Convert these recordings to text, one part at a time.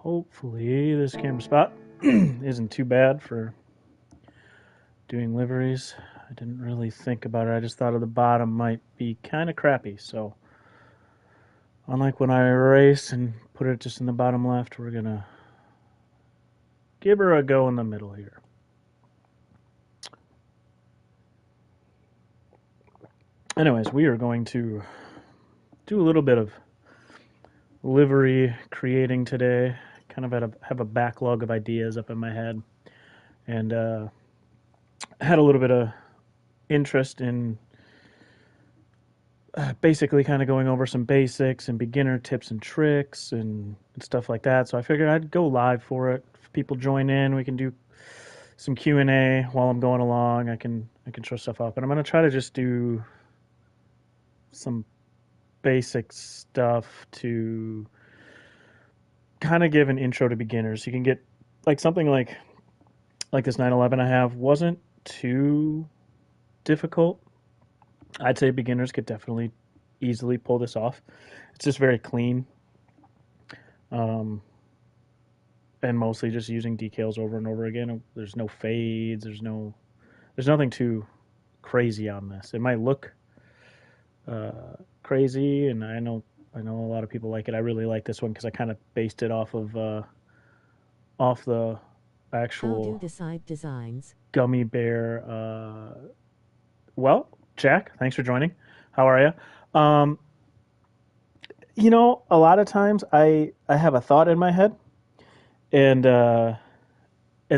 Hopefully this camera spot isn't too bad for doing liveries. I didn't really think about it. I just thought of the bottom might be kind of crappy. So unlike when I erase and put it just in the bottom left, we're going to give her a go in the middle here. Anyways, we are going to do a little bit of livery creating today. Kind of have a backlog of ideas up in my head, and had a little bit of interest in basically kind of going over some basics and beginner tips and tricks and stuff like that. So I figured I'd go live for it. If people join in, we can do some Q&A while I'm going along. I can show stuff up, and I'm going to try to just do some basic stuff to kind of give an intro to beginners. You can get like something like this 911 I have wasn't too difficult. I'd say beginners could definitely easily pull this off. It's just very clean, and mostly just using decals over and over again. There's no fades. There's nothing too crazy on this. It might look crazy, and I know a lot of people like it. I really like this one because I kind of based it off the actual How do decide designs? gummy bear. Well, Jack, thanks for joining. How are you? A lot of times I have a thought in my head, and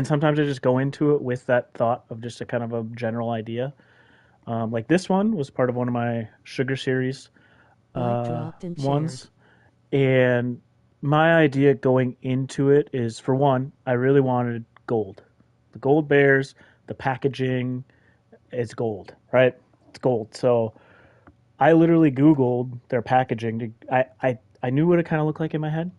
sometimes I just go into it with that thought of just a kind of a general idea. Like this one was part of one of my sugar series Like dropped and ones, shared. and my idea going into it is, for one, I really wanted gold. The gold bears, the packaging, it's gold, right? It's gold. So I literally Googled their packaging. I knew what it kind of looked like in my head,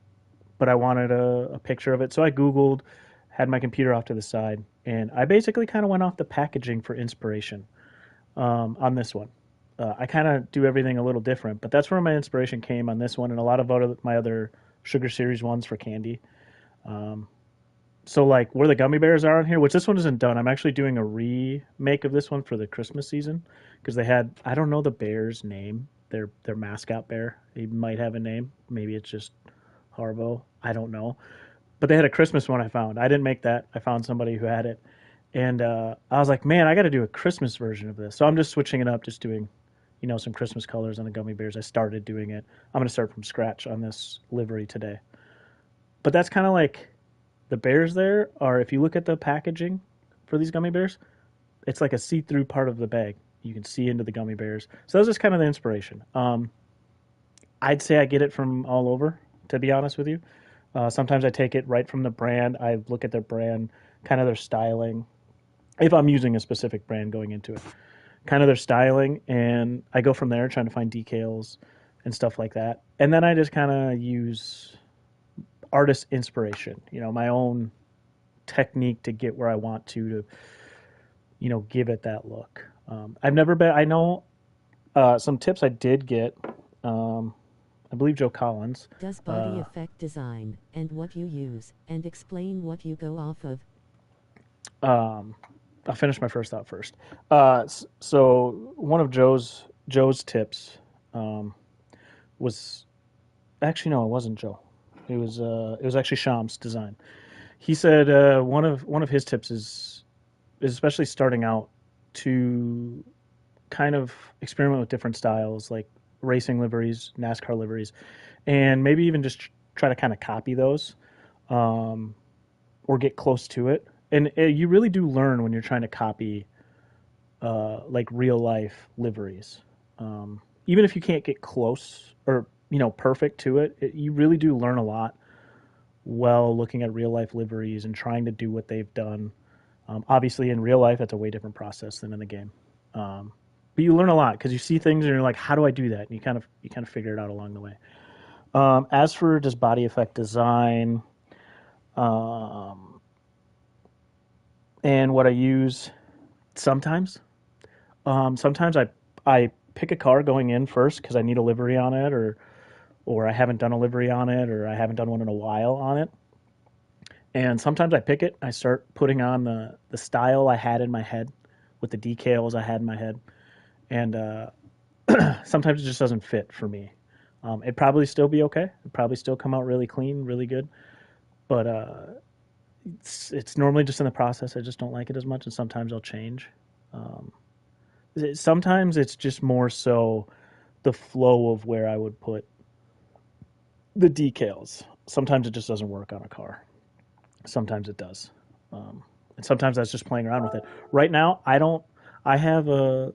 but I wanted a picture of it. So I Googled, had my computer off to the side, and I basically kind of went off the packaging for inspiration on this one. I kind of do everything a little different, but that's where my inspiration came on this one and a lot of my other Sugar Series ones for candy. So like where the gummy bears are on here, which this one isn't done. I'm actually doing a remake of this one for the Christmas season because they had, I don't know the bear's name, their mascot bear. He might have a name. Maybe it's just Harvo. I don't know. But they had a Christmas one I found. I didn't make that. I found somebody who had it. And I was like, man, I got to do a Christmas version of this. So I'm just switching it up, just doing, some Christmas colors on the gummy bears. I started doing it. I'm going to start from scratch on this livery today. But that's kind of like the bears there are, if you look at the packaging for these gummy bears, it's like a see-through part of the bag. You can see into the gummy bears. So that's just kind of the inspiration. I'd say I get it from all over, to be honest with you. Sometimes I take it right from the brand. I look at their brand, kind of their styling, if I'm using a specific brand going into it, kind of their styling, and I go from there trying to find decals and stuff like that. And then I just kind of use artist inspiration, my own technique to get where I want to give it that look. I've never been, I know some tips I did get. I believe Joe Collins. Does body affect design and what you use, and explain what you go off of? I'll finish my first thought first. So one of Joe's tips was actually, no, it wasn't Joe. It was actually Sham's design. He said one of his tips is especially starting out to kind of experiment with different styles like racing liveries, NASCAR liveries, and maybe even just try to kind of copy those or get close to it. And you really do learn when you're trying to copy like real life liveries. Even if you can't get close or perfect to it, you really do learn a lot while looking at real life liveries and trying to do what they've done. Obviously, in real life, that's a way different process than in the game. But you learn a lot because you see things and you're like, how do I do that? And you kind of figure it out along the way. As for does body effect design, and what I use sometimes. Sometimes I pick a car going in first because I need a livery on it, or I haven't done a livery on it, or I haven't done one in a while on it. And sometimes I pick it, I start putting on the style I had in my head with the decals I had in my head, and sometimes it just doesn't fit for me. It'd probably still be okay. It'd probably still come out really clean, really good, but it's normally just in the process. I just don't like it as much, and sometimes I'll change. Um, Sometimes it's just more so the flow of where I would put the decals. Sometimes it just doesn't work on a car. Sometimes it does. And sometimes that's just playing around with it. Right now, I don't. I have a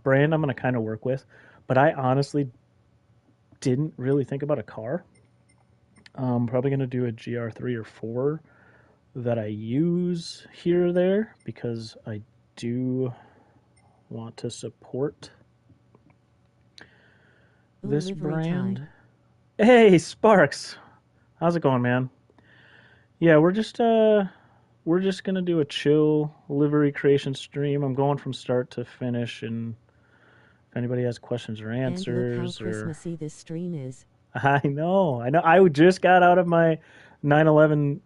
brand I'm going to kind of work with, but I honestly didn't really think about a car. I'm probably going to do a GR3 or 4 that I use here or there because I do want to support Ooh, this livery brand. time. Hey, Sparks. How's it going, man? Yeah, we're just gonna do a chill livery creation stream. I'm going from start to finish, and if anybody has questions or And look how answers, or Christmassy this stream is. I know, I just got out of my 911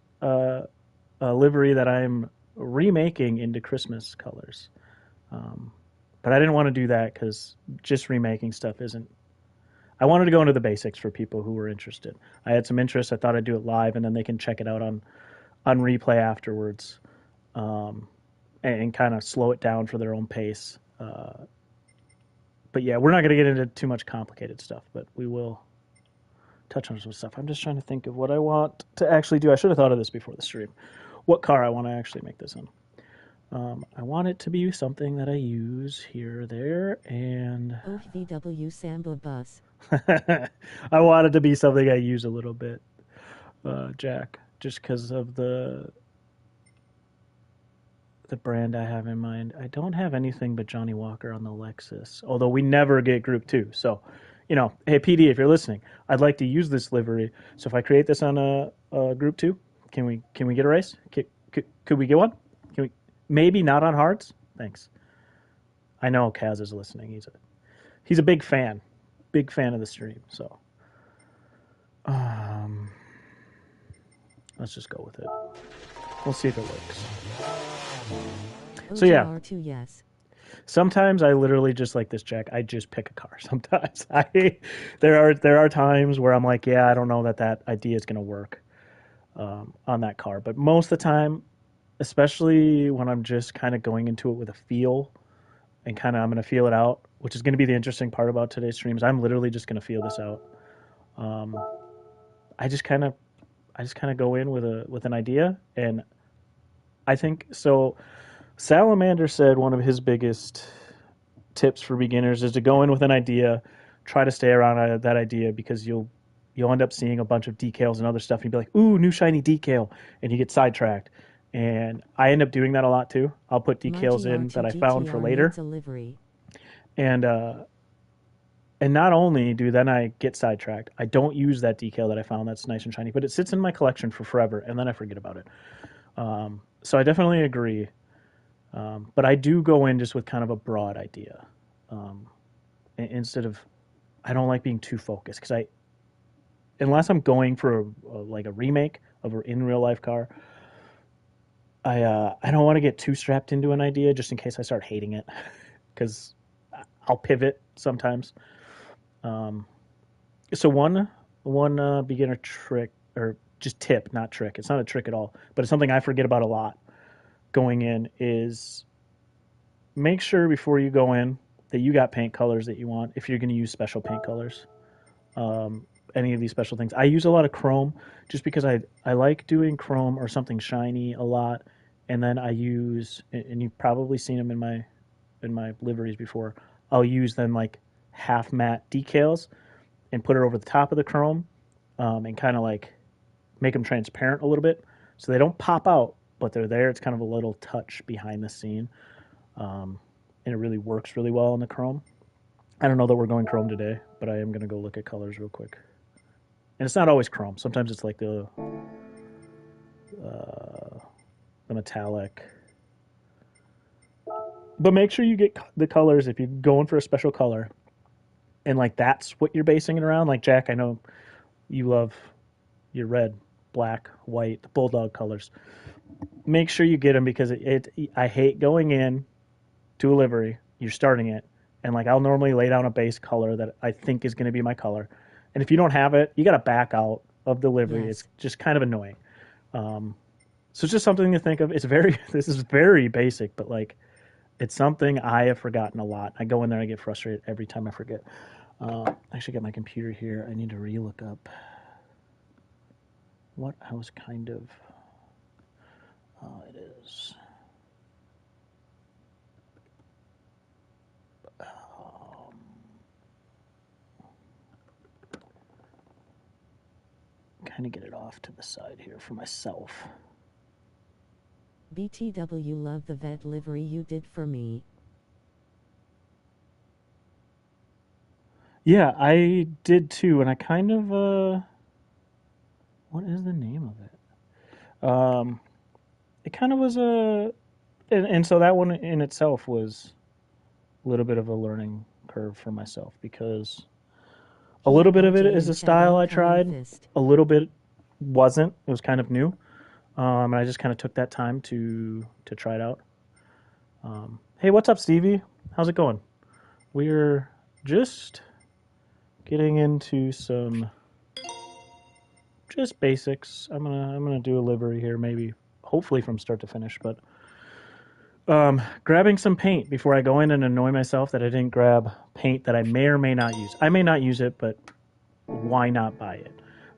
livery that I'm remaking into Christmas colors. Um, but I didn't want to do that because just remaking stuff isn't. I wanted to go into the basics for people who were interested. I had some interest. I thought I'd do it live, and then they can check it out on replay afterwards, um, and kind of slow it down for their own pace. But yeah, we're not going to get into too much complicated stuff, but we will touch on some stuff. I'm just trying to think of what I want to actually do. I should have thought of this before the stream. What car I want to actually make this in. I want it to be something that I use here or there, and Oh, VW Samba bus. I want it to be something I use a little bit, Jack, just because of the brand I have in mind. I don't have anything but Johnny Walker on the Lexus, although we never get Group 2. So, hey, PD, if you're listening, I'd like to use this livery. So if I create this on a Group 2, can we get a race? Could we get one? Can we? Maybe not on hards? Thanks. I know Kaz is listening. He's a big fan of the stream. So um, let's just go with it. We'll see if it works. So yeah, OGR2, yes. sometimes I literally just like this, Jack. I just pick a car. Sometimes there are times where I'm like, yeah, I don't know that idea is going to work on that car. But most of the time, especially when I'm just kind of going into it with a feel and kind of I'm going to feel it out, which is going to be the interesting part about today's streams. I'm literally just going to feel this out. Um, I just kind of go in with an idea, and I think so. Salamander said one of his biggest tips for beginners is to go in with an idea, try to stay around that idea because you'll end up seeing a bunch of decals and other stuff, and you'll be like, "Ooh, new shiny decal," and you get sidetracked. And I end up doing that a lot too. I'll put My decals in GR2 that I found for GTR needs later, a livery. and not only do then I get sidetracked, I don't use that decal that I found that's nice and shiny, but it sits in my collection for forever, and then I forget about it. So I definitely agree. But I do go in just with kind of a broad idea, um, instead of. I don't like being too focused because unless I'm going for like a remake of an in real life car, I don't want to get too strapped into an idea just in case I start hating it because I'll pivot sometimes. Um, so one beginner trick or just tip, not trick. It's not a trick at all, but it's something I forget about a lot going in is make sure before you go in that you got paint colors that you want if you're going to use special paint colors. Any of these special things. I use a lot of chrome just because I like doing chrome or something shiny a lot, and then I use and you've probably seen them in my liveries before. I'll use then like half matte decals and put it over the top of the chrome, and kind of like make them transparent a little bit so they don't pop out, but they're there. It's kind of a little touch behind the scene, and it really works really well in the chrome. I don't know that we're going chrome today, but I am going to go look at colors real quick. And it's not always chrome. Sometimes it's like the metallic. But make sure you get the colors if you're going for a special color, and like that's what you're basing it around. Like Jack, I know you love your red. black, white, the bulldog colors. Make sure you get them because I hate going in to a livery. You're starting it, and like I'll normally lay down a base color that I think is going to be my color, and if you don't have it, you got to back out of the livery. It's Yes. just kind of annoying. So it's just something to think of. It's very this is very basic, but like it's something I have forgotten a lot. I go in there, I get frustrated every time I forget. I should get my computer here. I need to re-look up what I was kind of. It is. Kind of get it off to the side here for myself. BTW, love the vet livery you did for me. Yeah, I did too, and I kind of. What is the name of it? It kind of was and so that one in itself was a little bit of a learning curve for myself because a little Here bit of it RJ is in a chat style I incoming tried, fist. a little bit wasn't. It was kind of new, and I just kind of took that time to try it out. Hey, what's up, Stevie? How's it going? We're just getting into some just basics. I'm gonna do a livery here, maybe hopefully from start to finish, but grabbing some paint before I go in and annoy myself that I didn't grab paint that I may or may not use. I may not use it, but why not buy it?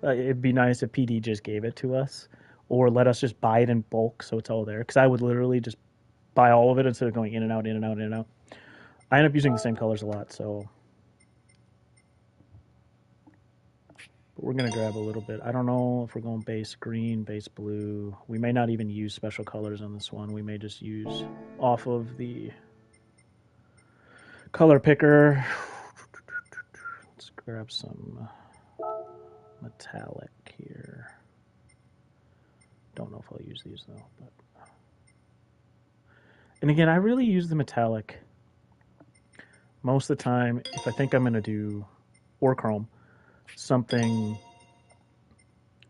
It'd be nice if PD just gave it to us or let us just buy it in bulk so it's all there. Because I would literally just buy all of it instead of going in and out, in and out, in and out. I end up using the same colors a lot, so. But we're going to grab a little bit. I don't know if we're going base green, base blue. We may not even use special colors on this one. We may just use off of the color picker. Let's grab some metallic here. Don't know if I'll use these though. But and again, I really use the metallic most of the time if I think I'm going to do or chrome something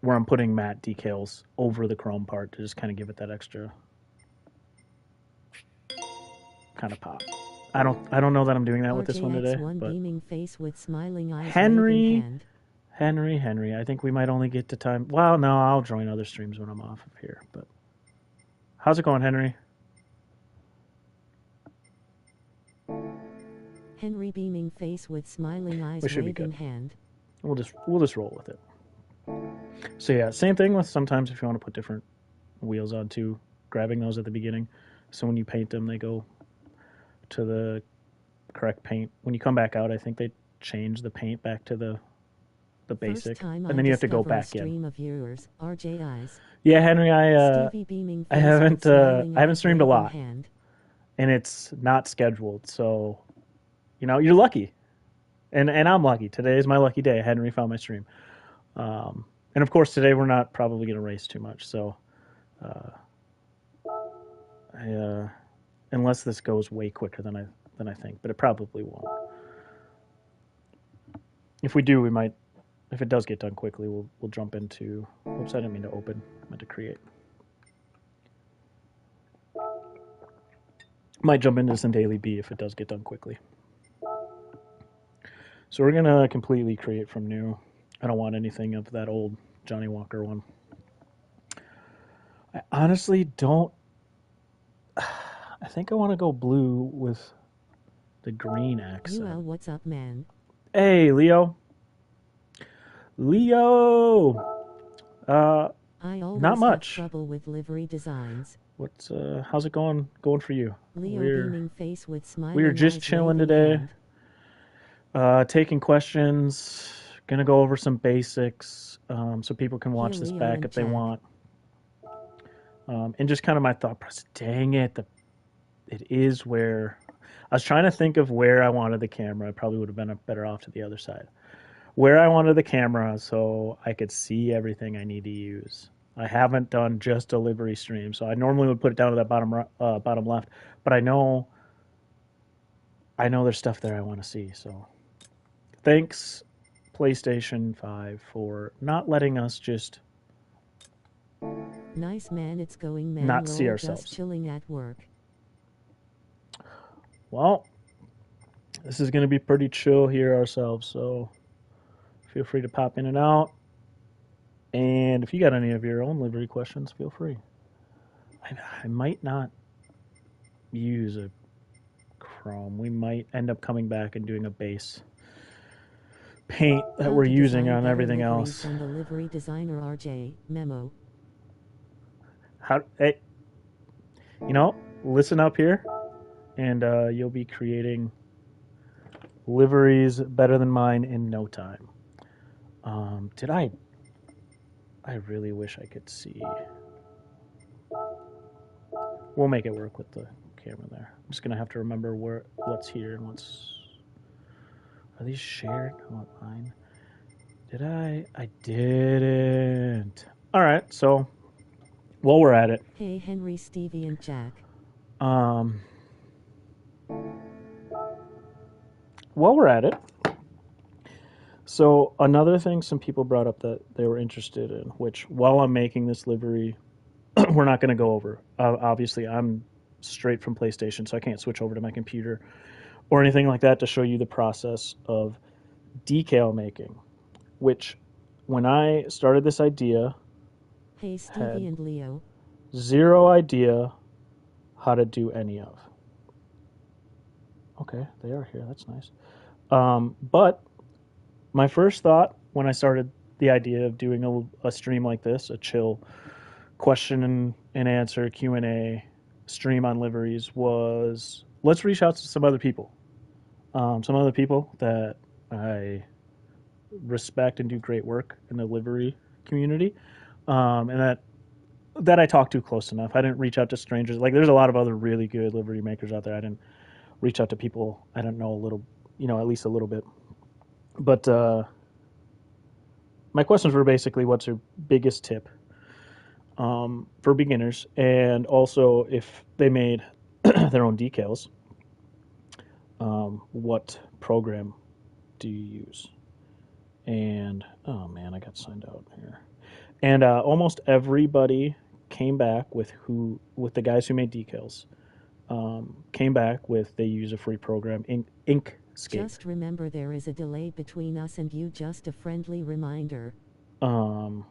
where I'm putting matte decals over the chrome part to just kind of give it that extra kind of pop. I don't know that I'm doing that with this one today, RJX1 but beaming face with smiling eyes waving Henry, hand. Henry. I think we might only get to time. Well, no, I'll join other streams when I'm off of here. But how's it going, Henry? Henry beaming face with smiling eyes We should be waving good. hand. We'll just roll with it. So yeah, same thing with sometimes if you want to put different wheels on too, grabbing those at the beginning. So when you paint them, they go to the correct paint. When you come back out, I think they change the paint back to the First basic, time and I then you have to go discover a back in. stream of yours, RJ Eyes. Yeah, Henry, Stevie beaming I face haven't with smiling I haven't eyes streamed a waving lot, hand. and it's not scheduled. So, you're lucky, and I'm lucky. Today is my lucky day. Henry found my stream, and of course today we're not probably going to race too much. So, unless this goes way quicker than I think, but it probably won't. If we do, we might. If it does get done quickly, we'll jump into. Oops, I didn't mean to open. I meant to create. Might jump into some daily B if it does get done quickly. So we're gonna completely create from new. I don't want anything of that old Johnny Walker one. I honestly don't. I think I want to go blue with the green accent. UL, what's up, man? Hey, Leo. Leo. I always Not have much. trouble with livery designs. What's how's it going for you? Leo beaming face with smiling We're just eyes chilling waving today. hand. Taking questions. Gonna go over some basics so people can watch Here this Leo back in if they chat. want. And just kind of my thought process. Dang it, it is where I was trying to think of where I wanted the camera. I probably would have been better off to the other side. Where I wanted the camera so I could see everything I need to use. I haven't done just a livery stream, so I normally would put it down to that bottom left. But I know there's stuff there I want to see. So thanks, PlayStation 5, for not letting us just Nice man, it's going man. not see Lol, ourselves. just chilling at work. Well, this is going to be pretty chill here ourselves, so feel free to pop in and out. And if you got any of your own livery questions, feel free. I might not use a Chrome. We might end up coming back and doing a base paint that How we're to using design on better everything liveries else. from the livery designer RJ. Memo. Hey, listen up here, and you'll be creating liveries better than mine in no time. Did I? I really wish I could see. We'll make it work with the camera there. I'm just gonna have to remember what's here and what's. Are these shared? I want mine. Did I? I didn't. All right. So while we're at it, Hey Henry, Stevie, and Jack. while we're at it, so another thing some people brought up that they were interested in, which while I'm making this livery, we're not going to go over. Obviously, I'm straight from PlayStation, so I can't switch over to my computer or anything like that to show you the process of decal making, which when I started this idea, Hey Stevie had and Leo. zero idea how to do any of. Okay, they are here. That's nice. But my first thought when I started the idea of doing a stream like this, a chill question and answer Q&A stream on liveries, was let's reach out to some other people. Some other people that I respect and do great work in the livery community, and that I talk to close enough. I didn't reach out to strangers. Like there's a lot of other really good livery makers out there. I didn't reach out to people I don't know a little, at least a little bit. But my questions were basically, what's your biggest tip for beginners, and also if they made their own decals, what program do you use? And oh man, I got signed out here. And almost everybody came back with the guys who made decals came back with they use a free program, Inkscape. Just remember there is a delay between us and you, just a friendly reminder. So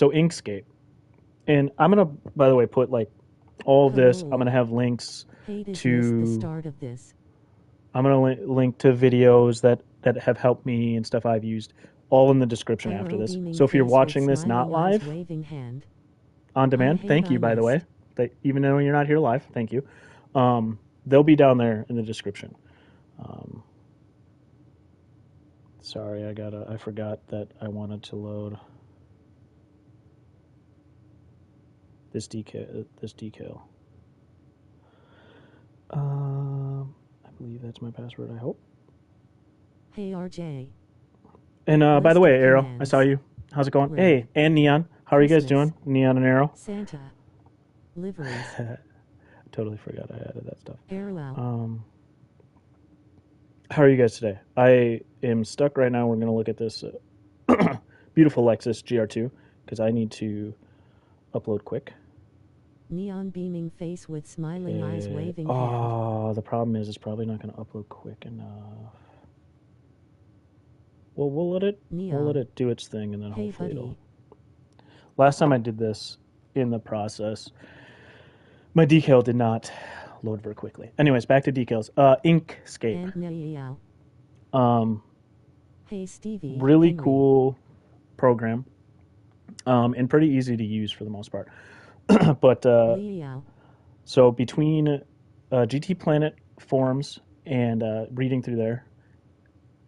Inkscape. And I'm going to, by the way, put like all of this. I'm going to have links to the start of this. I'm going to link to videos that have helped me and stuff I've used, all in the description after this. So if you're watching this not live, on demand, thank you, by the way. Even though you're not here live, thank you. They'll be down there in the description. Sorry, I forgot that I wanted to load this decal. I believe that's my password, I hope. Hey RJ. And by the way, Arrow, I saw you. How's it going? Red. Hey, and Neon. How are you guys doing? Neon and Arrow. Santa. Liveries. Totally forgot I added that stuff. Arrow out. How are you guys today? I am stuck right now. We're going to look at this beautiful Lexus GR2 because I need to upload quick. Neon beaming face with smiling eyes waving hand. Oh, the problem is it's probably not going to upload quick enough. Well, we'll let it do its thing, and then hopefully it'll. Last time I did this in the process, my decal did not load very quickly. Anyways, back to decals. Inkscape. Hey Stevie. Really cool program. And pretty easy to use for the most part. But so between GT Planet forums and reading through there,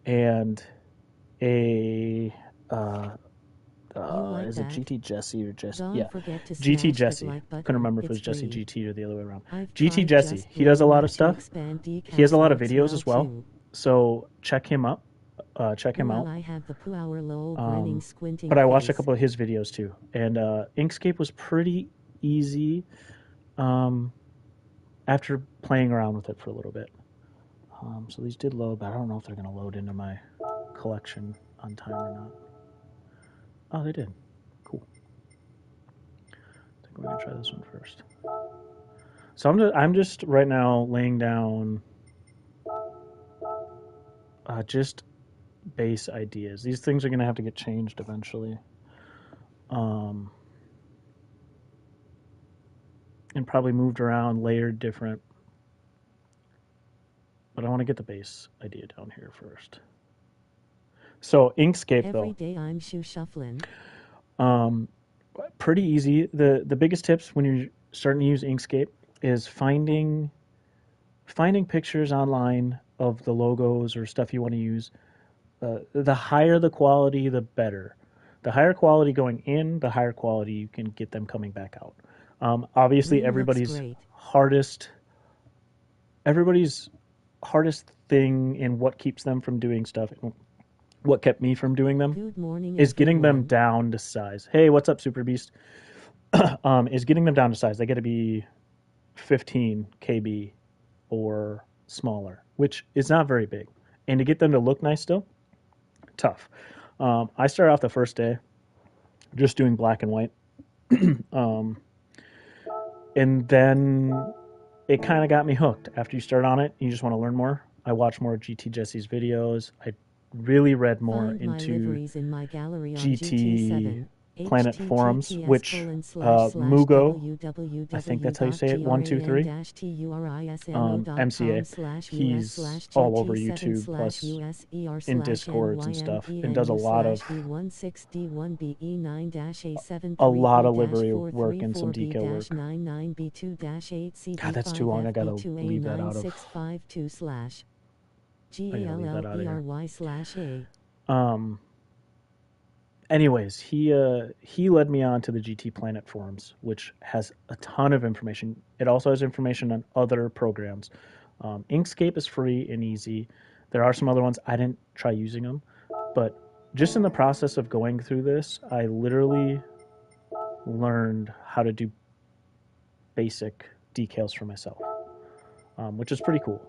and a is it GT Jesse or Jesse? Yeah, GT Jesse. Couldn't remember if it was Jesse GT or the other way around. GT Jesse. He does a lot of stuff. He has a lot of videos as well. So check him up. Check him out. But I watched a couple of his videos too, and Inkscape was pretty easy after playing around with it for a little bit. So these did load, but I don't know if they're going to load into my collection on time or not. Oh, they did. Cool. we're going to try this one first. So I'm just right now laying down just base ideas. These things are going to have to get changed eventually. And probably moved around, layered different. But I want to get the base idea down here first. So Inkscape, Every day I'm shoe shuffling. Pretty easy. The biggest tips when you're starting to use Inkscape is finding pictures online of the logos or stuff you want to use. The higher the quality, the better. The higher quality going in, the higher quality you can get them coming back out. Obviously, Room looks great. everybody's hardest thing and what keeps them from doing stuff, what kept me from doing them, Good morning, is getting them everyone. down to size. Hey, what's up, Super Beast? Is getting them down to size. They got to be 15 KB or smaller, which is not very big. And to get them to look nice still, tough. I started off the first day just doing black and white. And then it kind of got me hooked. After you start on it, you just want to learn more. I watched more GT Jesse's videos. I really read more Find my into liveries in my gallery on GT GT7. Planet forums, which Mugo, I think that's how you say it, 123, MCA, he's all over YouTube, plus in Discords and stuff, and does a lot of livery work and some decal work. God, that's too long. I gotta leave that out of. I gotta leave that out of here. Anyways, he led me on to the GT Planet forums, which has a ton of information. It also has information on other programs. Inkscape is free and easy. There are some other ones. I didn't try using them, but just in the process of going through this, I literally learned how to do basic decals for myself, which is pretty cool.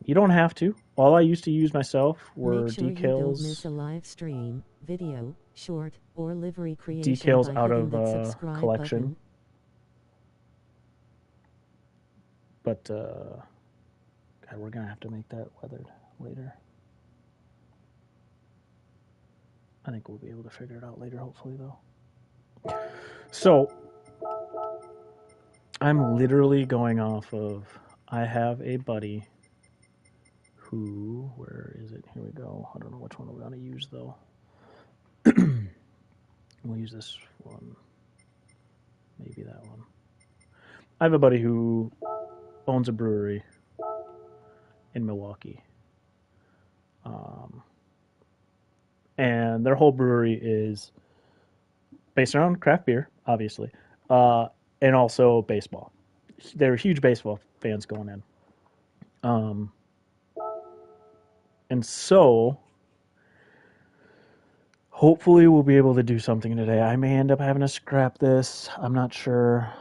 You don't have to. All I used to use myself were Make sure decals. You don't miss a live stream, video, short, or livery creation Decals by out hitting of that subscribe collection. button. But God, we're gonna have to make that weathered later. I think we'll be able to figure it out later, hopefully, though. So I'm literally going off of. I have a buddy who, where is it? Here we go. I don't know which one we're gonna use though. We'll use this one. Maybe that one. I have a buddy who owns a brewery in Milwaukee. And their whole brewery is based around craft beer, obviously, and also baseball. They're huge baseball fans going in. And so hopefully we'll be able to do something today. I may end up having to scrap this. I'm not sure.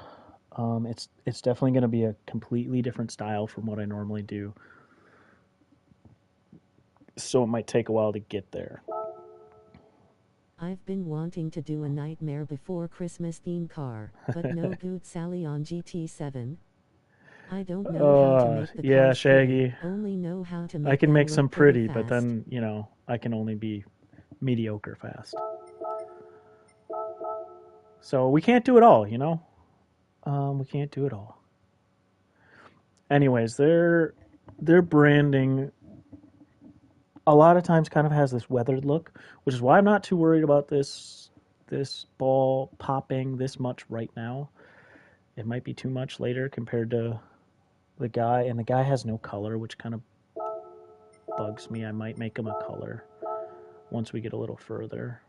It's definitely going to be a completely different style from what I normally do. So it might take a while to get there. I've been wanting to do a Nightmare Before Christmas theme car, but no good Sally on GT7. I don't know how to make the yeah, cars Shaggy. pretty, only know how to make I can them make look some pretty, but then, you know, I can only be mediocre fast. So we can't do it all, you know? We can't do it all. Anyways, their branding a lot of times kind of has this weathered look, which is why I'm not too worried about this ball popping this much right now. It might be too much later compared to the guy, and the guy has no color, which kind of bugs me. I might make him a color once we get a little further.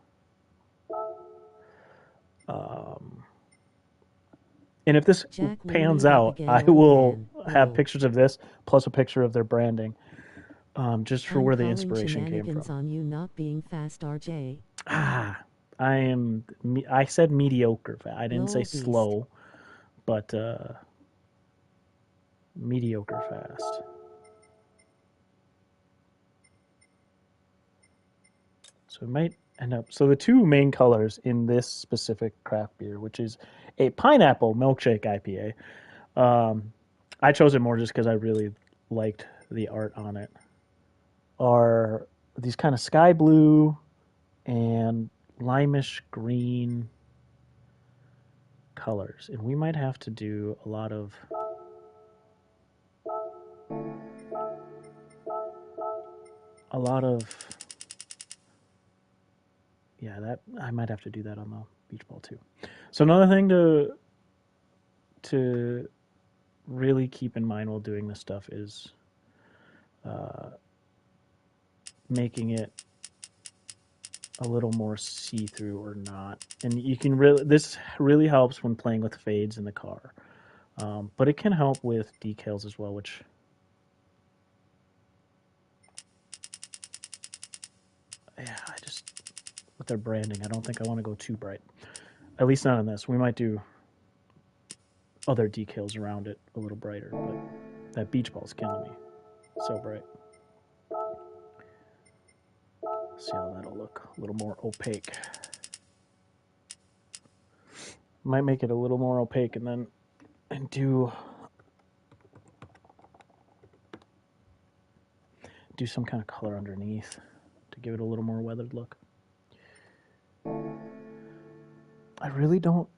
And if this pans out, I will have pictures of this plus a picture of their branding, just for where the inspiration came from. On you not being fast, RJ. I said mediocre. I didn't say slow, but mediocre fast. So we might end up. So the two main colors in this specific craft beer, which is a pineapple milkshake IPA, I chose it more just because I really liked the art on it, are these kind of sky blue and limeish green colors. And we might have to do a lot of yeah, that I might have to do that on the beach ball too. So another thing to really keep in mind while doing this stuff is making it a little more see-through or not. And you can really this really helps when playing with fades in the car, but it can help with decals as well. Which yeah, I just with their branding, I don't think I want to go too bright. At least not on this. We might do other decals around it a little brighter, but that beach ball's killing me. So bright. See how that'll look a little more opaque. Might make it a little more opaque and then do some kind of color underneath to give it a little more weathered look. I really don't.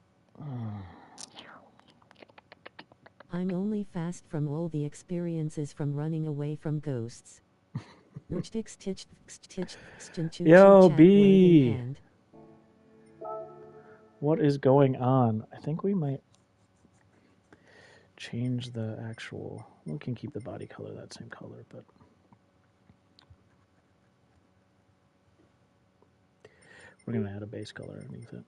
I'm only fast from all the experiences from running away from ghosts. Yo, B! What is going on? I think we might change the actual. We can keep the body color that same color, but we're going to add a base color underneath it.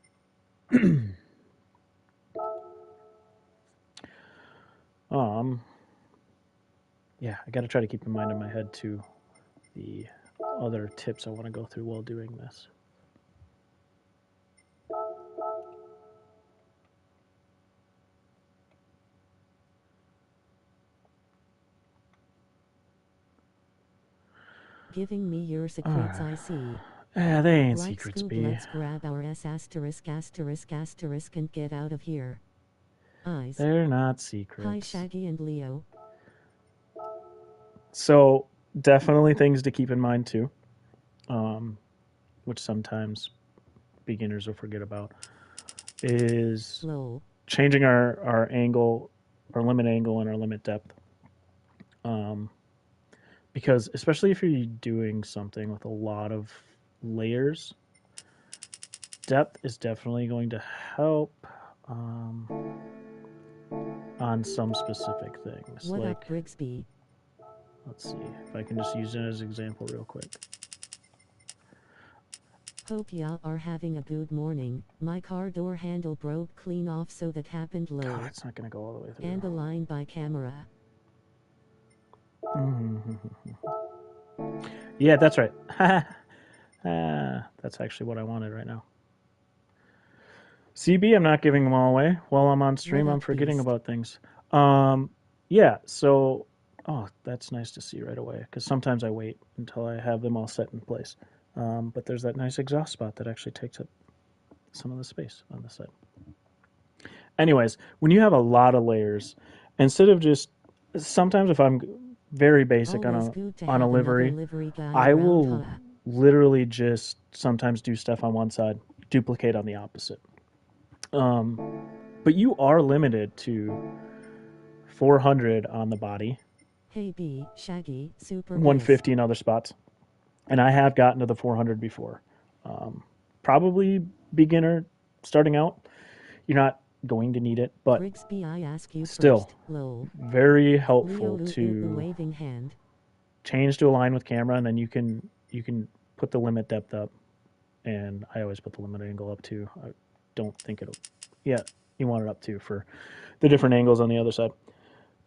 Yeah, I got to try to keep in mind in my head too the other tips I want to go through while doing this. Giving me your secrets, I see. Yeah, they ain't like secrets, Scoob, B. let's grab our S asterisk asterisk asterisk and get out of here. Eyes. They're not secrets. Hi, Shaggy and Leo. So definitely things to keep in mind too, which sometimes beginners will forget about, is changing our angle, our limit angle, and our limit depth. Because especially if you're doing something with a lot of layers, depth is definitely going to help on some specific things. What like up, Brigsby? Let's see if I can just use it as an example real quick. Hope y'all are having a good morning. My car door handle broke clean off, so that happened low. God, it's not going to go all the way through. And aligned by camera. Yeah, that's right. That's actually what I wanted right now. CB, I'm not giving them all away. While I'm on stream, I'm forgetting about things. Yeah, so, oh, that's nice to see right away, because sometimes I wait until I have them all set in place. But there's that nice exhaust spot that actually takes up some of the space on the side. Anyways, when you have a lot of layers, instead of just, sometimes if I'm very basic on a livery, I will literally just sometimes do stuff on one side, duplicate on the opposite. But you are limited to 400 on the body. Hey B, Shaggy, super 150 in other spots. And I have gotten to the 400 before. Probably beginner starting out. You're not going to need it, but still very helpful to change to align with camera, and then you can put the limit depth up, and I always put the limit angle up too. I don't think it'll, yeah, you want it up too for the different angles on the other side,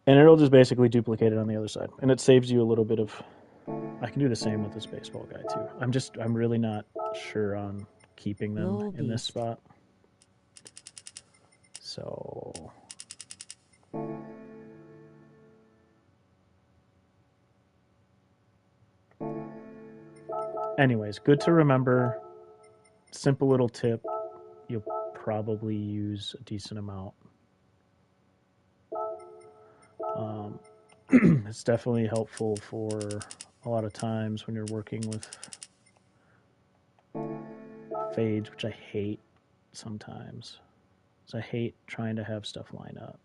and it'll just basically duplicate it on the other side, and it saves you a little bit of. I can do the same with this baseball guy too. I'm really not sure on keeping them in this spot. So anyways, good to remember simple little tip. You'll probably use a decent amount. It's definitely helpful for a lot of times when you're working with fades, which I hate sometimes. So I hate trying to have stuff line up.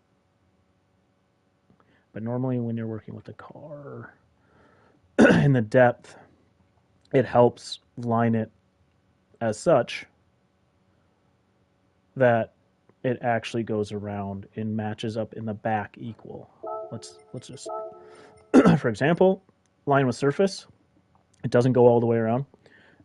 But normally when you're working with a car in the depth, it helps line it as such that it actually goes around and matches up in the back equal. Let's just, for example, line with surface. It doesn't go all the way around.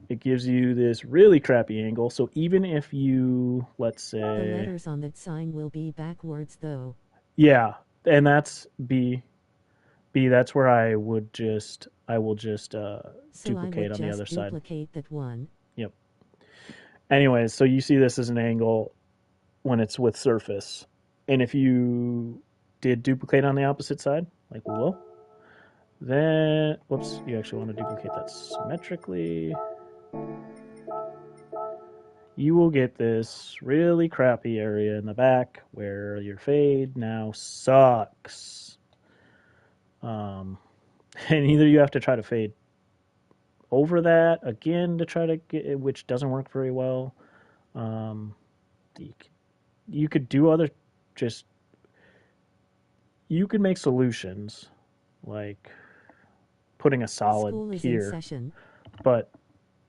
It gives you this really crappy angle. So even if you, let's say, the letters on that sign will be backwards though. Yeah, and that's B. That's where I will just duplicate on the other side. Duplicate that one. Yep. Anyways, so you see this as an angle when it's with surface. And if you did duplicate on the opposite side, like we will, then, whoops, you actually want to duplicate that symmetrically. You will get this really crappy area in the back where your fade now sucks. And either you have to try to fade over that again to try to get it, which doesn't work very well. You could do other, just, you could make solutions like putting a solid School is here, in session. but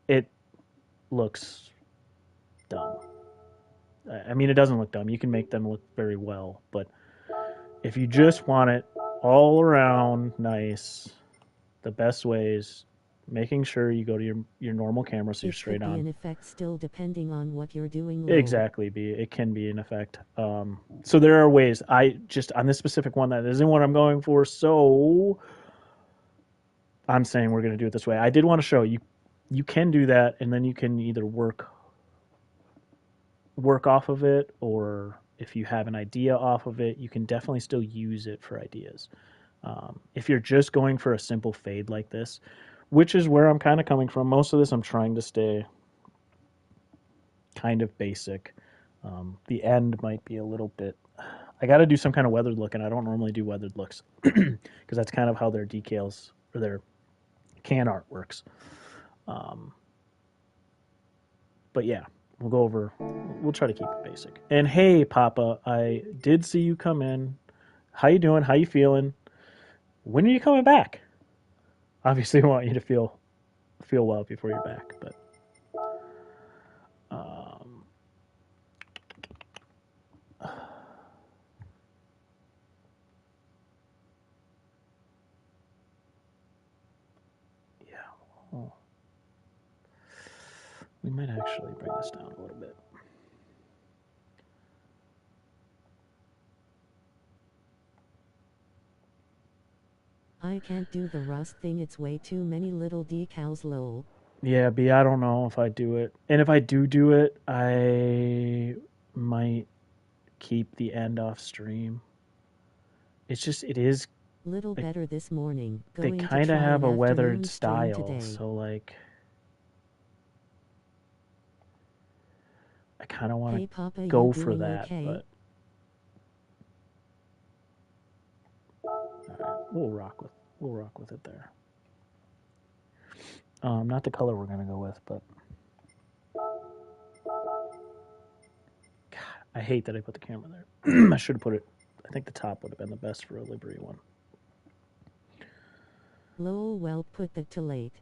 it looks dumb. I mean, it doesn't look dumb. You can make them look very well, but if you just want it all around nice, the best way is making sure you go to your normal camera so you're straight on. It could be an effect still depending on what you're doing. Low. Exactly, it can be an effect. So there are ways. I just, on this specific one, that isn't what I'm going for, so I'm saying we're going to do it this way. I did want to show you, you can do that, and then you can either work off of it, or if you have an idea off of it, you can definitely still use it for ideas. If you're just going for a simple fade like this, which is where I'm kind of coming from. Most of this I'm trying to stay kind of basic. The end might be a little bit. I got to do some kind of weathered look, and I don't normally do weathered looks because that's kind of how their decals or their can art works. But yeah, we'll go over. We'll try to keep it basic. And hey, Papa, I did see you come in. How you doing? How you feeling? When are you coming back? Obviously, I want you to feel well before you're back, but yeah. Oh. We might actually bring this down a little bit. I can't do the rust thing. It's way too many little decals. Lol. Yeah, B, I don't know if I do it. And if I do it, I might keep the end off stream. It's just, it is. Little like, better this morning. they Going kind to of try have an a weathered afternoon stream style, today. so like, I kind of want Hey, to Papa, go you for doing that, okay? but all right, we'll rock with it there. Not the color we're gonna go with, but God, I hate that I put the camera there. I should have put it. I think the top would have been the best for a Livery one. Lol, well, put that to late.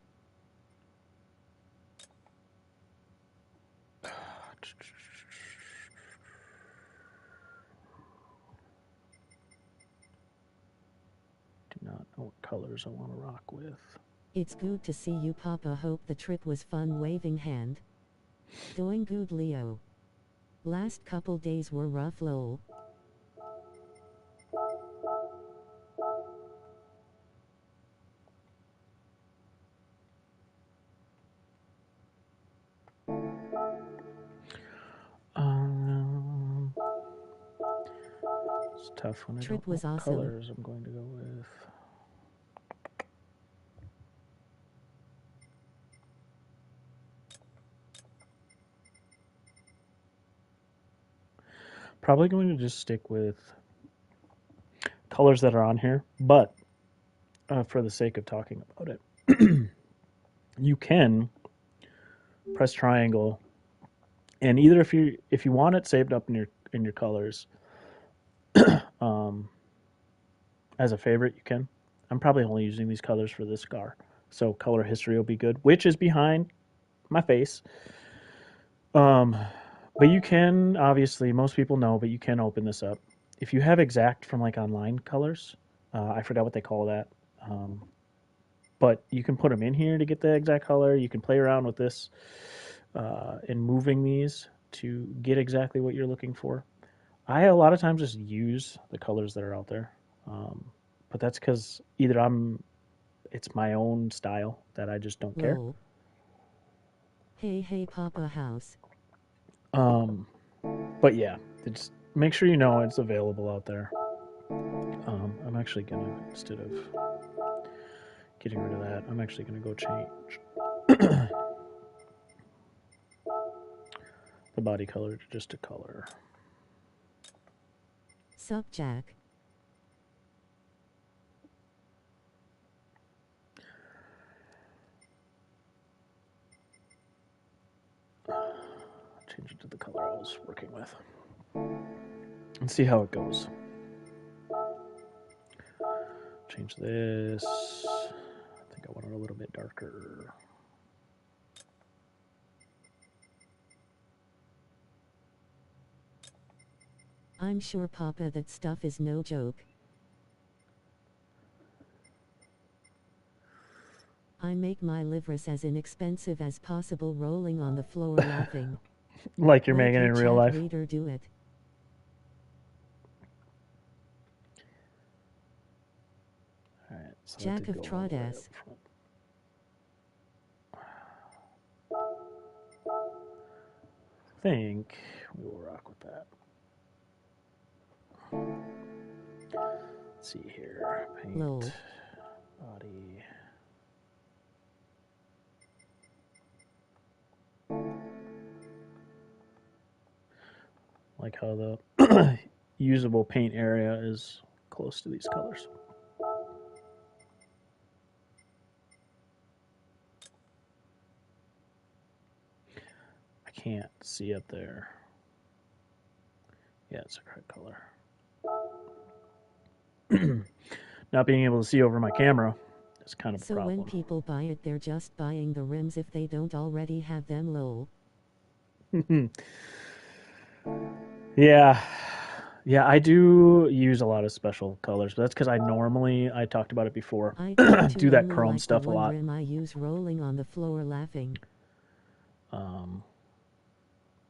Do not know what colors I want to rock with. It's good to see you, Papa. Hope the trip was fun. Waving hand. Doing good, Leo. Last couple days were rough. Lol. It's tough when I Trip don't know was what awesome. colors I'm going to go with. probably going to just stick with colors that are on here, but for the sake of talking about it, you can press triangle, and either if you want it saved up in your colors um, as a favorite, you can. I'm probably only using these colors for this car, so color history will be good, which is behind my face. Um, but you can obviously, most people know, but you can open this up if you have exact from like online colors. I forgot what they call that. Um, but you can put them in here to get the exact color. You can play around with this and moving these to get exactly what you're looking for. I a lot of times just use the colors that are out there, but that's because either it's my own style that I just don't care. Roll. Hey, hey, Papa House. Um, but yeah, just make sure you know it's available out there. I'm actually gonna, instead of getting rid of that, I'm actually gonna go change the body color to just a color. Sup, Jack? Change it to the color I was working with and see how it goes. Change this. I think I want it a little bit darker. I'm sure, Papa, that stuff is no joke. I make my liveries as inexpensive as possible, rolling on the floor laughing. Like you're Like making it you in real chat life. reader do it. All right, so Jack of Trodas. I think we will rock with that. Let's see here. Paint. Lol. Body. Like how the usable paint area is close to these colors. I can't see up there. Yeah, it's the correct color. Not being able to see over my camera is kind of a So problem. when people buy it, they're just buying the rims if they don't already have them, lol. Yeah. Yeah, I do use a lot of special colors, but that's because I talked about it before, I tend to do that only chrome like stuff the a one lot. rim I use, rolling on the floor laughing.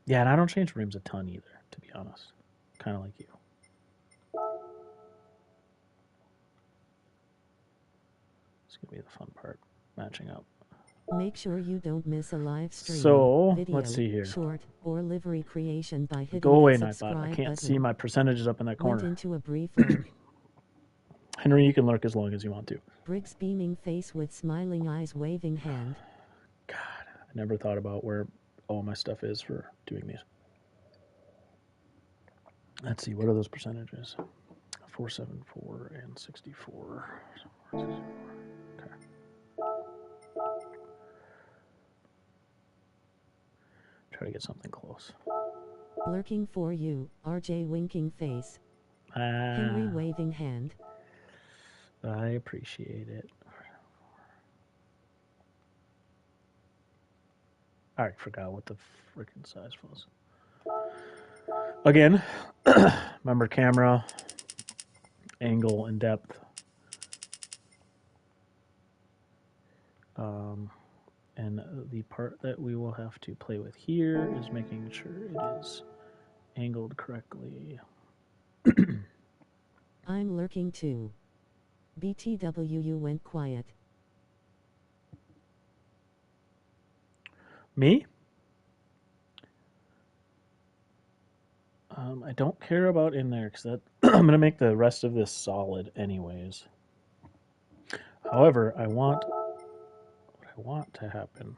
Yeah, and I don't change rims a ton either, to be honest. Kind of like you. It's going to be the fun part, matching up. Make sure you don't miss a live stream, So, video, let's see here. short, or livery creation by hitting Go away, the Nightbot. I subscribe can't button. see my percentages up in that Went corner. into a brief lurk. Henry, you can lurk as long as you want to. Briggs beaming face with smiling eyes, waving hand. God, I never thought about where all my stuff is for doing these. Let's see, what are those percentages? 474 and 64. Okay. Try to get something close. Lurking for you, RJ winking face. Henry waving hand. I appreciate it. I already forgot what the freaking size was. Again, remember camera, angle, and depth. And the part that we will have to play with here is making sure it is angled correctly. I'm lurking too. BTW went quiet. Me? I don't care about in there because I'm going to make the rest of this solid anyways. However, what I want to happen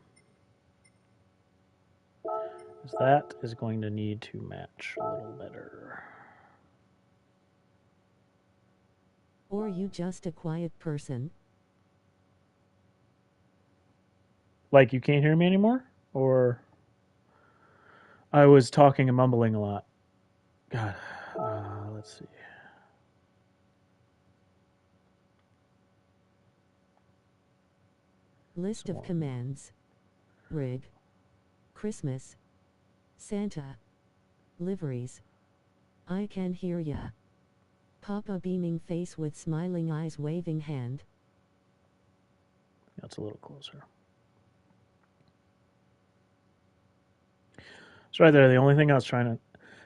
Because that is going to need to match a little better. Or you just a quiet person? Like you can't hear me anymore? Or I was talking and mumbling a lot. God, let's see. List of commands. Rig. Christmas. Santa. Liveries. I can hear ya. Papa beaming face with smiling eyes waving hand. That's a little closer. It's right there. The only thing I was trying to...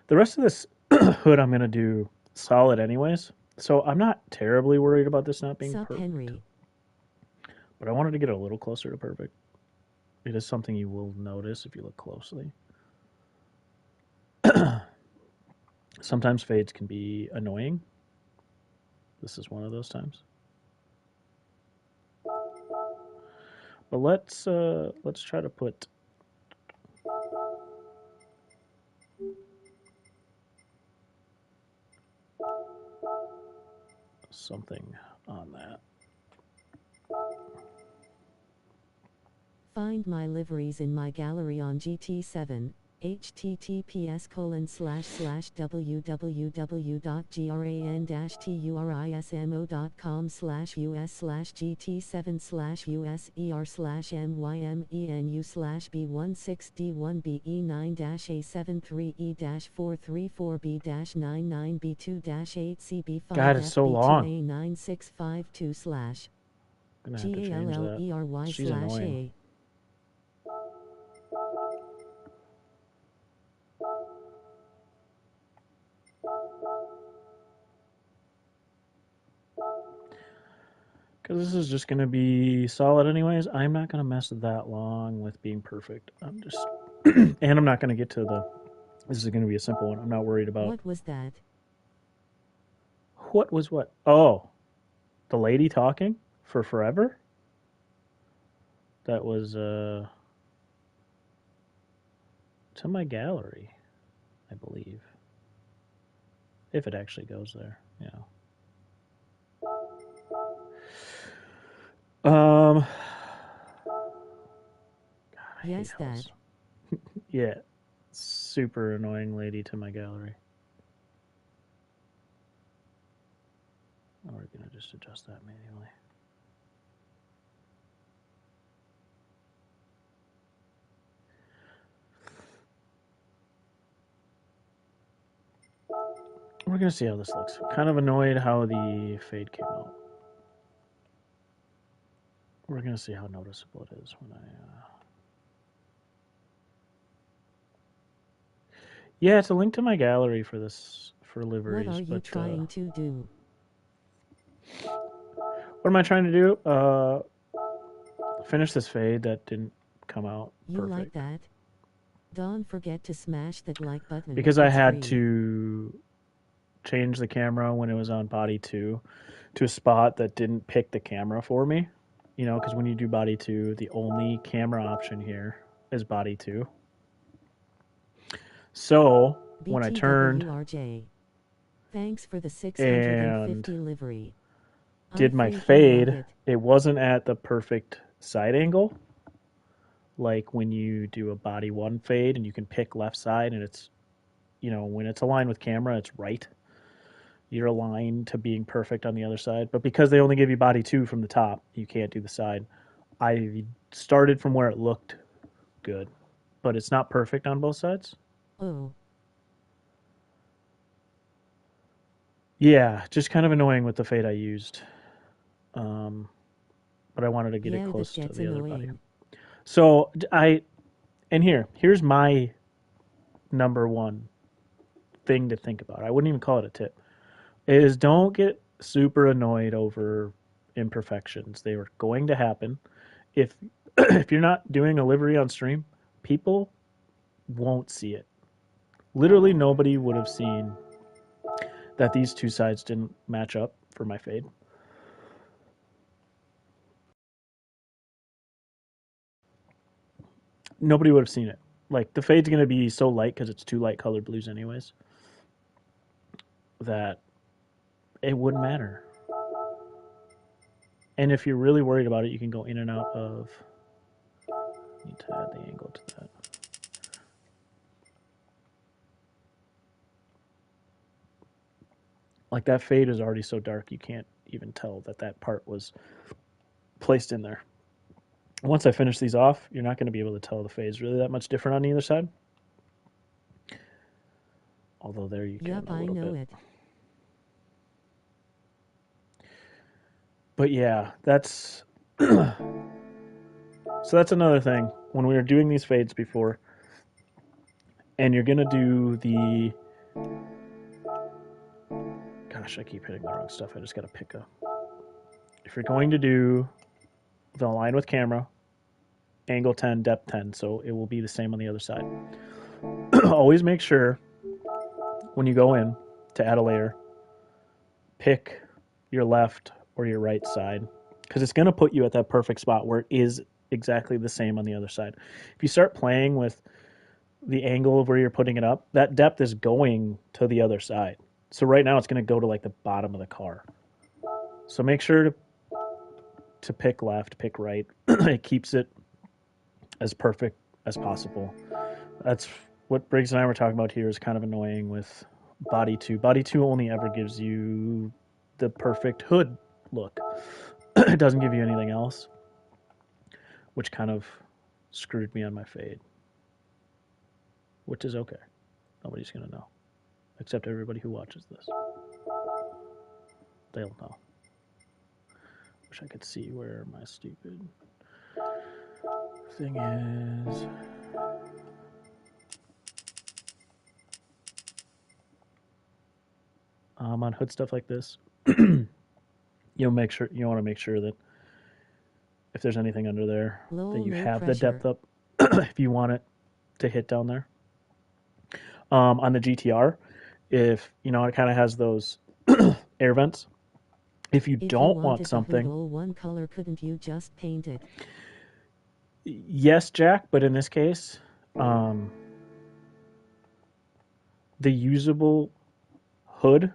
The rest of this hood I'm going to do solid anyways. So I'm not terribly worried about this not being Sup, perfect. Henry. But I wanted to get a little closer to perfect. It is something you will notice if you look closely. Sometimes fades can be annoying. This is one of those times. But let's try to put something on that. Find my liveries in my gallery on GT7. God, it's so long. https://www.grayand-tu.ris/mu.com/us/GT7/us-er/b160-1b-e9-a73e-434b-99652/GALLERY/A. I'm gonna have to change that. She's annoying. Because this is just going to be solid anyways. I'm not going to mess that long with being perfect. I'm just... and I'm not going to get to the... This is going to be a simple one. I'm not worried about... What was that? What was what? Oh. The lady talking for forever? That was, to my gallery, I believe. If it actually goes there, yeah. God, Yes, that. Yeah. Super annoying lady to my gallery. Oh, we're going to just adjust that manually. We're going to see how this looks. Kind of annoyed how the fade came out. We're going to see how noticeable it is when I... Yeah, it's a link to my gallery for this, for liveries. What are you trying to do? What am I trying to do? Finish this fade that didn't come out perfect. You like that? Don't forget to smash that like button. Because I had to change the camera when it was on body 2 to a spot that didn't pick the camera for me. You know, because when you do body 2, the only camera option here is body 2. So when I turned thanks for the 650 and livery. did my fade, it wasn't at the perfect side angle. Like when you do a body 1 fade and you can pick left side and it's, you know, when it's aligned with camera, it's right. You're aligned to being perfect on the other side. But because they only give you body 2 from the top, you can't do the side. I started from where it looked good, but it's not perfect on both sides. Oh. Yeah, just kind of annoying with the fade I used. But I wanted to get it close to the other body. So here's my number one thing to think about. I wouldn't even call it a tip. Is don't get super annoyed over imperfections. They are going to happen. If if you're not doing a livery on stream, people won't see it. Literally nobody would have seen that these two sides didn't match up for my fade. Nobody would have seen it. like the fade's going to be so light because it's two light colored blues anyways that it wouldn't matter. And if you're really worried about it, you can go in and out of. Need to add the angle to that. Like that fade is already so dark you can't even tell that that part was placed in there. Once I finish these off, you're not going to be able to tell the fade's really that much different on either side. Although there you can a little bit. It. But yeah, that's so that's another thing. When we were doing these fades before, and you're gonna do the gosh, I keep hitting the wrong stuff. I just gotta pick a. If you're going to do the line with camera, angle 10, depth 10, so it will be the same on the other side. Always make sure when you go in to add a layer, pick your left or your right side because it's going to put you at that perfect spot where it is exactly the same on the other side. If you start playing with the angle of where you're putting it up, that depth is going to the other side. So right now it's going to go to like the bottom of the car. So make sure to pick left, pick right. It keeps it as perfect as possible. That's what Briggs and I were talking about here is kind of annoying with Body 2. Body 2 only ever gives you the perfect hood look. It doesn't give you anything else, which kind of screwed me on my fade, which is okay. Nobody's going to know, except everybody who watches this. They'll know. Wish I could see where my stupid thing is. On hood stuff like this, you want to make sure that if there's anything under there, that you have the depth up if you want it to hit down there. On the GTR, if you know it kind of has those air vents. If you don't want something, one color, couldn't you just paint it? Yes, Jack, but in this case, the usable hood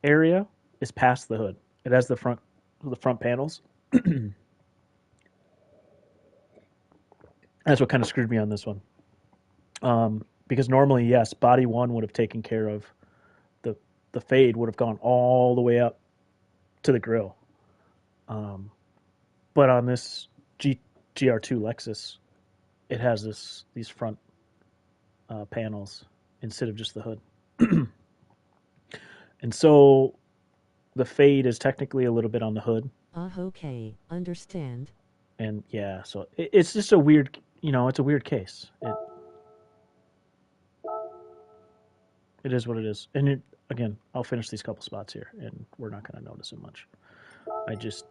area is past the hood. It has the front panels. That's what kind of screwed me on this one. Because normally, yes, body one would have taken care of the fade would have gone all the way up to the grill. But on this GR2 Lexus, it has these front panels instead of just the hood. And so the fade is technically a little bit on the hood. Okay, understand. And yeah, so it's just a weird, it's a weird case. It is what it is. And again, I'll finish these couple spots here, and we're not going to notice it much. I just,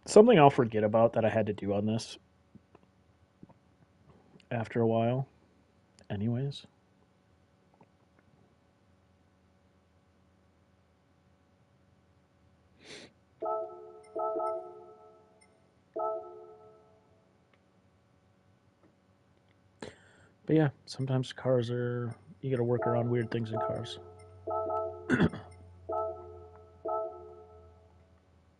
something I'll forget about that I had to do on this after a while, anyways. But yeah, sometimes cars you got to work around weird things in cars.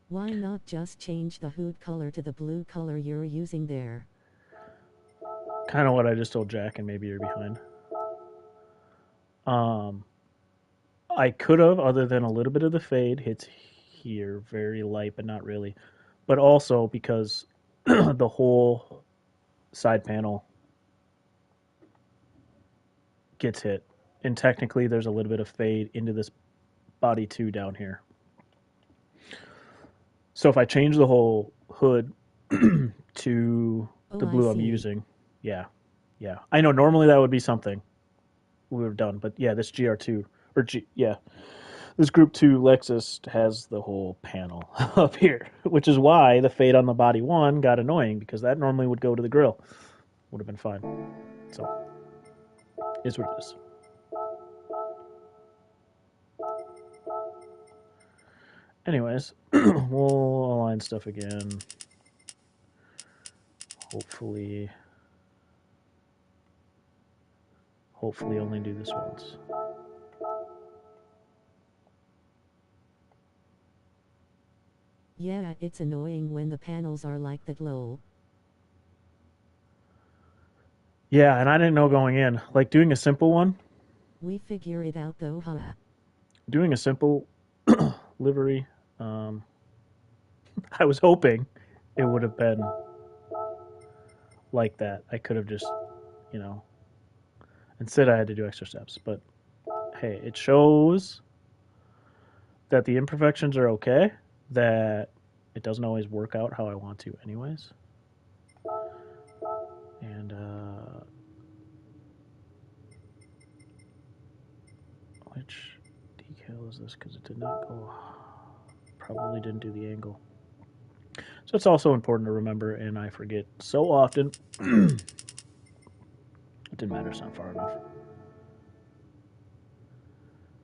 Why not just change the hood color to the blue color you're using there? Kind of what I just told Jack, and maybe you're behind. I could have, other than a little bit of the fade hits here, very light, but not really. But also because the whole side panel gets hit, and technically there's a little bit of fade into this body 2 down here. So if I change the whole hood to the blue I'm using, yeah. I know normally that would be something we would have done, but yeah, this GR2 this Group 2 Lexus has the whole panel up here, which is why the fade on the body 1 got annoying because that normally would go to the grill. Would have been fine. So, is what it is. Anyways, we'll align stuff again. Hopefully only do this once. Yeah, it's annoying when the panels are like that low. Yeah, and I didn't know going in. Like doing a simple one, We figure it out though, huh? doing a simple livery, um, I was hoping it would have been like that. I could have just, you know, instead I had to do extra steps. But hey, it shows that the imperfections are okay, that it doesn't always work out how I want to, anyways. And which decal is this? Because it did not go. Probably didn't do the angle. So it's also important to remember, and I forget so often. It didn't matter, it's not far enough.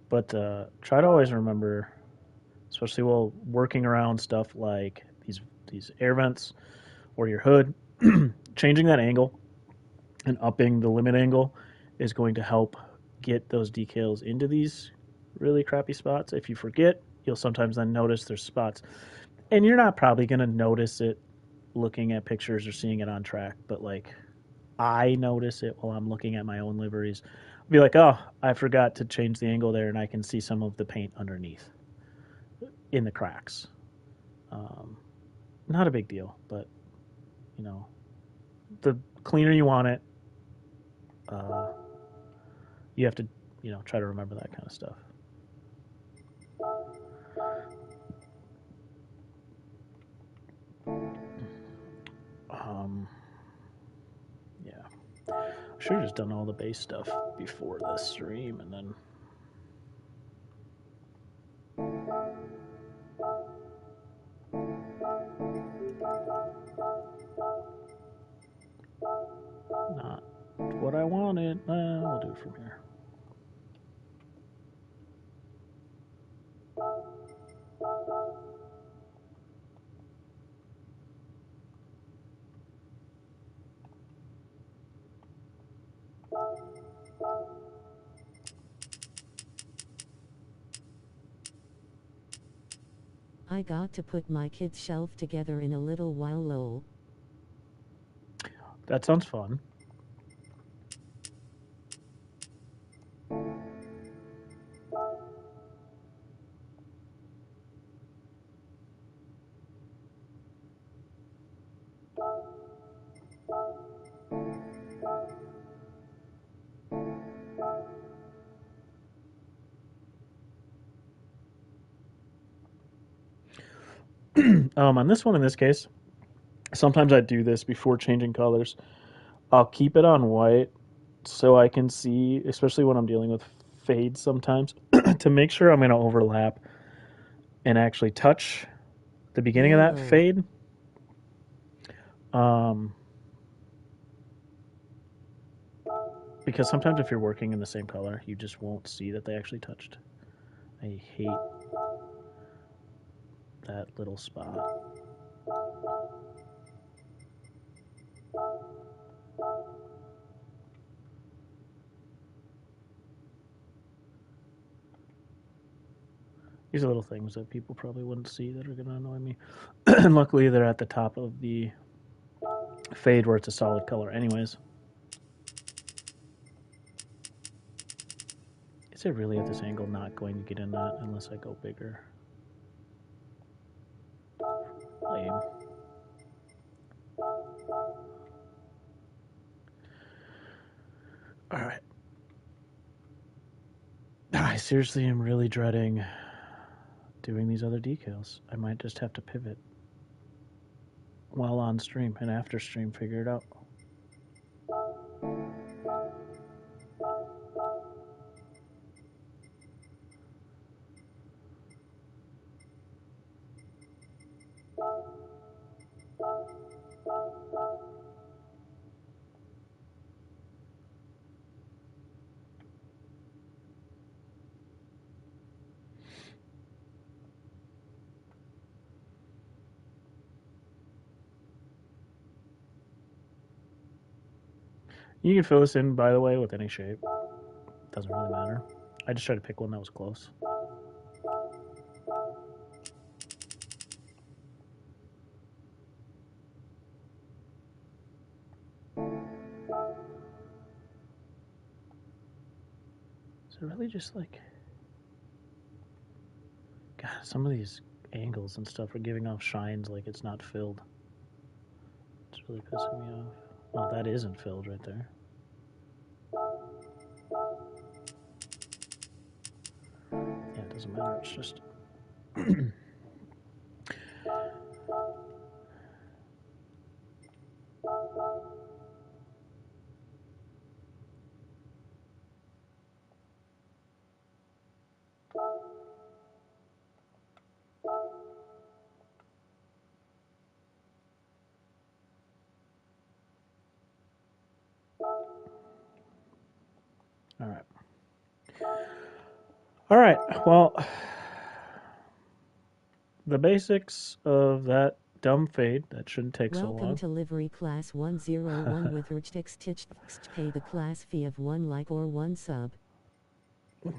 But try to always remember, especially while working around stuff like these air vents or your hood, changing that angle and upping the limit angle is going to help get those decals into these really crappy spots. If you forget, you'll sometimes then notice there's spots, and you're not probably going to notice it looking at pictures or seeing it on track, but like I notice it while I'm looking at my own liveries. I'll be like, oh, I forgot to change the angle there, and I can see some of the paint underneath in the cracks. Um, Not a big deal, but you know, the cleaner you want it, uh, you have to, try to remember that kind of stuff. Um, yeah, I should have just done all the base stuff before this stream, and then not what I wanted. We'll do it from here. I got to put my kid's shelf together in a little while, lol. That sounds fun. On this one, in this case, sometimes I do this before changing colors. I'll keep it on white so I can see, especially when I'm dealing with fades sometimes, to make sure I'm going to overlap and actually touch the beginning of that YOLO. fade. Um, because sometimes if you're working in the same color, you just won't see that they actually touched. I hate that little spot. These are little things that people probably wouldn't see that are going to annoy me. And luckily, they're at the top of the fade where it's a solid color, anyways. Is it really at this angle not going to get in that unless I go bigger? Lame. All right. I seriously am really dreading doing these other decals. I might just have to pivot while on stream and after stream figure it out. You can fill this in, by the way, with any shape. Doesn't really matter. I just tried to pick one that was close. Is it really just like... God, some of these angles and stuff are giving off shines like it's not filled. It's really pissing me off. Well, that isn't filled right there. Yeah, it doesn't matter. It's just... All right. All right. Well, the basics of that dumb fade, that shouldn't take so Welcome long. to Livery Class 101 with Rchtix pay the class fee of 1 like or 1 sub.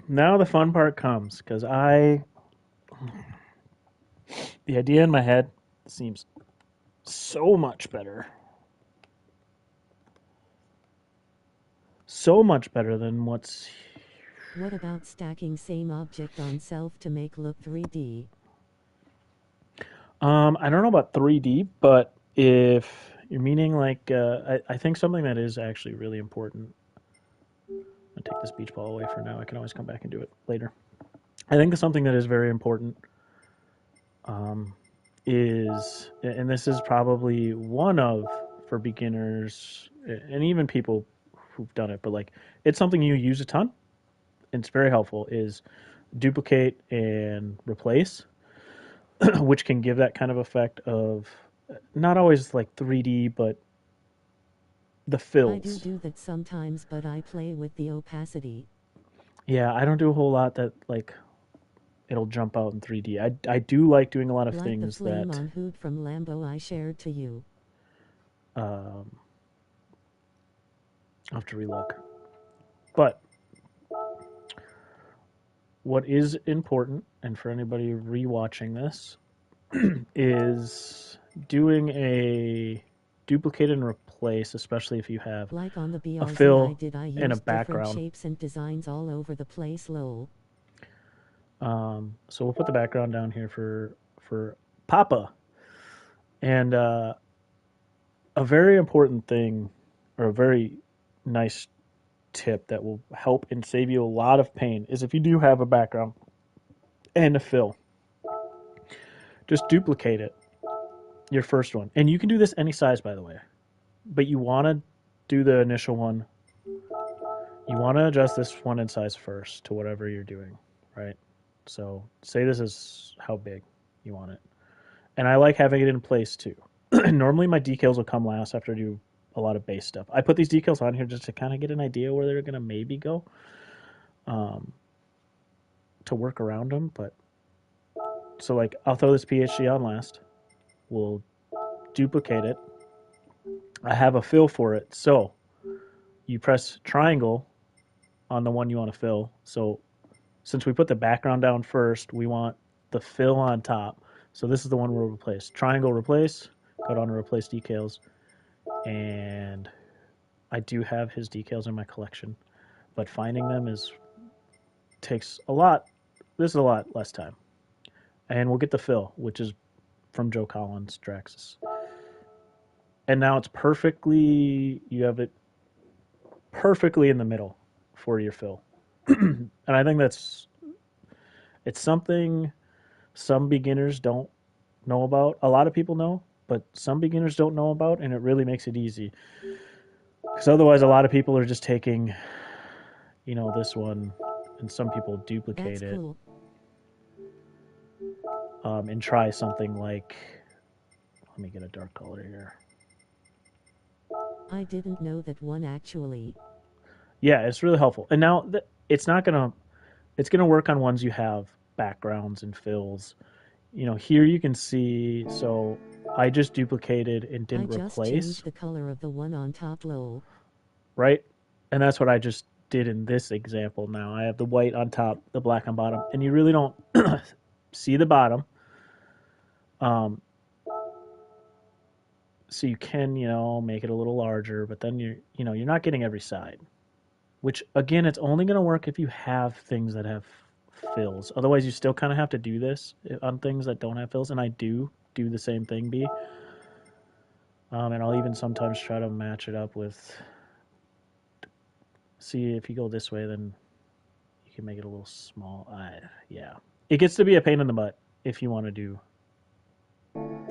Now the fun part comes, because the idea in my head seems so much better. So much better than what's... What about stacking same object on self to make look 3D? I don't know about 3D, but if you're meaning like, I think something that is actually really important. I'm gonna take this beach ball away for now. I can always come back and do it later. I think something that is very important is, and this is probably one of, for beginners and even people who've done it, but like it's something you use a ton. And it's very helpful. Is duplicate and replace, which can give that kind of effect of not always like 3D, but the I fills. do that sometimes, but I play with the opacity. Yeah, I don't do a whole lot that like it'll jump out in 3D. I do like doing a lot of Like things the flame that on hood from Lambo I shared to you. I'll have to relook. But what is important, and for anybody rewatching this, is doing a duplicate and replace, especially if you have Like on the a BRZ I fill did, I and a used different background. shapes and designs all over the place, lol. So we'll put the background down here for Papa. And a very important thing, or a very nice tip that will help and save you a lot of pain, is if you do have a background and a fill, just duplicate it, your first one. And you can do this any size, by the way. But you want to do the initial one. You want to adjust this one in size first to whatever you're doing, right? So say this is how big you want it. And I like having it in place too. Normally my decals will come last after I do a lot of base stuff. I put these decals on here just to kind of get an idea where they're going to maybe go, um, to work around them. But so like I'll throw this PHG on last. We'll duplicate it. I have a fill for it. So you press triangle on the one you want to fill. So since we put the background down first, we want the fill on top. So this is the one we'll replace. Triangle replace, go down to replace decals. And I do have his decals in my collection, but finding them takes a lot. This is a lot less time. And we'll get the fill, which is from Joe Collins Draxus. And now it's perfectly, you have it perfectly in the middle for your fill. And I think it's something some beginners don't know about. A lot of people know, but some beginners don't know about, and it really makes it easy. Because otherwise, a lot of people are just taking, this one, and some people duplicate That's it, cool. and try something like, let me get a dark color here. I didn't know that one actually. Yeah, it's really helpful. And now it's not gonna, it's gonna work on ones you have backgrounds and fills. Here you can see. So I just duplicated and I didn't just replace. changed the color of the one on top, lol. right? And that's what I just did in this example now. I have the white on top, the black on bottom, and you really don't see the bottom. Um, so you can, make it a little larger, but then you're not getting every side. Which again, it's only going to work if you have things that have fills. Otherwise, you still kind of have to do this on things that don't have fills, and I do the same thing, B. And I'll even sometimes try to match it up with. See if you go this way, then you can make it a little small. Yeah, it gets to be a pain in the butt if you want to do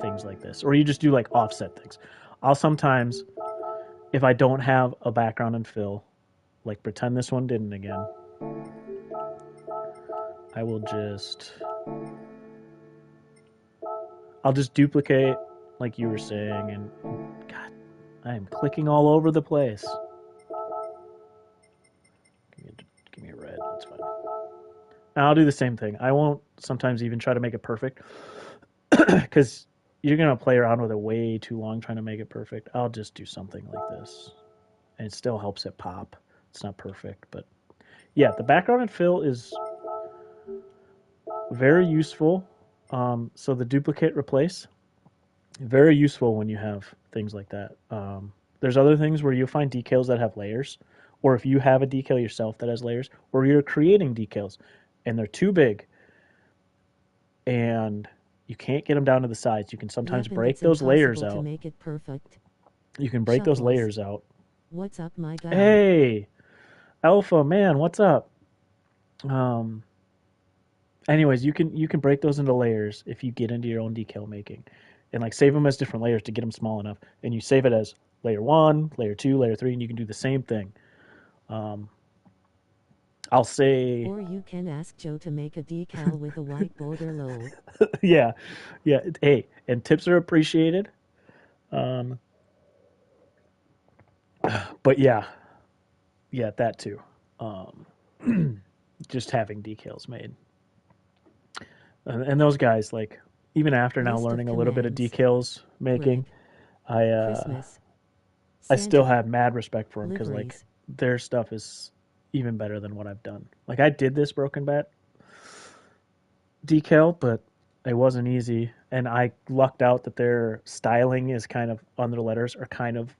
things like this, or you just do like offset things. I'll sometimes, if I don't have a background and fill, like pretend this one didn't again, I will I'll just duplicate like you were saying, and God, I am clicking all over the place. Give me a red, that's fine. Now I'll do the same thing. I won't sometimes even try to make it perfect because you're going to play around with it way too long trying to make it perfect. I'll just do something like this, and it still helps it pop. It's not perfect, but yeah, the background and fill is very useful. So the duplicate replace, very useful when you have things like that. There's other things where you'll find decals that have layers, or if you have a decal yourself that has layers, or you're creating decals and they're too big and you can't get them down to the sides. You can sometimes Yep, and break it's those layers impossible to out. make it perfect. You can break those Shuffles. layers out. What's up, my guy? Hey, Alpha man, what's up? Um, anyways, you can break those into layers if you get into your own decal making, and like save them as different layers to get them small enough. And you save it as layer 1, layer 2, layer 3, and you can do the same thing. Um, I'll say, Or you can ask Joe to make a decal with a white border low. yeah, yeah. Hey, and tips are appreciated. Um, but yeah, that too. Um, just having decals made, and those guys like even after now List of learning a little bit of commands. decals making, Rig. I Christmas. I still Santa. have mad respect for them because like Liveries. their stuff is even better than what I've done. Like I did this Broken Bat decal, but it wasn't easy, and I lucked out that their styling is kind of on their letters are kind of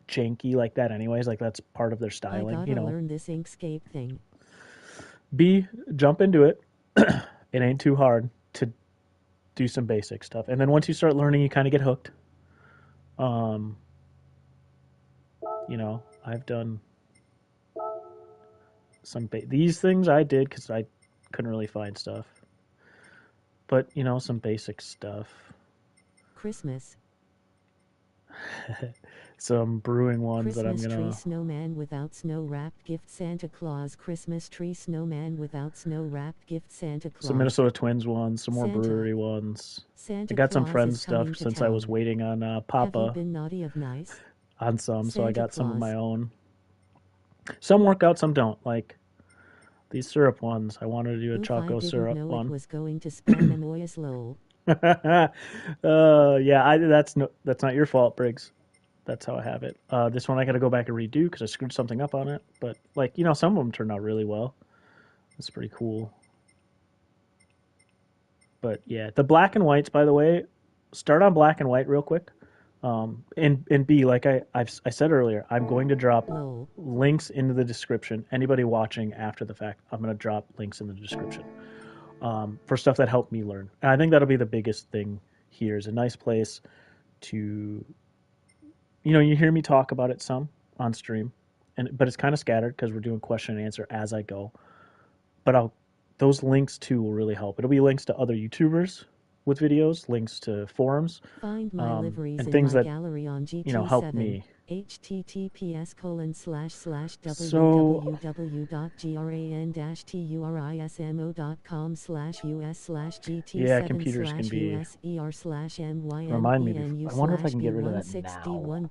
janky like that anyways, like that's part of their I styling, gotta learn this Inkscape thing. B, jump into it. It ain't too hard to do some basic stuff, and then once you start learning you kind of get hooked. um I've done these things I did because I couldn't really find stuff, but some basic stuff. Christmas. Some brewing ones that I'm Christmas tree gonna. snowman without snow wrapped gift Santa Claus. Christmas tree snowman without snow wrapped gift Santa Claus. Some Minnesota Twins ones, some more Santa. brewery ones. I Santa got some Claus friends is coming stuff to since I was town. waiting on Have you Papa been naughty of nice? on some, so I Santa got some of Claus. my own. Some work out, some don't. Like these syrup ones, I wanted to do a Oof, I choco didn't syrup know it one. was going to spam Amoyas lol. Yeah, that's not your fault, Briggs. That's how I have it. This one I got to go back and redo because I screwed something up on it. But like some of them turned out really well. That's pretty cool. But yeah, the black and whites, by the way, start on black and white real quick. And B, like I said earlier, I'm going to drop Lol. links into the description. Anybody watching after the fact, I'm going to drop links in the description for stuff that helped me learn. And I think that'll be the biggest thing here. Is a nice place to, you hear me talk about it some on stream, but it's kind of scattered because we're doing question and answer as I go. But those links too will really help. It'll be links to other YouTubers with videos, links to forums, Find my liveries and in things my that gallery on helped GT7. me. So yeah, computers can be. Remind me. I wonder if I can get rid of that now. I don't want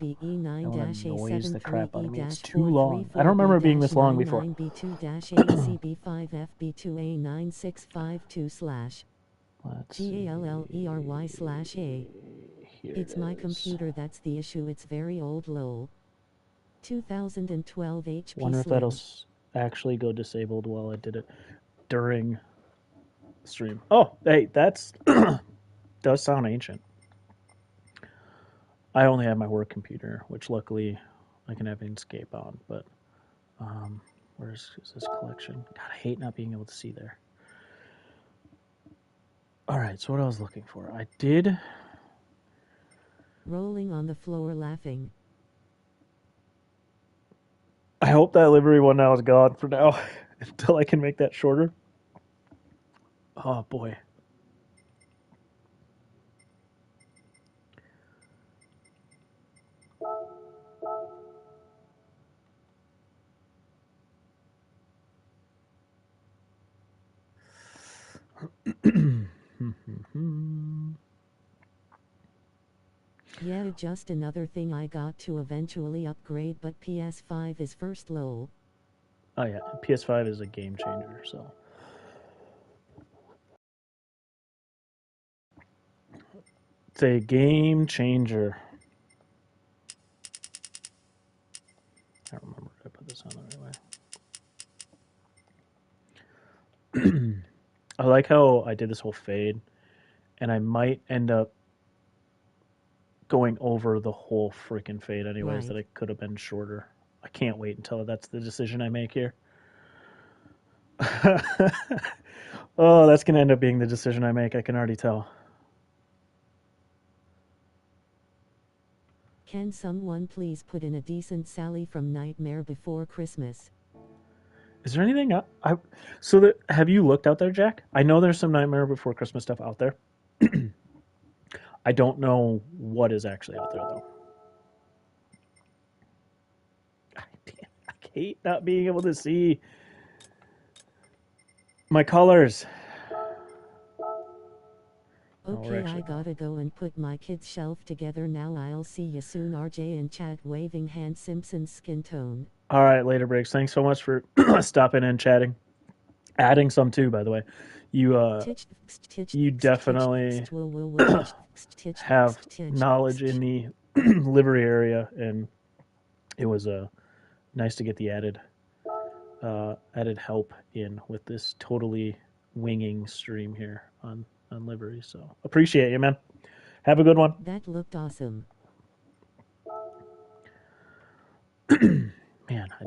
to noise the crap out of me. It's too long. I don't remember it being this long before. B2-ACB5FB2A9652/ Let's GALLERY/A. Here It's it my is. computer that's the issue, it's very old lol. 2012 HP Wonder if Slim. that'll actually go disabled while I did it during stream. Oh, hey, that's does sound ancient. I only have my work computer, which luckily I can have Inkscape on. But where's this collection? God, I hate not being able to see there. All right, so what I was looking for, I did. Rolling on the floor laughing. I hope that livery one now is gone for now until I can make that shorter. Oh boy. Yeah, just another thing I got to eventually upgrade, but PS5 is first lol. Oh yeah, PS5 is a game changer, so. It's a game changer. I don't remember if I put this on the right way. I like how I did this whole fade, and I might end up going over the whole freaking fade anyways, Right. that it could have been shorter. I can't wait until that's the decision I make here. Oh, that's going to end up being the decision I make. I can already tell. Can someone please put in a decent Sally from Nightmare Before Christmas? Is there anything have you looked out there, Jack? I know there's some Nightmare Before Christmas stuff out there. I don't know what is actually out there though. I hate not being able to see my colors. Okay, I gotta go and put my kids' shelf together now. I'll see you soon, RJ in chat, waving hand, Simpsons skin tone. All right, later, Briggs. Thanks so much for stopping and chatting. Adding some too, by the way. You definitely have knowledge in the livery area, and it was nice to get the added help in with this totally winging stream here on livery. So appreciate you, man. Have a good one. That looked awesome. Man, I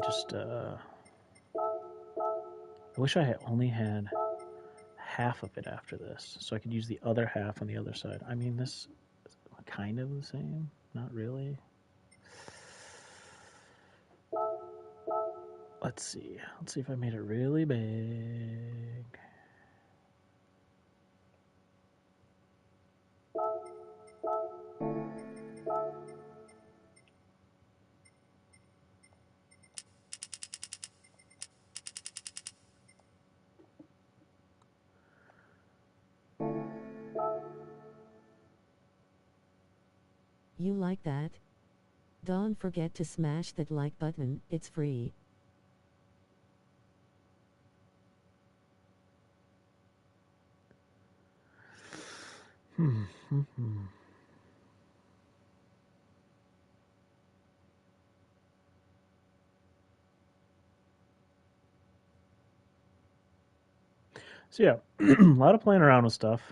wish I had only had half of it after this, so I could use the other half on the other side. I mean, this is kind of the same, not really. Let's see. Let's see if I made it really big. You like that? Don't forget to smash that like button, it's free. So yeah, a lot of playing around with stuff.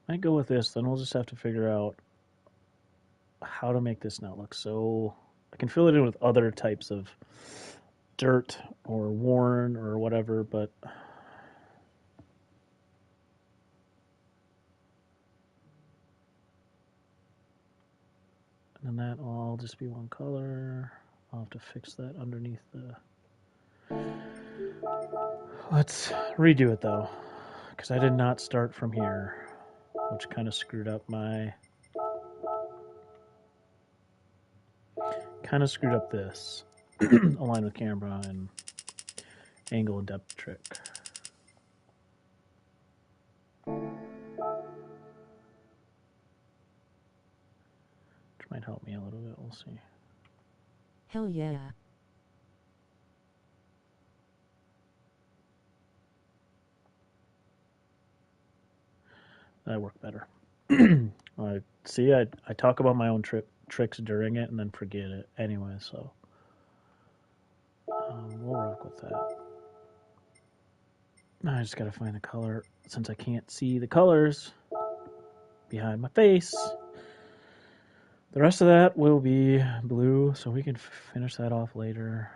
Might go with this, then we'll just have to figure out how to make this not look so. I can fill it in with other types of dirt or worn or whatever, but and then that will all just be one color. I'll have to fix that underneath the. Let's redo it though, because I did not start from here, which kind of screwed up this align with camera and angle and depth trick. Which might help me a little bit. We'll see. Hell yeah. That worked better. See, I talk about my own tricks during it and then forget it anyway. So we'll rock with that. Now I just gotta find the color since I can't see the colors behind my face. The rest of that will be blue, so we can finish that off later.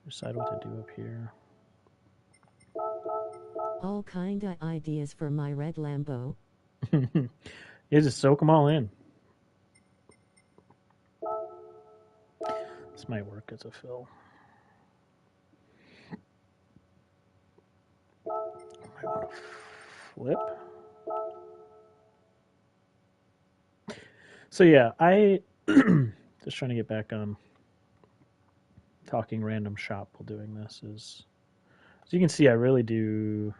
Decide what to do up here. All kinda ideas for my red Lambo. You just soak them all in. This might work as a fill. I might want to flip. So yeah, I just trying to get back on talking random shop while doing this is, as you can see, I really do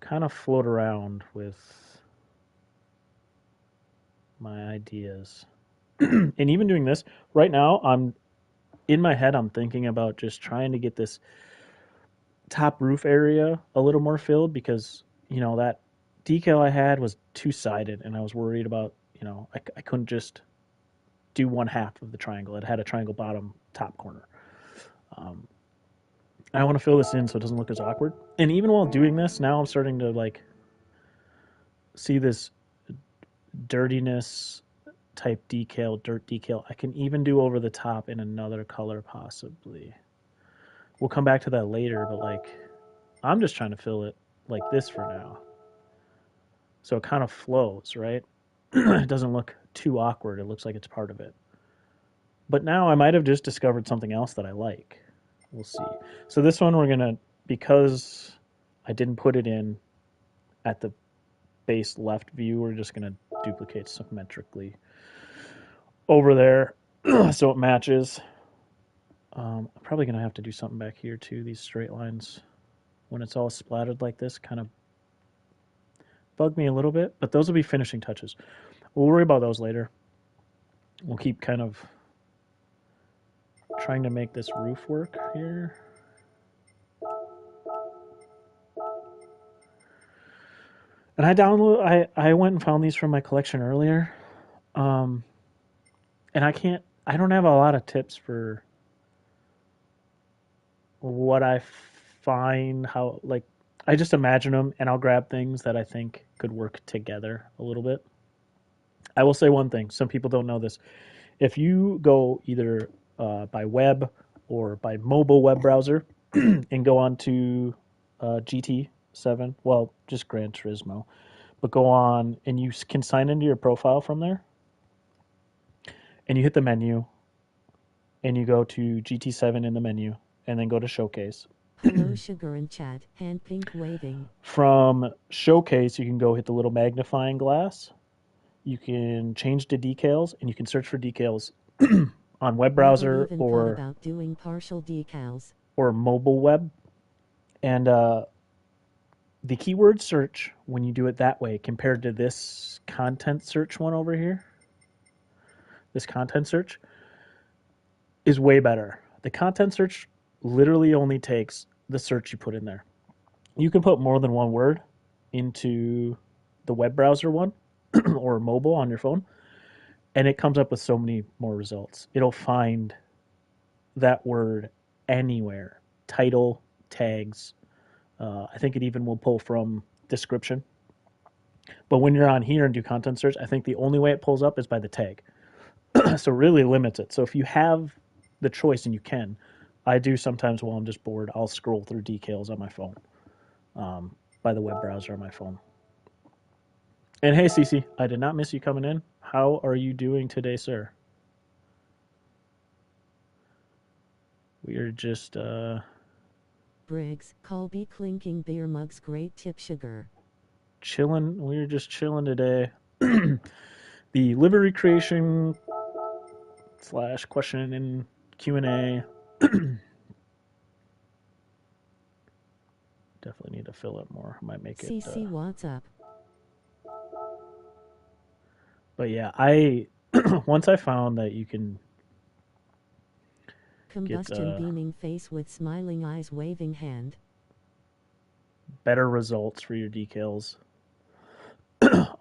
kind of float around with my ideas. And even doing this right now, I'm in my head, I'm thinking about just trying to get this top roof area a little more filled because, that decal I had was two sided and I was worried about, I couldn't just do one half of the triangle. It had a triangle bottom top corner. Um, I want to fill this in so it doesn't look as awkward. And even while doing this, now I'm starting to see this dirtiness type decal, dirt decal. I can even do over the top in another color possibly. We'll come back to that later, but I'm just trying to fill it like this for now. So it kind of flows, right? It doesn't look too awkward. It looks like it's part of it. But now I might have just discovered something else that I like. We'll see. So this one we're going to, because I didn't put it in at the base left view, we're just going to duplicate symmetrically over there so it matches. I'm probably going to have to do something back here too. These straight lines, when it's all splattered like this, kind of bug me a little bit, but those will be finishing touches. We'll worry about those later. We'll keep kind of trying to make this roof work here. And I went and found these from my collection earlier. And I don't have a lot of tips for what I find, how, I just imagine them and I'll grab things that I think could work together a little bit. I will say one thing. Some people don't know this. If you go either by web or by mobile web browser and go on to GT7, well, just Gran Turismo, but go on and you can sign into your profile from there and you hit the menu and you go to GT7 in the menu and then go to Showcase. Hello, sugar and chat. Hand pink waving. From Showcase, you can go hit the little magnifying glass. You can change to decals and you can search for decals on web browser Never even thought about doing partial decals or mobile web. And the keyword search, when you do it that way, compared to this content search one over here, this content search is way better. The content search literally only takes the search you put in there. You can put more than one word into the web browser one or mobile on your phone, and it comes up with so many more results. It'll find that word anywhere, title, tags. I think it even will pull from description. But when you're on here and do content search, I think the only way it pulls up is by the tag. So really limits it. So if you have the choice and you can, I do sometimes while I'm just bored, I'll scroll through decals on my phone, by the web browser on my phone. And hey, Cece, I did not miss you coming in. How are you doing today, sir? We are just Briggs, Colby clinking beer mugs, great tip, sugar. chilling. We're just chilling today. The livery creation / question and Q&A. Definitely need to fill it more. Might make it. CC, what's up? But yeah, I once I found that you can Combustion beaming face with smiling eyes waving hand. Better results for your decals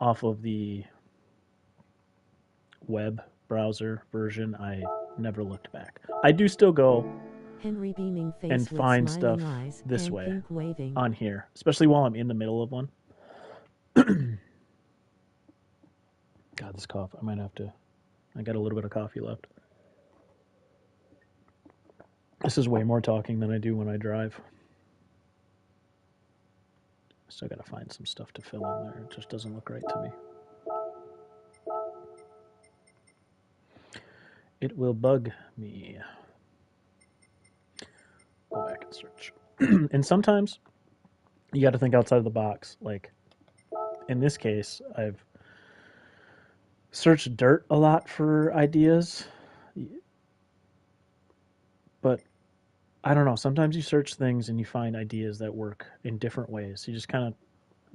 off of the web browser version. I never looked back. I do still go Henry beaming face and with find smiling stuff eyes, this hand way pink waving. on here, especially while I'm in the middle of one. God, this cough. I might have to. I got a little bit of coffee left. This is way more talking than I do when I drive. Still got to find some stuff to fill in there. It just doesn't look right to me. It will bug me. Go back and search. And sometimes you got to think outside of the box. Like in this case, I've searched dirt a lot for ideas, but I don't know. Sometimes you search things and you find ideas that work in different ways. You just kind of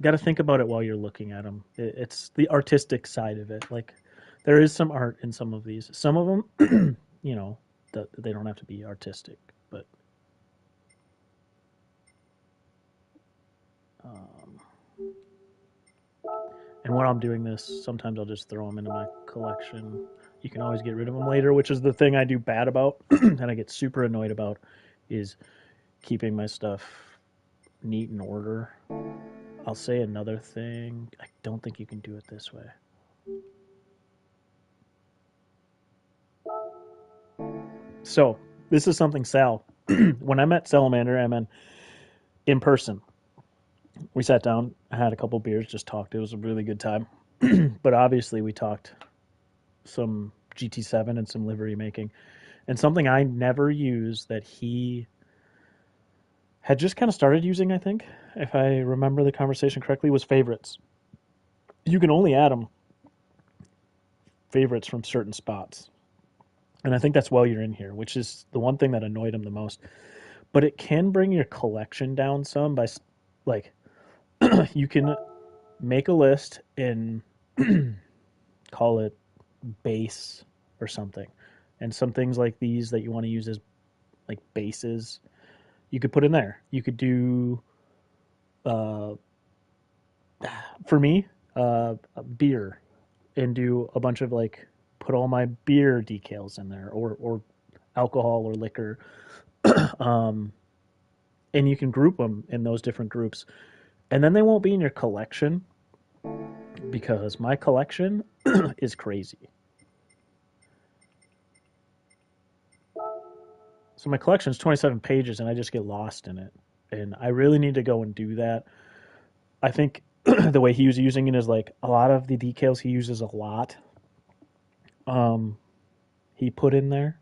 got to think about it while you're looking at them. It's the artistic side of it. Like there is some art in some of these. Some of them, you know, they don't have to be artistic, but and when I'm doing this, sometimes I'll just throw them into my collection. You can always get rid of them later, which is the thing I do bad about and I get super annoyed about is keeping my stuff neat in order. I'll say another thing. I don't think you can do it this way. So, this is something Sal, when I met Salamander, I meant in person. We sat down, had a couple beers, just talked. It was a really good time. But obviously, we talked some GT7 and some livery making. And something I never use that he had just kind of started using, I think, if I remember the conversation correctly, was favorites. You can only add them favorites from certain spots. And I think that's while you're in here, which is the one thing that annoyed him the most. But it can bring your collection down some by, like, you can make a list and call it base or something. And some things like these that you want to use as like bases, you could put in there. You could do, uh, for me, beer and do a bunch of like, put all my beer decals in there or alcohol or liquor. um, and you can group them in those different groups. And then they won't be in your collection because my collection is crazy. So my collection is 27 pages and I just get lost in it. And I really need to go and do that. I think the way he was using it is like a lot of the decals he uses a lot. He put in there.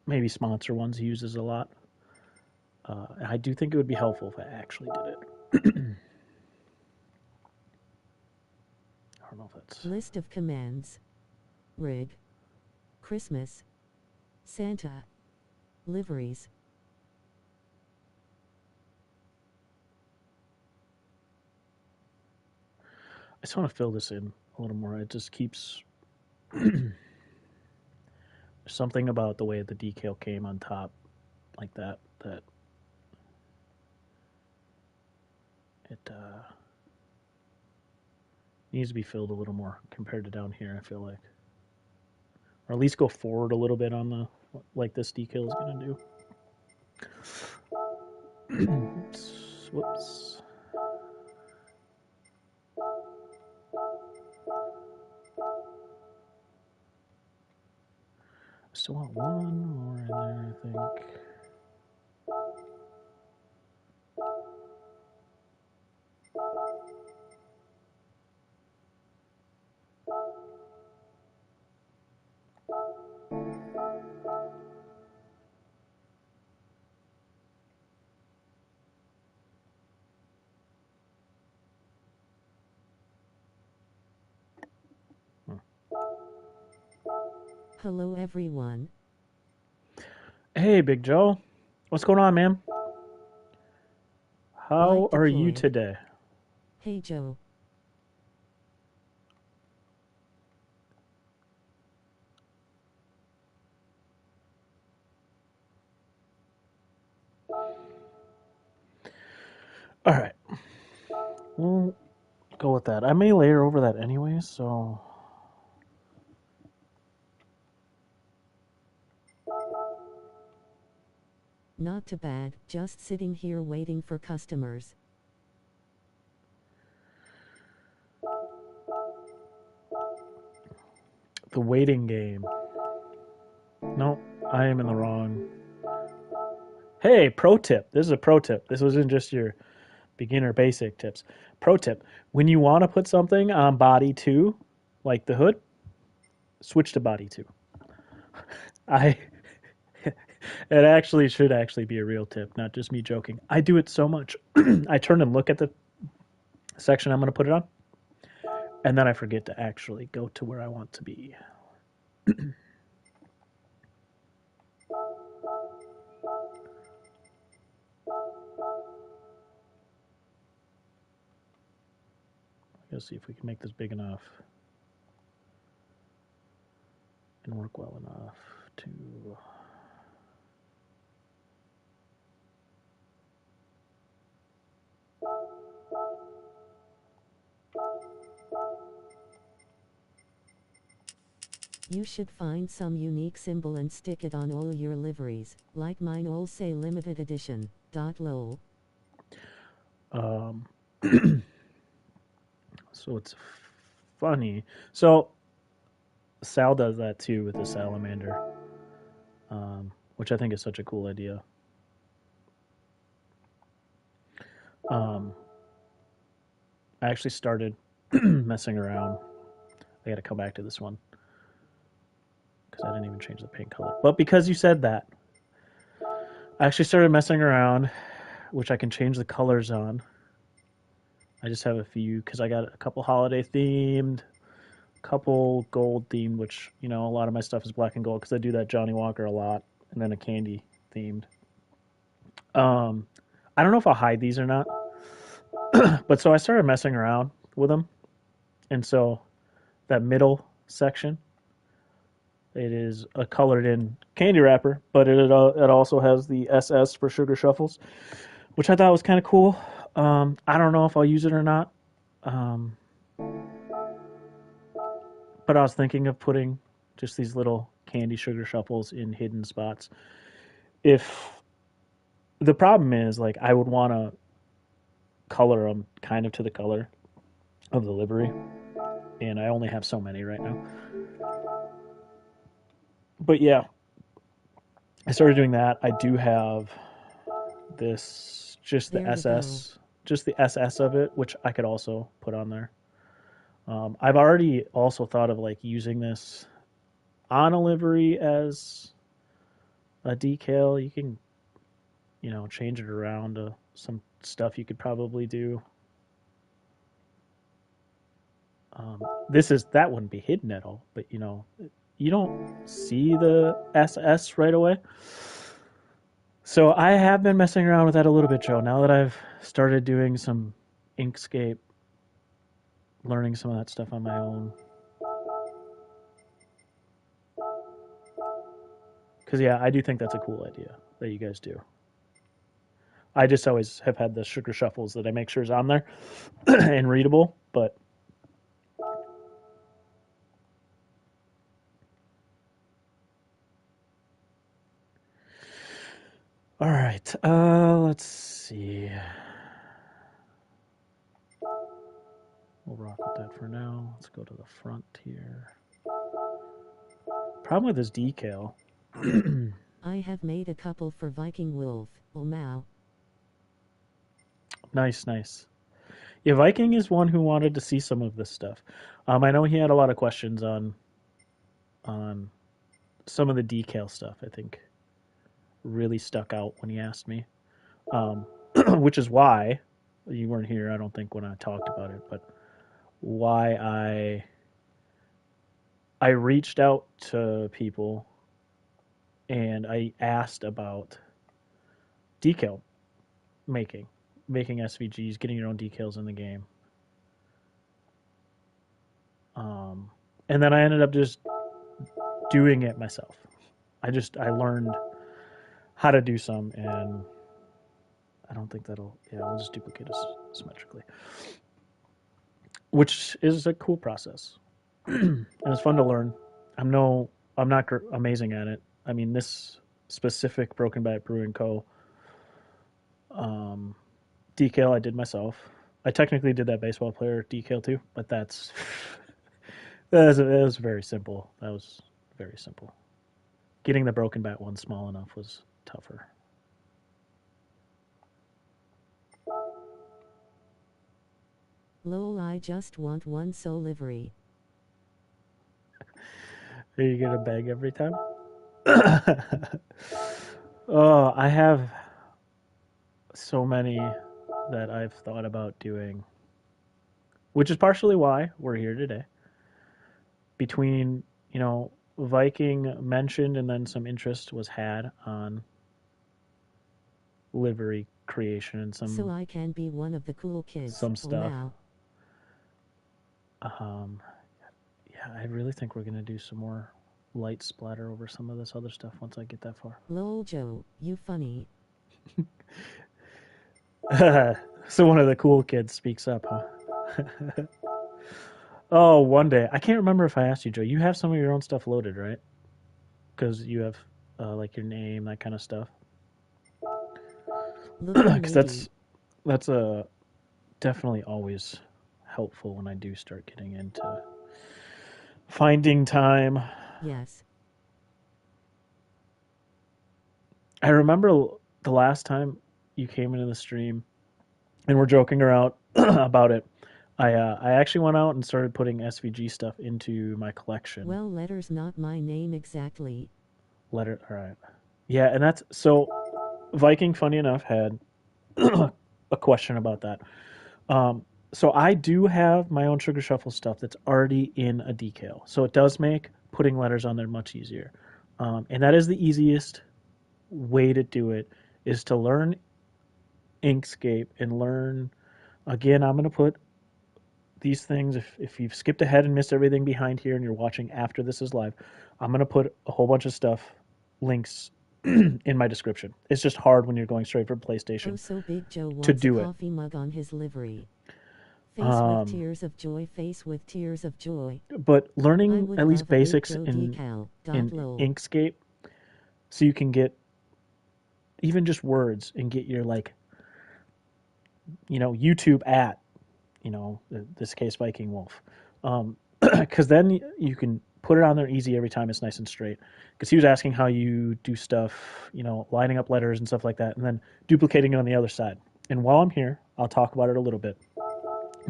Maybe sponsor ones he uses a lot. I do think it would be helpful if I actually did it. I don't know if that's... List of commands. Rig. Christmas. Santa. Liveries. I just want to fill this in a little more. It just keeps... something about the way the decal came on top like that it needs to be filled a little more compared to down here, I feel like. Or at least go forward a little bit on the, like this decal is going to do. Oops. Whoops. I still want one more in there, I think. Hello everyone. Hey, Big Joe. What's going on, man? How Like are you deployed. today? Hey Joe. All right, we'll go with that. I may layer over that anyway, so Not too bad, just sitting here waiting for customers. the waiting game. No, I am in the wrong. Hey, pro tip. This is a pro tip. This wasn't just your beginner basic tips. Pro tip. When you want to put something on body 2, like the hood, switch to body 2. I it actually should actually be a real tip, not just me joking. I do it so much. I turn and look at the section I'm going to put it on, and then I forget to actually go to where I want to be. Let's see if we can make this big enough and work well enough to. You should find some unique symbol and stick it on all your liveries, like mine all say limited edition. Lol. Um, so it's funny. So Sal does that too with the salamander, which I think is such a cool idea. Um, I actually started messing around. I got to come back to this one because I didn't even change the paint color. But because you said that, I actually started messing around, which I can change the colors on. I just have a few because I got a couple holiday themed, a couple gold themed, which, you know, a lot of my stuff is black and gold because I do that Johnny Walker a lot, and then a candy themed. Um, I don't know if I'll hide these or not, but so I started messing around with them, and so that middle section, it is a colored in candy wrapper, but it also has the SS for Sugar Shuffles, which I thought was kind of cool. I don't know if I'll use it or not, um, but I was thinking of putting just these little candy Sugar Shuffles in hidden spots. If the problem is, like, I would want to color them kind of to the color of the livery, and I only have so many right now. But yeah, I started doing that. I do have this, just the There you go. SS, just the SS of it, which I could also put on there. I've already also thought of like using this on a livery as a decal. You can, you know, change it around to some stuff you could probably do. This is that wouldn't be hidden at all, but you know, you don't see the SS right away. So I have been messing around with that a little bit, Joe. Now that I've started doing some Inkscape, learning some of that stuff on my own. Because yeah, I do think that's a cool idea that you guys do. I just always have had the sugar shuffles that I make sure is on there and readable, but all right. Let's see. We'll rock with that for now. Let's go to the front here. Problem with this decal. I have made a couple for Viking Wolf. Oh Mao. Nice, nice. Yeah, Viking is one who wanted to see some of this stuff. I know he had a lot of questions on some of the decal stuff. I think really stuck out when he asked me, um, which is why you weren't here. I don't think when I talked about it, but why I reached out to people and I asked about decal making, making SVGs, getting your own decals in the game. Um, and then I ended up just doing it myself. I learned how to do some, and I don't think that'll. Yeah, we'll just duplicate it symmetrically, which is a cool process. And it's fun to learn. I'm not amazing at it. I mean, this specific Broken Bat Brewing Co. Um, decal I did myself. I technically did that baseball player decal too, but that was very simple. That was very simple. Getting the Broken Bat one small enough was tougher. Lol, I just want one so livery. Are you gonna beg every time? Oh, I have so many that I've thought about doing, which is partially why we're here today. Between, Viking mentioned and then some interest was had on livery creation and So I can be one of the cool kids. some Oh, stuff. now. Um, yeah, I really think we're gonna do some more light splatter over some of this other stuff once I get that far. Lol, Joe, you funny. So one of the cool kids speaks up, huh? Oh, one day. I can't remember if I asked you, Joe. You have some of your own stuff loaded, right? Because you have like your name, that kind of stuff. Looking Because maybe. that's a definitely always helpful when I do start getting into finding time. Yes. I remember the last time you came into the stream and we're joking around about it. I actually went out and started putting SVG stuff into my collection. Well, letter's not my name exactly. Letter, all right. Yeah, and that's so. Viking, funny enough, had a question about that. Um, so I do have my own Sugar Shuffle stuff that's already in a decal, so it does make putting letters on there much easier. And that is the easiest way to do it is to learn Inkscape and learn. Again, I'm going to put these things. If you've skipped ahead and missed everything behind here and you're watching after this is live, I'm going to put a whole bunch of stuff, links in my description. It's just hard when you're going straight from Oh, PlayStation so Big Joe to wants a do it. coffee mug on his livery. Face with Um, tears of joy, face with tears of joy. but I learning would at least love a Big basics Joe in decal. Lol. Inkscape, so you can get even just words and get your like YouTube at this case Viking Wolf, because then you can put it on there easy every time. It's nice and straight. Because he was asking how you do stuff, lining up letters and stuff like that, and then duplicating it on the other side. And while I'm here, I'll talk about it a little bit.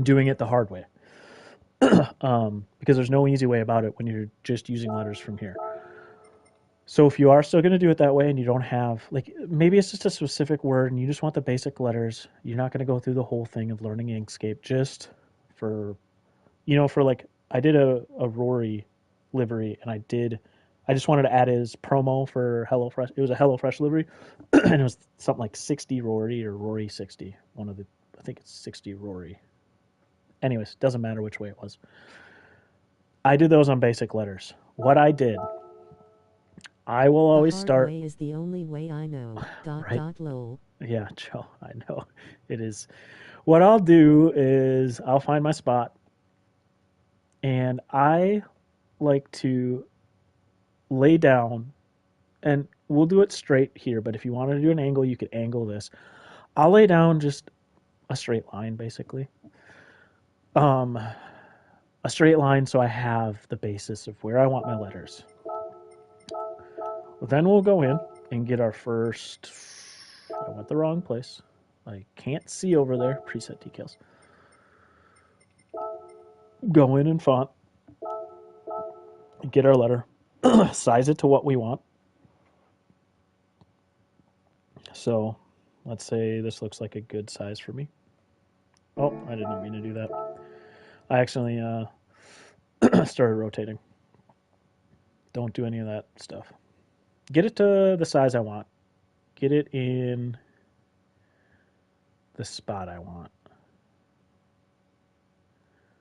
Doing it the hard way, because there's no easy way about it when you're just using letters from here. So if you are still going to do it that way and you don't have, like, maybe it's just a specific word and you just want the basic letters, you're not going to go through the whole thing of learning Inkscape just for, for like, I did a Rory livery and I just wanted to add his promo for HelloFresh. It was a HelloFresh livery and it was something like 60 Rory or Rory 60. I think it's 60 Rory. Anyways, doesn't matter which way it was. I did those on basic letters. What I did, I will The always hard start way is the only way I know. right. Lol. Yeah, Joe, I know it is. What I'll do is I'll find my spot, and I like to lay down, and we'll do it straight here. But if you wanted to do an angle, you could angle this. I'll lay down just a straight line, basically. Um, a straight line, so I have the basis of where I want my letters. Then we'll go in and get our first. I went the wrong place. I can't see over there. Preset decals. Go in and font. Get our letter. Size it to what we want. So let's say this looks like a good size for me. Oh, I didn't mean to do that. I accidentally started rotating. Don't do any of that stuff. Get it to the size I want. Get it in the spot I want.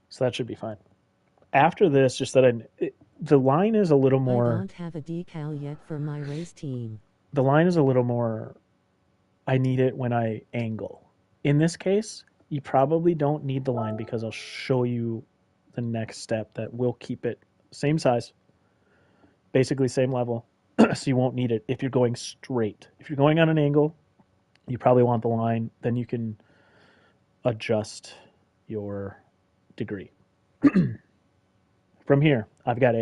So that should be fine. After this, just the line is a little I more. don't have a decal yet for my race team. The line is a little more I need it when I angle. In this case, you probably don't need the line because I'll show you the next step that will keep it same size, basically same level, so you won't need it if you're going straight. If you're going on an angle, you probably want the line, then you can adjust your degree. From here, I've got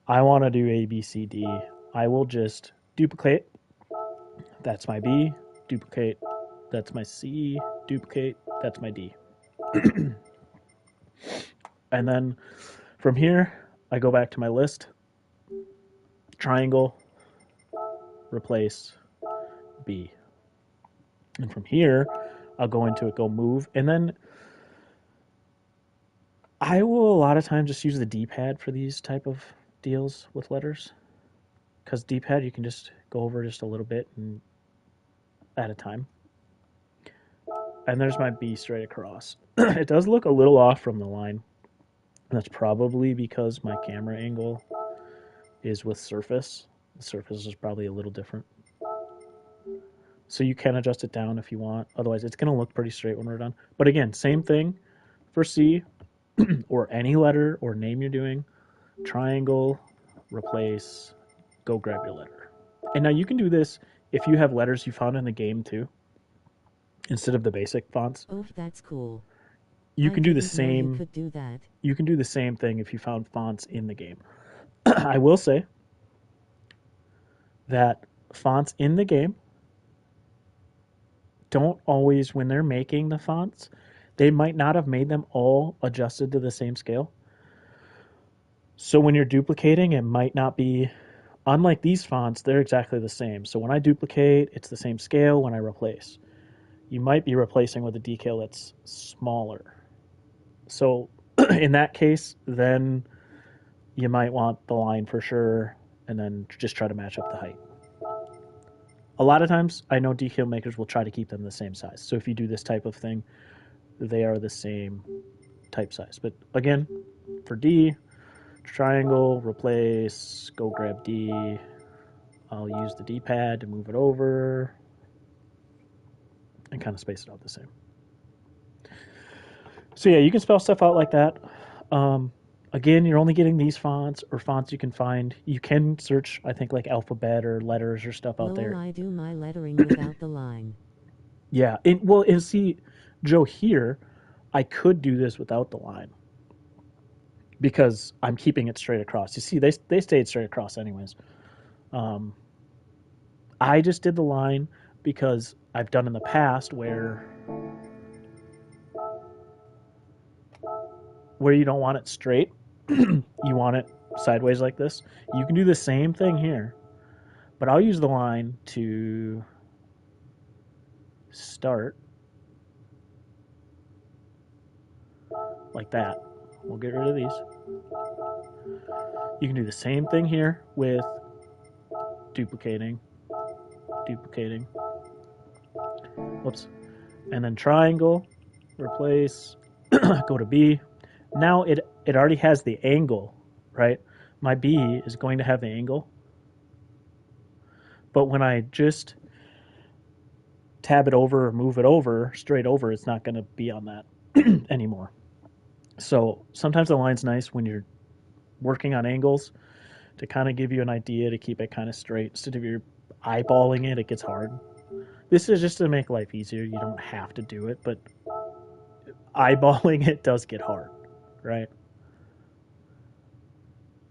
I want to do A, B, C, D. I will just duplicate. That's my B. Duplicate. That's my C. Duplicate. That's my D. And then from here, I go back to my list. Triangle. Replace. B. And from here, I'll go into it, go move. And then I will a lot of times just use the D-pad for these type of deals with letters. Because D-pad, you can just go over just a little bit and at a time. And there's my B straight across. It does look a little off from the line. That's probably because my camera angle is with surface. The surface is probably a little different. So you can adjust it down if you want. Otherwise, it's going to look pretty straight when we're done. But again, same thing for C or any letter or name you're doing. Triangle, replace, go grab your letter. And now you can do this if you have letters you found in the game too, instead of the basic fonts. Oh, that's cool. You can do the didn't know same. You could do that. You can do the same thing if you found fonts in the game. I will say that fonts in the game don't always, when they're making the fonts, they might not have made them all adjusted to the same scale. So when you're duplicating, it might not be, unlike these fonts, they're exactly the same. So when I duplicate, it's the same scale. When I replace, you might be replacing with a decal that's smaller. So in that case, then you might want the line for sure, and then just try to match up the height. A lot of times, I know decal makers will try to keep them the same size. So if you do this type of thing, they are the same type size. But again, for D, triangle, replace, go grab D. I'll use the D-pad to move it over and kind of space it out the same. So yeah, you can spell stuff out like that. Again, you're only getting these fonts or fonts you can find. You can search, I think, like alphabet or letters or stuff out there. I do my lettering without the line. Yeah. And see, Joe, here, I could do this without the line because I'm keeping it straight across. You see, they stayed straight across anyways. I just did the line because I've done in the past where you don't want it straight. You want it sideways like this. You can do the same thing here, but I'll use the line to start like that. We'll get rid of these. You can do the same thing here with duplicating, whoops, and then triangle, replace, go to B. Now it already has the angle, right? My B is going to have the angle. But when I just tab it over or move it over, straight over, it's not going to be on that anymore. So sometimes the line's nice when you're working on angles to kind of give you an idea to keep it kind of straight. Instead of you're eyeballing it, it gets hard. This is just to make life easier. You don't have to do it, but eyeballing it does get hard, right?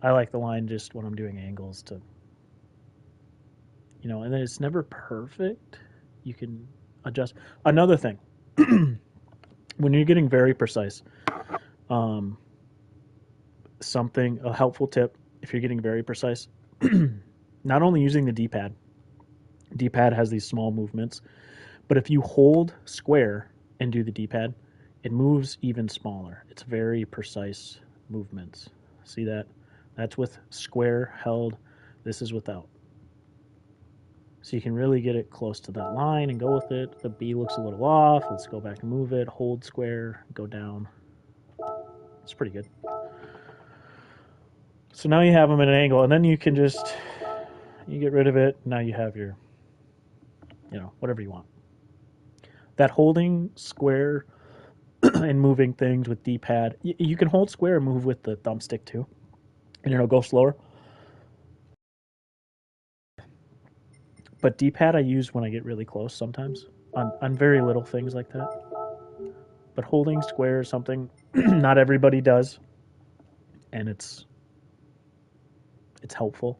I like the line just when I'm doing angles to, and then it's never perfect. You can adjust. Another thing, when you're getting very precise, a helpful tip, if you're getting very precise, not only using the D-pad has these small movements, but if you hold square and do the D-pad, it moves even smaller. It's very precise movements. See that? That's with square held. This is without. So you can really get it close to that line and go with it. The B looks a little off. Let's go back and move it. Hold square, go down. It's pretty good. So now you have them at an angle, and then you can you get rid of it. Now you have your whatever you want. That holding square and moving things with D-pad, you can hold square and move with the thumbstick too, and it'll go slower. But D-pad I use when I get really close sometimes on very little things like that. But holding square is something not everybody does, and it's helpful.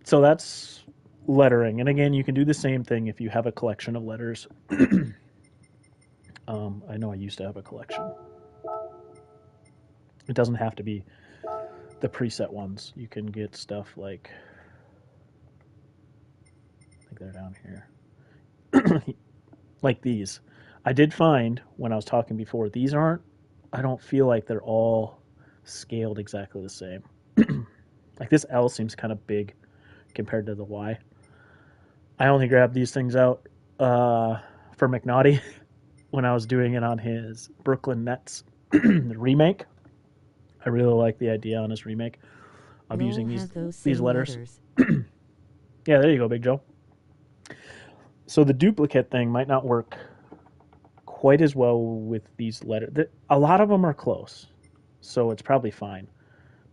So that's lettering, and again, you can do the same thing if you have a collection of letters. I know I used to have a collection. It doesn't have to be the preset ones. You can get stuff like, I think they're down here, like these. I did find when I was talking before, these aren't, I don't feel like they're all scaled exactly the same. Like this L seems kind of big compared to the Y. I only grabbed these things out for McNaughty when I was doing it on his Brooklyn Nets remake. I really like the idea on his remake of Lol using have those these same letters. letters. Yeah, there you go, Big Joe. So the duplicate thing might not work quite as well with these letters. A lot of them are close, so it's probably fine.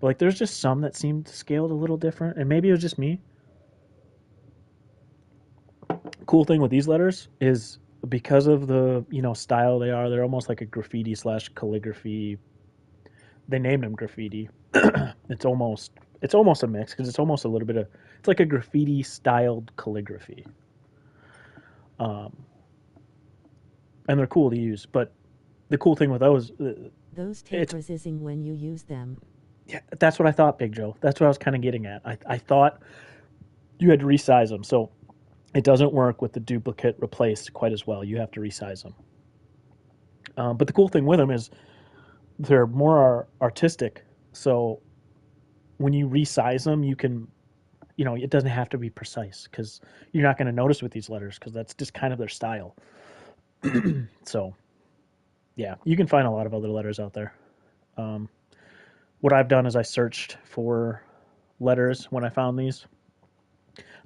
But like, there's just some that seemed scaled a little different, and maybe it was just me. Cool thing with these letters is because of the style they are, they're almost like a graffiti slash calligraphy. They named them graffiti. it's almost it's almost a mix because it's almost a little bit of, it's like a graffiti styled calligraphy. Um, and they're cool to use. But the cool thing with those, Those take it's resisting when you use them. yeah, that's what I thought, Big Joe. That's what I was kind of getting at. I thought you had to resize them, so it doesn't work with the duplicate replaced quite as well. You have to resize them. But the cool thing with them is they're more artistic. So when you resize them, you can, it doesn't have to be precise because you're not going to notice with these letters because that's just kind of their style. So yeah, you can find a lot of other letters out there. Um, what I've done is I searched for letters when I found these.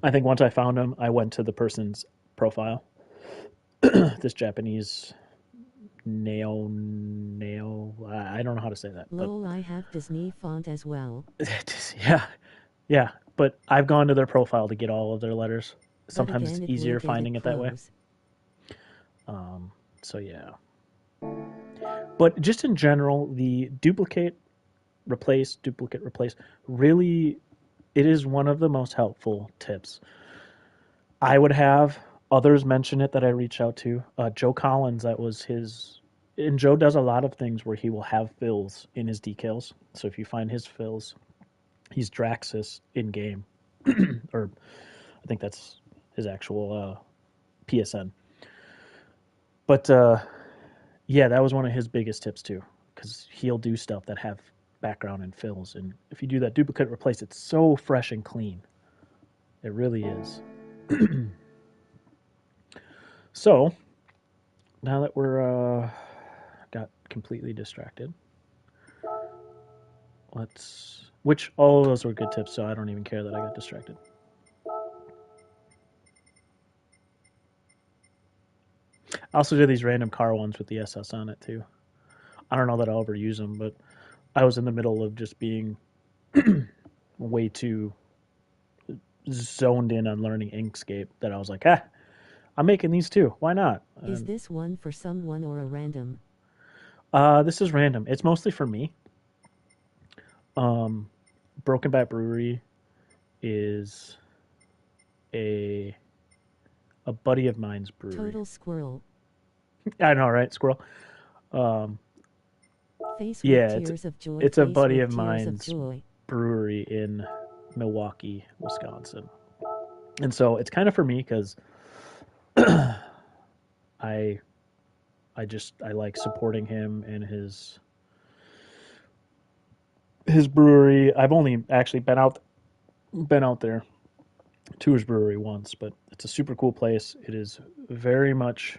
I think once I found them, I went to the person's profile. This Japanese nail. I don't know how to say that, but Lol I have Disney font as well. yeah, yeah. But I've gone to their profile to get all of their letters. But Sometimes it's again it will easier get it finding it that way. pros. Um, so yeah. But just in general, the duplicate replace, really, it is one of the most helpful tips. I would have others mention it that I reach out to. Joe Collins, that was his. And Joe does a lot of things where he will have fills in his decals. So if you find his fills, he's Draxus in game, or I think that's his actual PSN. But yeah, that was one of his biggest tips too, because he'll do stuff that have background and fills, and if you do that duplicate replace, it's so fresh and clean. It really is. So now that we're got completely distracted, which all of those were good tips, so I don't even care that I got distracted. I also did these random car ones with the SS on it too. I don't know that I'll ever use them, but I was in the middle of just being way too zoned in on learning Inkscape that I was like, I'm making these too. Why not? Is this one for someone or a random? This is random. It's mostly for me. Um, Broken Bat Brewery is a a buddy of mine's brewery. Total squirrel. I know, right? Squirrel. Um, Face with yeah, tears of joy. it's a Face buddy with of tears of mine's joy. brewery in Milwaukee, Wisconsin, and so it's kind of for me because I I like supporting him and his brewery. I've only actually been out there to his brewery once, but it's a super cool place. It is very much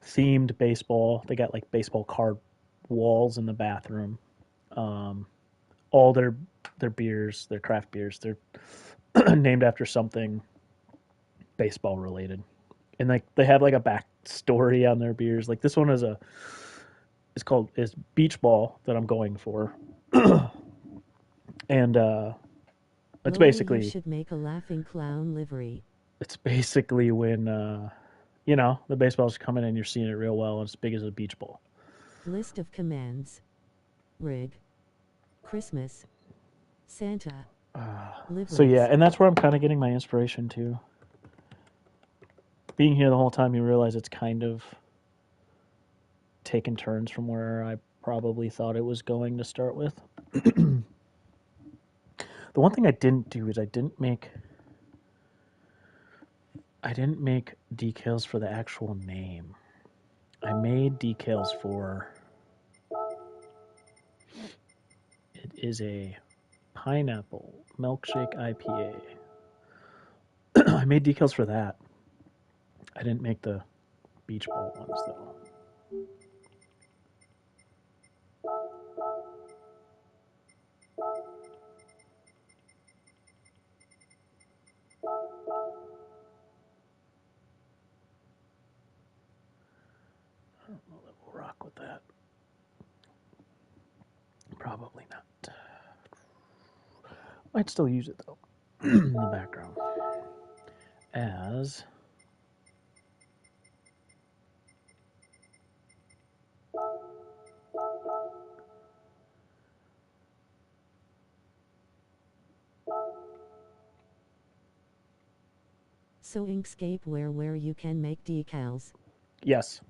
themed baseball. They got like baseball card walls in the bathroom. Um, all their beers, their craft beers, they're named after something. baseball related, and like they have like a backstory on their beers. Like this one is beach ball that I'm going for, and it's Lol, you basically should make a laughing clown livery. when the baseball's coming and you're seeing it real well and it's big as a beach ball. List of commands. Rig. Christmas. Santa. So yeah, Liveries. and that's where I'm kind of getting my inspiration too. Being here the whole time, you realize it's kind of taken turns from where I probably thought it was going to start with. The one thing I didn't do is I didn't make decals for the actual name. I made decals for it is a pineapple milkshake IPA. I made decals for that. I didn't make the beach ball ones though. I don't know that we'll rock with that. Probably not. Might still use it though in the background as So Inkscape where you can make decals. yes.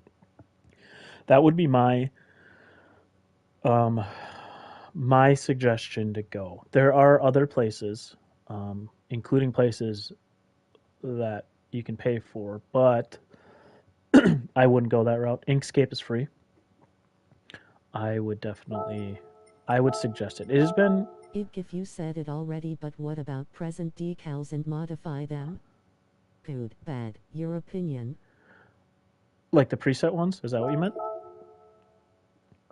That would be um my suggestion to go. There are other places, including places that you can pay for, but I wouldn't go that route. Inkscape is free. I would definitely, I would suggest it. It has been If you said it already, but what about present decals and modify them? Good, bad, your opinion. like the preset ones. Is that what you meant?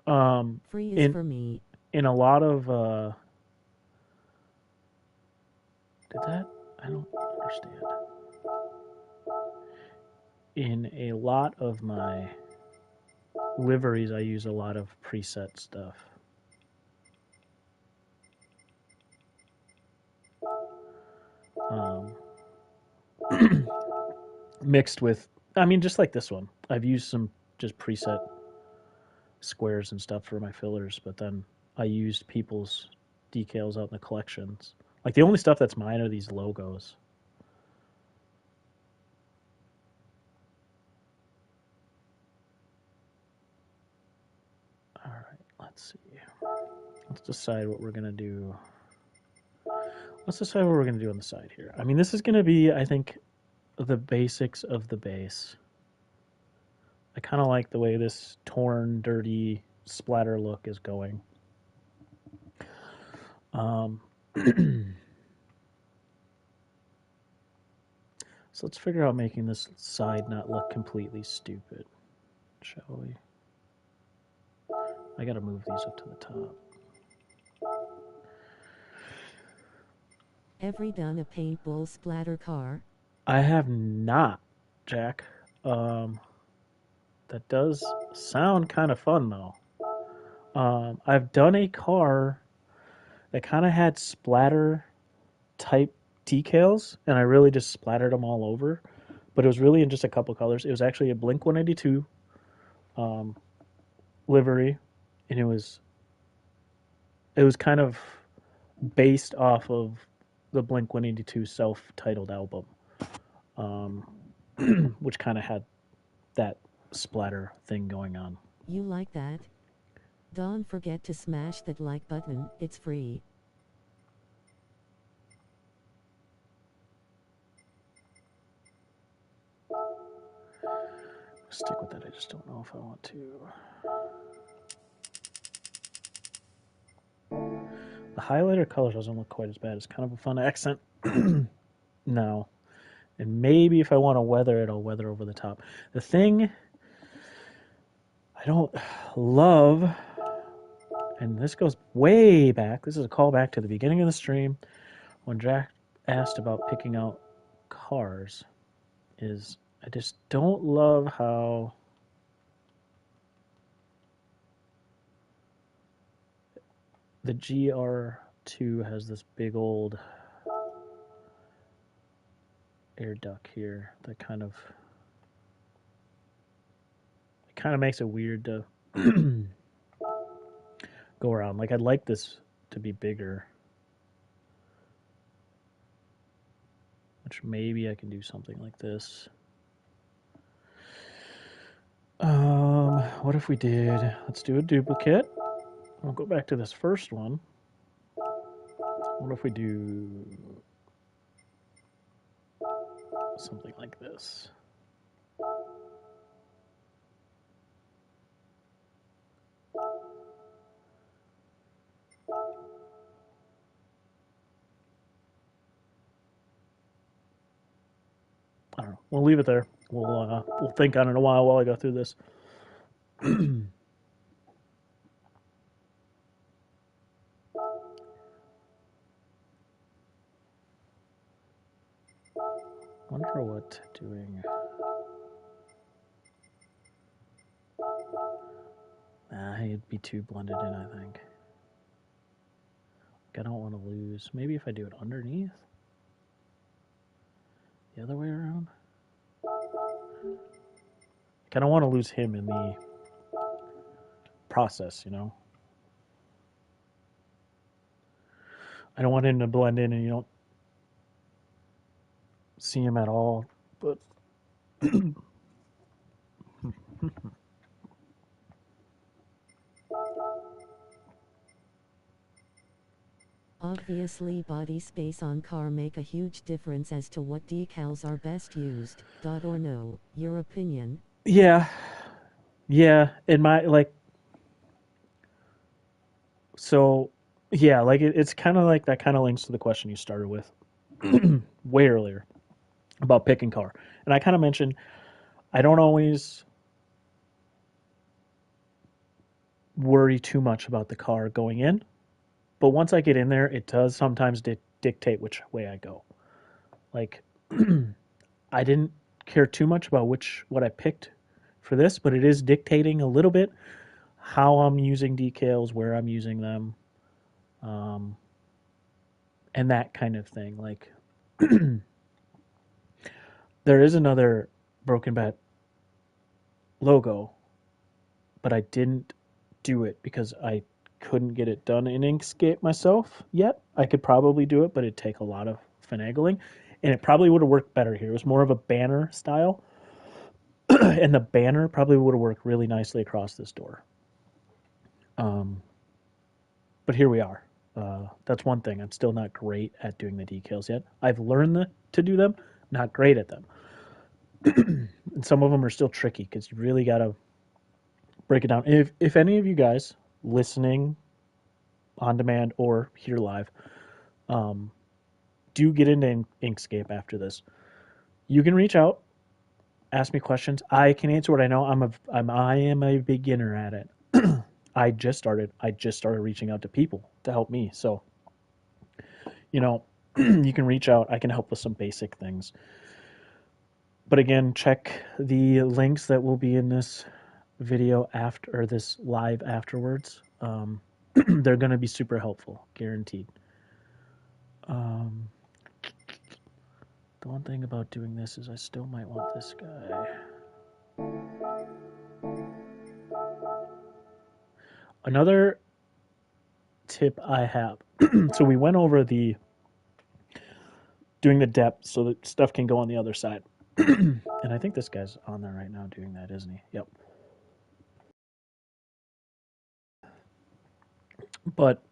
Um, Free is in for me. in a lot of did that? I don't understand. In a lot of my liveries, I use a lot of preset stuff. Um, Mixed with, I mean, just like this one, I've used some just preset squares and stuff for my fillers, but then I used people's decals out in the collections. Like the only stuff that's mine are these logos. All right, let's see. Let's decide what we're gonna do. Let's decide what we're gonna do on the side here. I mean, this is gonna be, I think, the basics of the base. I kind of like the way this torn, dirty splatter look is going. So let's figure out making this side not look completely stupid, shall we? I gotta move these up to the top. Every done a paintball splatter car? I have not, Jack. That does sound kind of fun though. I've done a car that kind of had splatter type decals, and I really just splattered them all over. But it was really in just a couple colors. It was actually a Blink 182 um, livery, and it was kind of based off of the Blink 182 self-titled album, um, which kind of had that splatter thing going on. You like that? Don't forget to smash that like button, it's free. Stick with that. I just don't know if I want to. The highlighter color doesn't look quite as bad. It's kind of a fun accent. No. And maybe if I want to weather it, I'll weather over the top. The thing I don't love, and this goes way back, this is a callback to the beginning of the stream when Jack asked about picking out cars. is I just don't love how the GR2 has this big old air duct here that kind of makes it weird to go around. Like I'd like this to be bigger, which maybe I can do something like this. What if we did? Let's do a duplicate. We'll go back to this first one. What if we do something like this? I don't know. We'll leave it there. We'll think on it a while I go through this. Wonder what doing. It'd be too blended in, I think. I don't want to lose. Maybe if I do it underneath? The other way around? I don't want to lose him in the process, you know? I don't want him to blend in and you don't see him at all. But Obviously body space on car make a huge difference as to what decals are best used. Or no, your opinion? yeah. Yeah, in my like so yeah, like it's kind of like that kind of links to the question you started with way earlier about picking car. And I kind of mentioned I don't always worry too much about the car going in, but once I get in there, it does sometimes dictate which way I go. Like I didn't care too much about what I picked for this, but it is dictating a little bit how I'm using decals, where I'm using them, um, and that kind of thing. Like there is another Broken Bat logo, but I didn't do it because I couldn't get it done in Inkscape myself yet. I could probably do it, but it'd take a lot of finagling, and it probably would have worked better here. It was more of a banner style, and the banner probably would have worked really nicely across this door. Um, but here we are. That's one thing. I'm still not great at doing the decals yet. I've learned to do them, not great at them. And some of them are still tricky because you really got to break it down. If any of you guys listening on demand or here live um, do get into Inkscape after this, you can reach out, ask me questions. I can answer what I know. I am a beginner at it. I just started. I just started reaching out to people to help me. So, you know, you can reach out. I can help with some basic things. But again, check the links that will be in this video after or this live afterwards. They're going to be super helpful, guaranteed. Um, the one thing about doing this is I still might want this guy. Another tip I have. So we went over the doing the depth so that stuff can go on the other side. And I think this guy's on there right now doing that, isn't he? Yep. But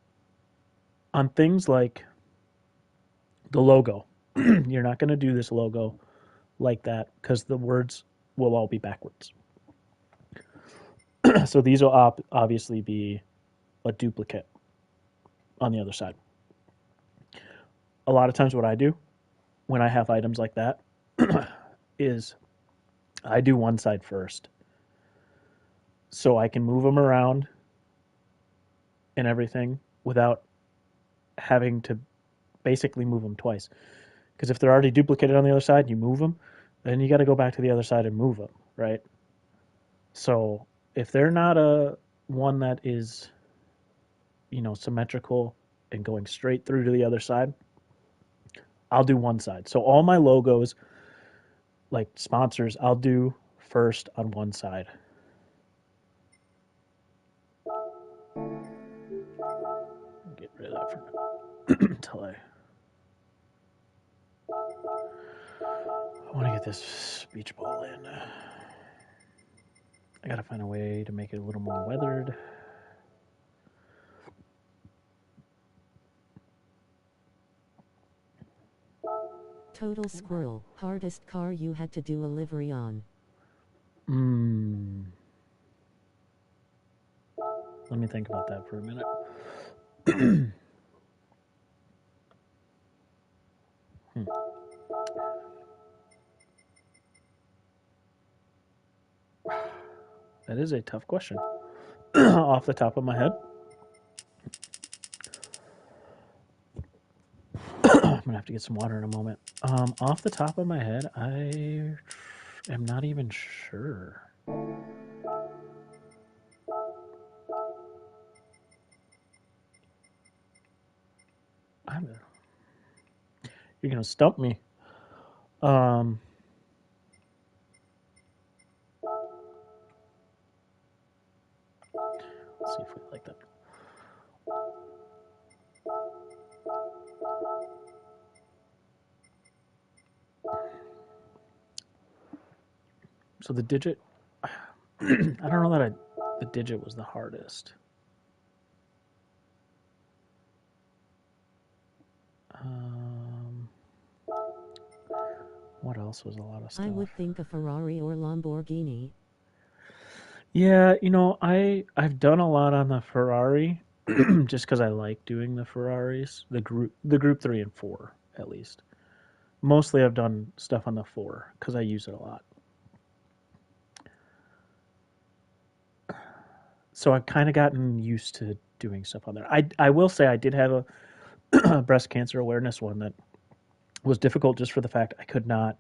on things like the logo, you're not going to do this logo like that because the words will all be backwards. So these will obviously be a duplicate on the other side. A lot of times, what I do when I have items like that is I do one side first so I can move them around and everything without having to basically move them twice. Because if they're already duplicated on the other side, you move them, then you got to go back to the other side and move them, right? So if they're not a one that is, symmetrical and going straight through to the other side, I'll do one side. So all my logos, like sponsors, I'll do first on one side. Get rid of that for now until I want to get this beach ball in. I gotta find a way to make it a little more weathered. Total squirrel. Hardest car you had to do a livery on. Let me think about that for a minute. That is a tough question. Off the top of my head, I'm gonna have to get some water in a moment. Off the top of my head, I am not even sure. You're gonna stump me. Let's see if we like that. So the digit, I don't know that the digit was the hardest. What else was a lot of stuff? I would think a Ferrari or Lamborghini. Yeah, I've done a lot on the Ferrari just because I like doing the Ferraris, the group 3 and 4 at least. Mostly I've done stuff on the 4 because I use it a lot. So I've kind of gotten used to doing stuff on there. I will say I did have a breast cancer awareness one that was difficult just for the fact I could not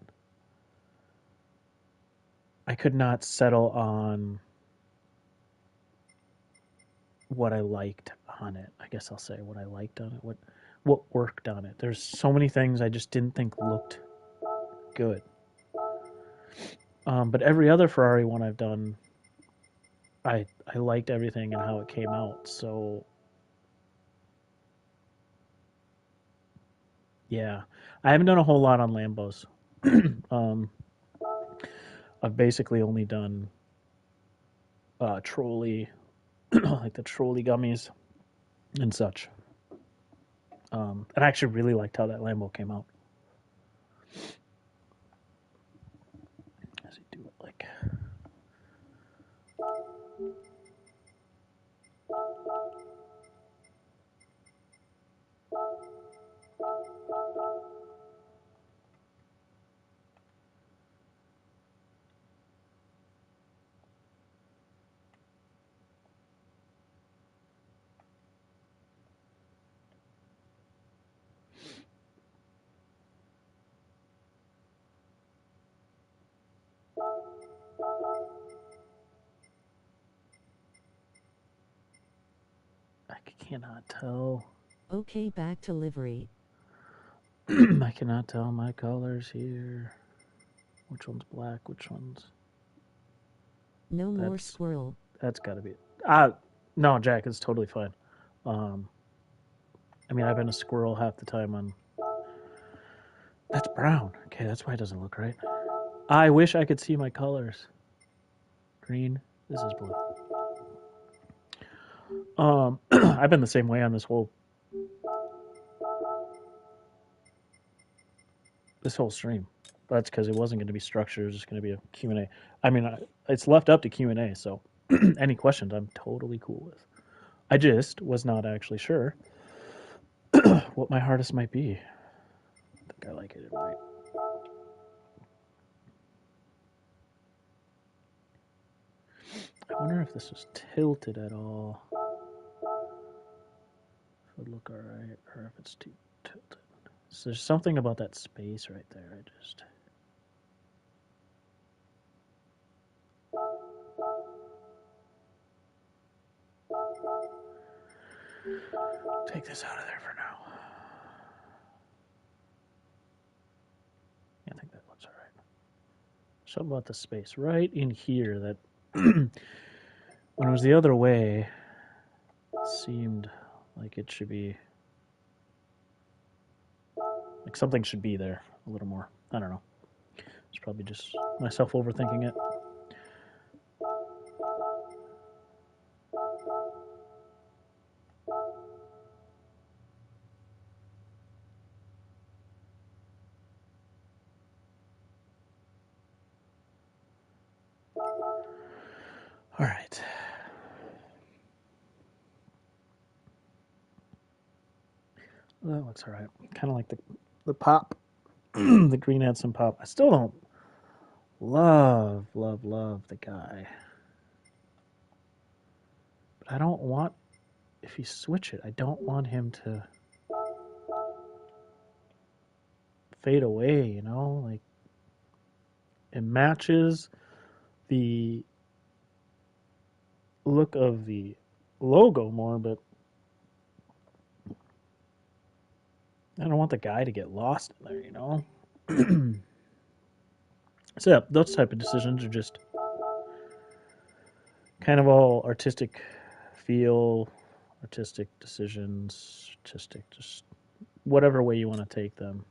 settle on what I liked on it. I guess I'll say what I liked on it, what worked on it. There's so many things I just didn't think looked good. But every other Ferrari one I've done, I liked everything and how it came out. So yeah, I haven't done a whole lot on Lambos. um, I've basically only done trolley, like the trolley gummies and such. And I actually really liked how that Lambo came out. As you do it like I cannot tell. Okay, back to livery. I cannot tell my colors here. Which one's black? Which one's No more that's squirrel. that's got to be. No, Jack, it's totally fine. Um, I mean, I've been a squirrel half the time on. That's brown. Okay, that's why it doesn't look right. I wish I could see my colors. Green. This is blue. I've been the same way on this whole stream. That's because it wasn't going to be structured. It was just going to be a Q&A. I mean, it's left up to Q&A, so any questions I'm totally cool with. I just was not actually sure what my hardest might be. I think I like it in white. I wonder if this was tilted at all. If it would look alright, or if it's too tilted. So there's something about that space right there. Take this out of there for now. I think that looks all right. Something about the space right in here that when it was the other way, seemed like it should be, like something should be there a little more. I don't know. It's probably just myself overthinking it. All right. That looks all right. Kind of like the pop. The green had some pop. I still don't love the guy. But I don't want, if you switch it, I don't want him to fade away, you know? Like, it matches the look of the logo more, but I don't want the guy to get lost in there, you know? So, yeah, those type of decisions are just kind of all artistic feel, artistic decisions, artistic, just whatever way you want to take them.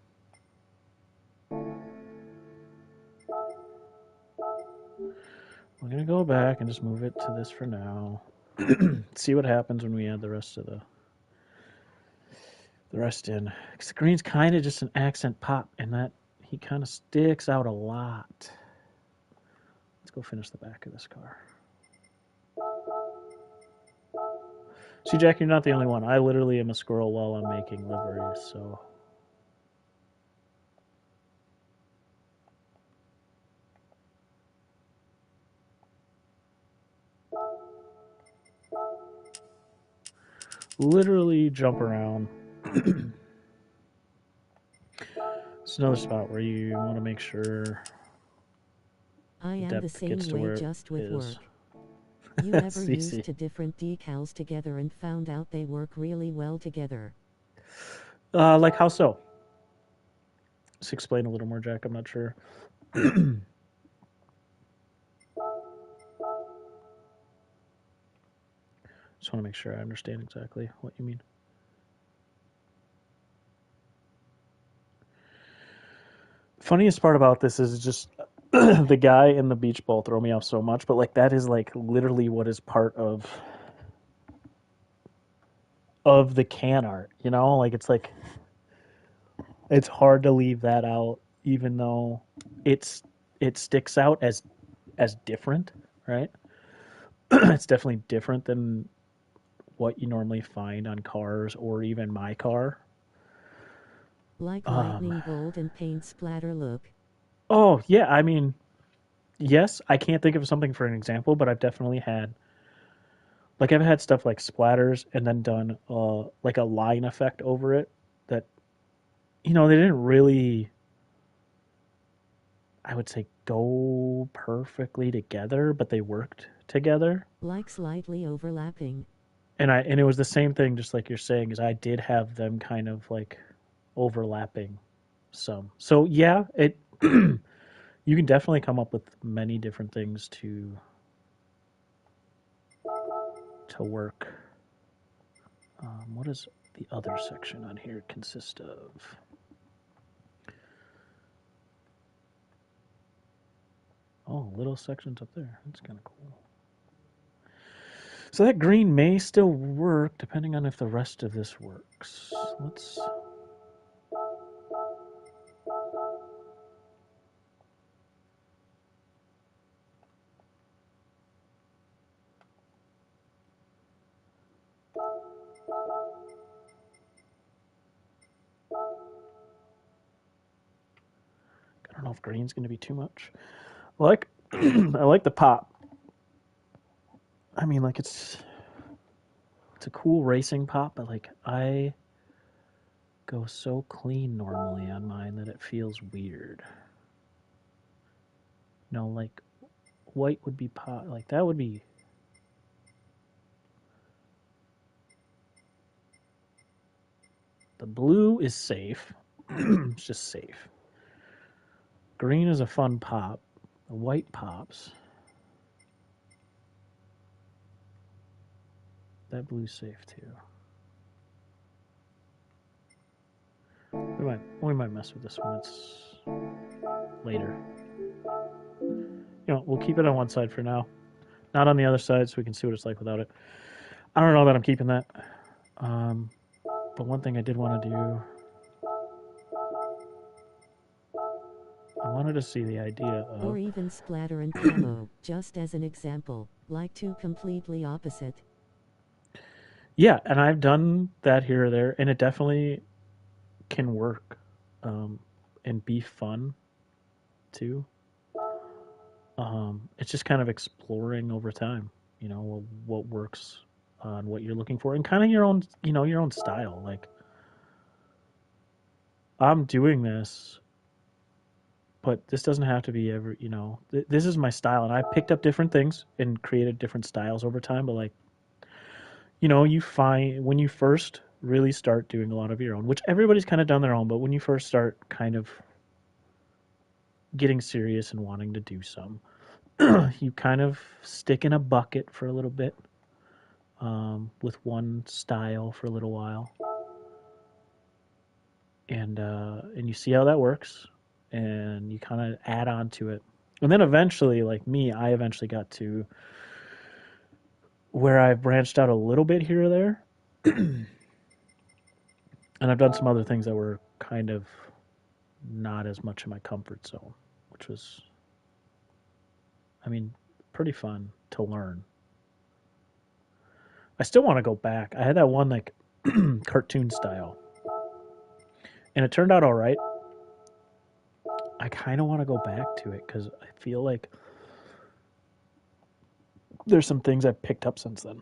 We're going to go back and just move it to this for now. See what happens when we add the rest of the rest in. Because the green's kind of just an accent pop, and that he kind of sticks out a lot. Let's go finish the back of this car. See, Jack, you're not the only one. I literally am a squirrel while I'm making liveries, so. Literally jump around. It's another spot where you want to make sure I am the depth gets same to way where it just with is. work. You never CC. used to different decals together and found out they work really well together. Like how so? Just explain a little more, Jack. I'm not sure. Just want to make sure I understand exactly what you mean. Funniest part about this is just the guy and the beach ball throw me off so much, but like that is like literally what is part of the can art, you know? Like it's hard to leave that out even though it sticks out as different, right? It's definitely different than what you normally find on cars or even my car. Like lightning bolt and paint splatter look. Oh, yeah, I mean, yes, I can't think of something for an example, but I've definitely had like I've had stuff like splatters and then done like a line effect over it that they didn't really, I would say, go perfectly together, but they worked together. Like slightly overlapping. And it was the same thing, just like you're saying, is I did have them kind of like overlapping some. So yeah, it you can definitely come up with many different things to work. What does the other section on here consist of? Oh, little sections up there. That's kind of cool. So that green may still work depending on if the rest of this works. Let's. I don't know if green's going to be too much. Like, I like the pop. I mean, like it's a cool racing pop, but like I go so clean normally on mine that it feels weird. Like white would be pop, like that would be. The blue is safe. It's just safe. Green is a fun pop. The white pops. That blue's safe too. We might mess with this one. It's later. You know, we'll keep it on one side for now. Not on the other side, so we can see what it's like without it. I don't know that I'm keeping that. But one thing I did want to do, I wanted to see the idea of... Or even splatter and camo, just as an example, like two completely opposite. Yeah, and I've done that here or there, and it definitely can work and be fun too. It's just kind of exploring over time, you know, what works on what you're looking for, and kind of your own, you know, your own style. Like, I'm doing this, but this doesn't have to be every, you know, this is my style, and I picked up different things and created different styles over time. But like, you know, you find when you first really start doing a lot of your own, which everybody's kind of done their own, but when you first start kind of getting serious and wanting to do some, you kind of stick in a bucket for a little bit with one style for a little while, and you see how that works, and you kind of add on to it, and then eventually, like me, I eventually got to where I've branched out a little bit here or there, and I've done some other things that were kind of not as much in my comfort zone, which was, I mean, pretty fun to learn. I still want to go back. I had that one like cartoon style, and it turned out all right. I kind of want to go back to it because I feel like there's some things I've picked up since then.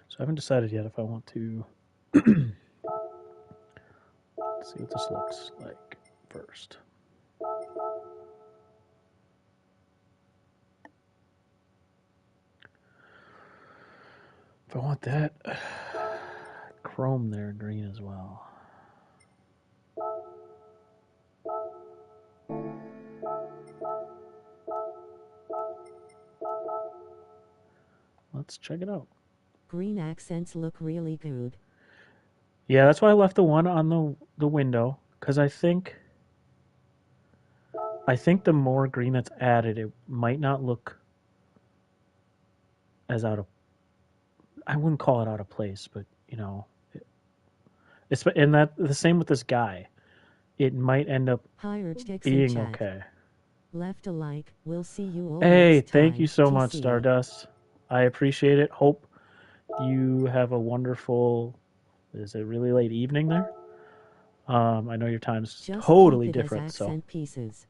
So I haven't decided yet if I want to see what this looks like first. If I want that chrome there, green as well. Let's check it out. Green accents look really good. Yeah, that's why I left the one on the window, because I think the more green that's added, it might not look as out of, I wouldn't call it out of place, but you know, it's, and that the same with this guy. It might end up being okay. Left a like. We'll see you all Hey, next thank time. you so much, TC. Stardust. I appreciate it. Hope you have a wonderful, is it really late evening there? I know your time's Just totally keep it different, as so accent pieces.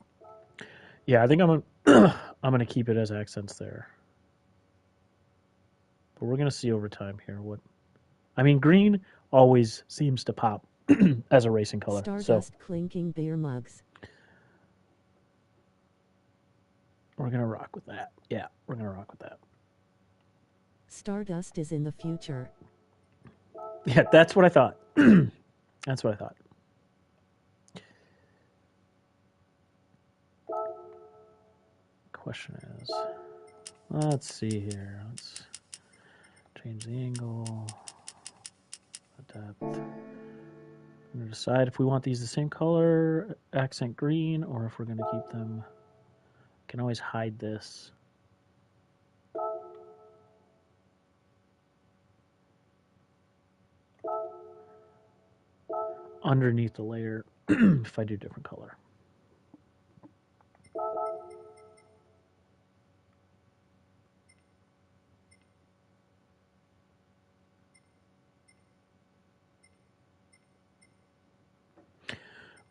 yeah, I think I'm gonna keep it as accents there. But we're gonna see over time here what, I mean, green always seems to pop as a racing color. Stardust So clinking beer mugs. we're gonna rock with that. Yeah, we're gonna rock with that. Stardust is in the future. Yeah, that's what I thought. That's what I thought. Question is, let's see here. Let's change the angle, the depth. We're gonna decide if we want these the same color, accent green, or if we're gonna keep them. Can always hide this. Underneath the layer if I do different color.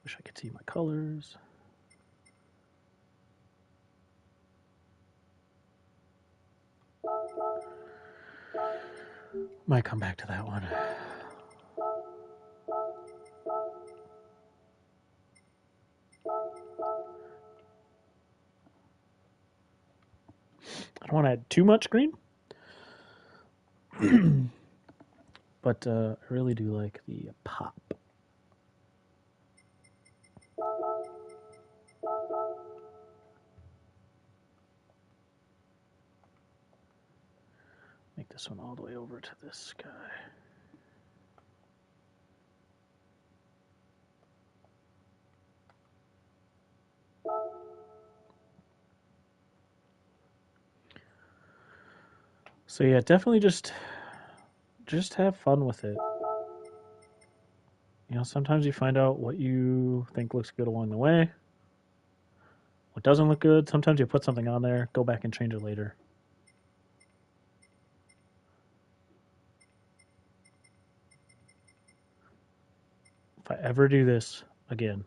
Wish I could see my colors. Might come back to that one. I don't want to add too much green. But I really do like the pop. Make this one all the way over to this guy. So yeah, definitely just have fun with it. You know, sometimes you find out what you think looks good along the way, what doesn't look good. Sometimes you put something on there, go back and change it later. If I ever do this again,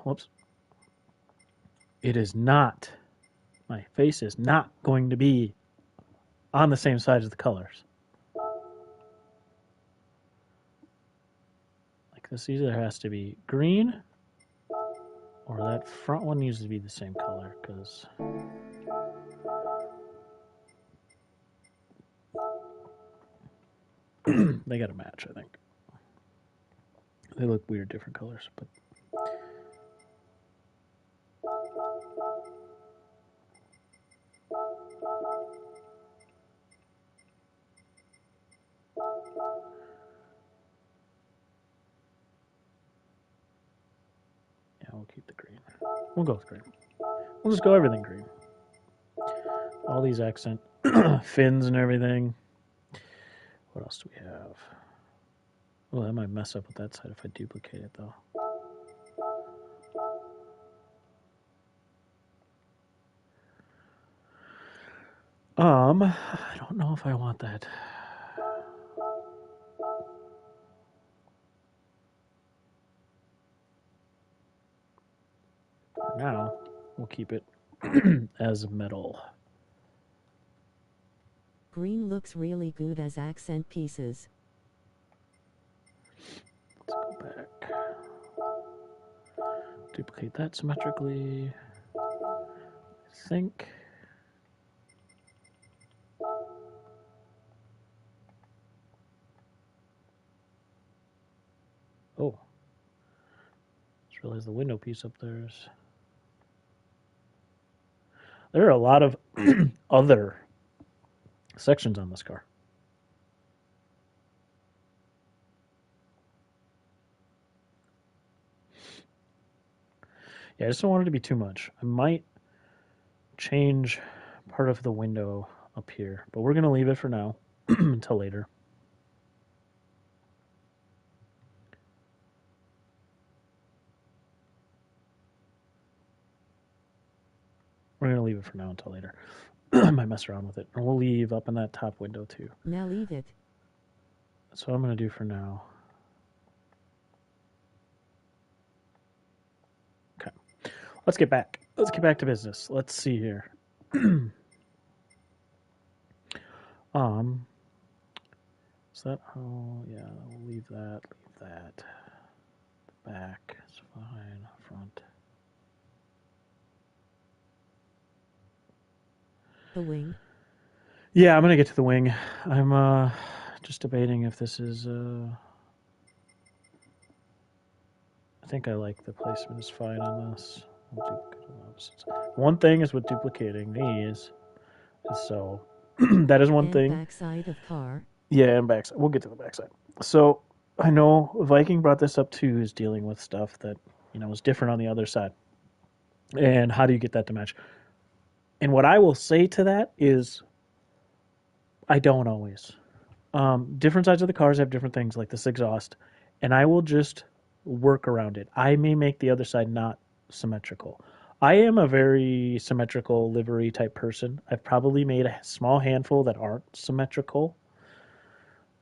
whoops, it is not, my face is not going to be on the same side as the colors. Like this either has to be green or that front one needs to be the same color because they got to match, I think. They look weird, different colors, but yeah, we'll keep the green. We'll go with green. We'll just go everything green. All these accent fins and everything. What else do we have? Well, that might mess up with that side if I duplicate it, though. I don't know if I want that. For now, we'll keep it as metal. Green looks really good as accent pieces. Let's go back. Duplicate that symmetrically. I think. Oh. Just realized the window piece up there is. There are a lot of other sections on this car. Yeah, I just don't want it to be too much. I might change part of the window up here, but we're going to leave it for now until later. We're going to leave it for now until later. I might mess around with it. And we'll leave up in that top window too. Now leave it. That's what I'm going to do for now. Okay. Let's get back. Let's get back to business. Let's see here. Is that, oh yeah, we'll leave that, leave that. The back is fine, front. The wing. Yeah, I'm gonna get to the wing. I'm just debating if this is I think I like the placement is fine on this. One thing is with duplicating these is so that is one And thing. backside of car. Yeah, and backside. We'll get to the backside. So I know Viking brought this up too, is dealing with stuff that, you know, is different on the other side. And how do you get that to match? And what I will say to that is I don't always. Different sides of the cars have different things, like this exhaust, and I will just work around it. I may make the other side not symmetrical. I am a very symmetrical livery type person. I've probably made a small handful that aren't symmetrical.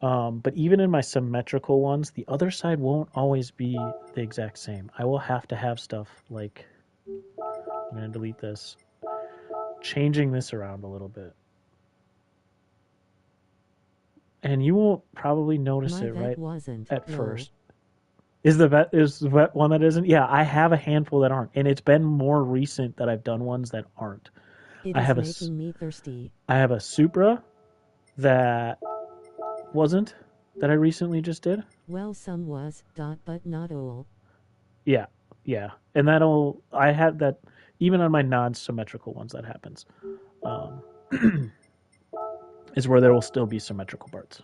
But even in my symmetrical ones, the other side won't always be the exact same. I will have to have stuff like, I'm going to delete this, changing this around a little bit. and you won't probably notice My it vet right wasn't, at lol. first. Is the vet one that isn't? Yeah, I have a handful that aren't, and it's been more recent that I've done ones that aren't. It I is have a making me thirsty. I have a Supra that wasn't that I recently just did. Well, some was, but not all. Yeah, yeah, and that'll I have that even on my non-symmetrical ones that happens. Um, is where there will still be symmetrical parts.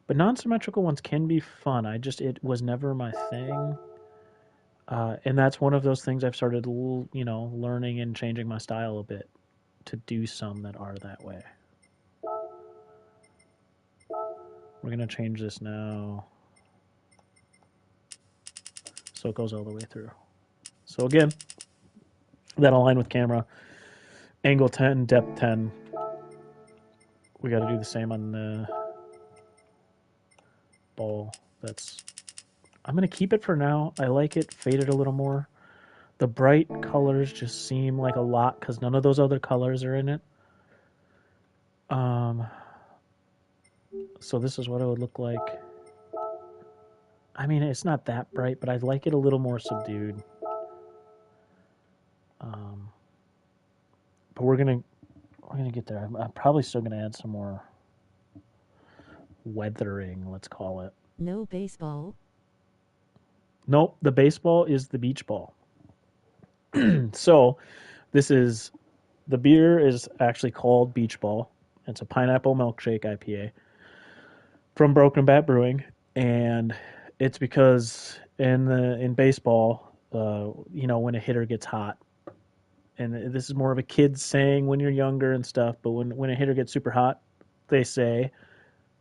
But non-symmetrical ones can be fun. It was never my thing, and that's one of those things I've started, learning and changing my style a bit to do some that are that way. We're gonna change this now, so it goes all the way through. So again, that'll align with camera, angle 10, depth 10. We got to do the same on the ball. I'm gonna keep it for now. I like it faded a little more. The bright colors just seem like a lot because none of those other colors are in it. Um, so this is what it would look like. I mean, it's not that bright, but I like it a little more subdued. Um, but we're gonna get there. I'm probably still gonna add some more weathering, let's call it. No baseball. Nope, the baseball is the beach ball. So this is the beer is actually called Beach Ball. It's a pineapple milkshake IPA from Broken Bat Brewing, and it's because in baseball, when a hitter gets hot, and this is more of a kid saying when you're younger and stuff, but when a hitter gets super hot, they say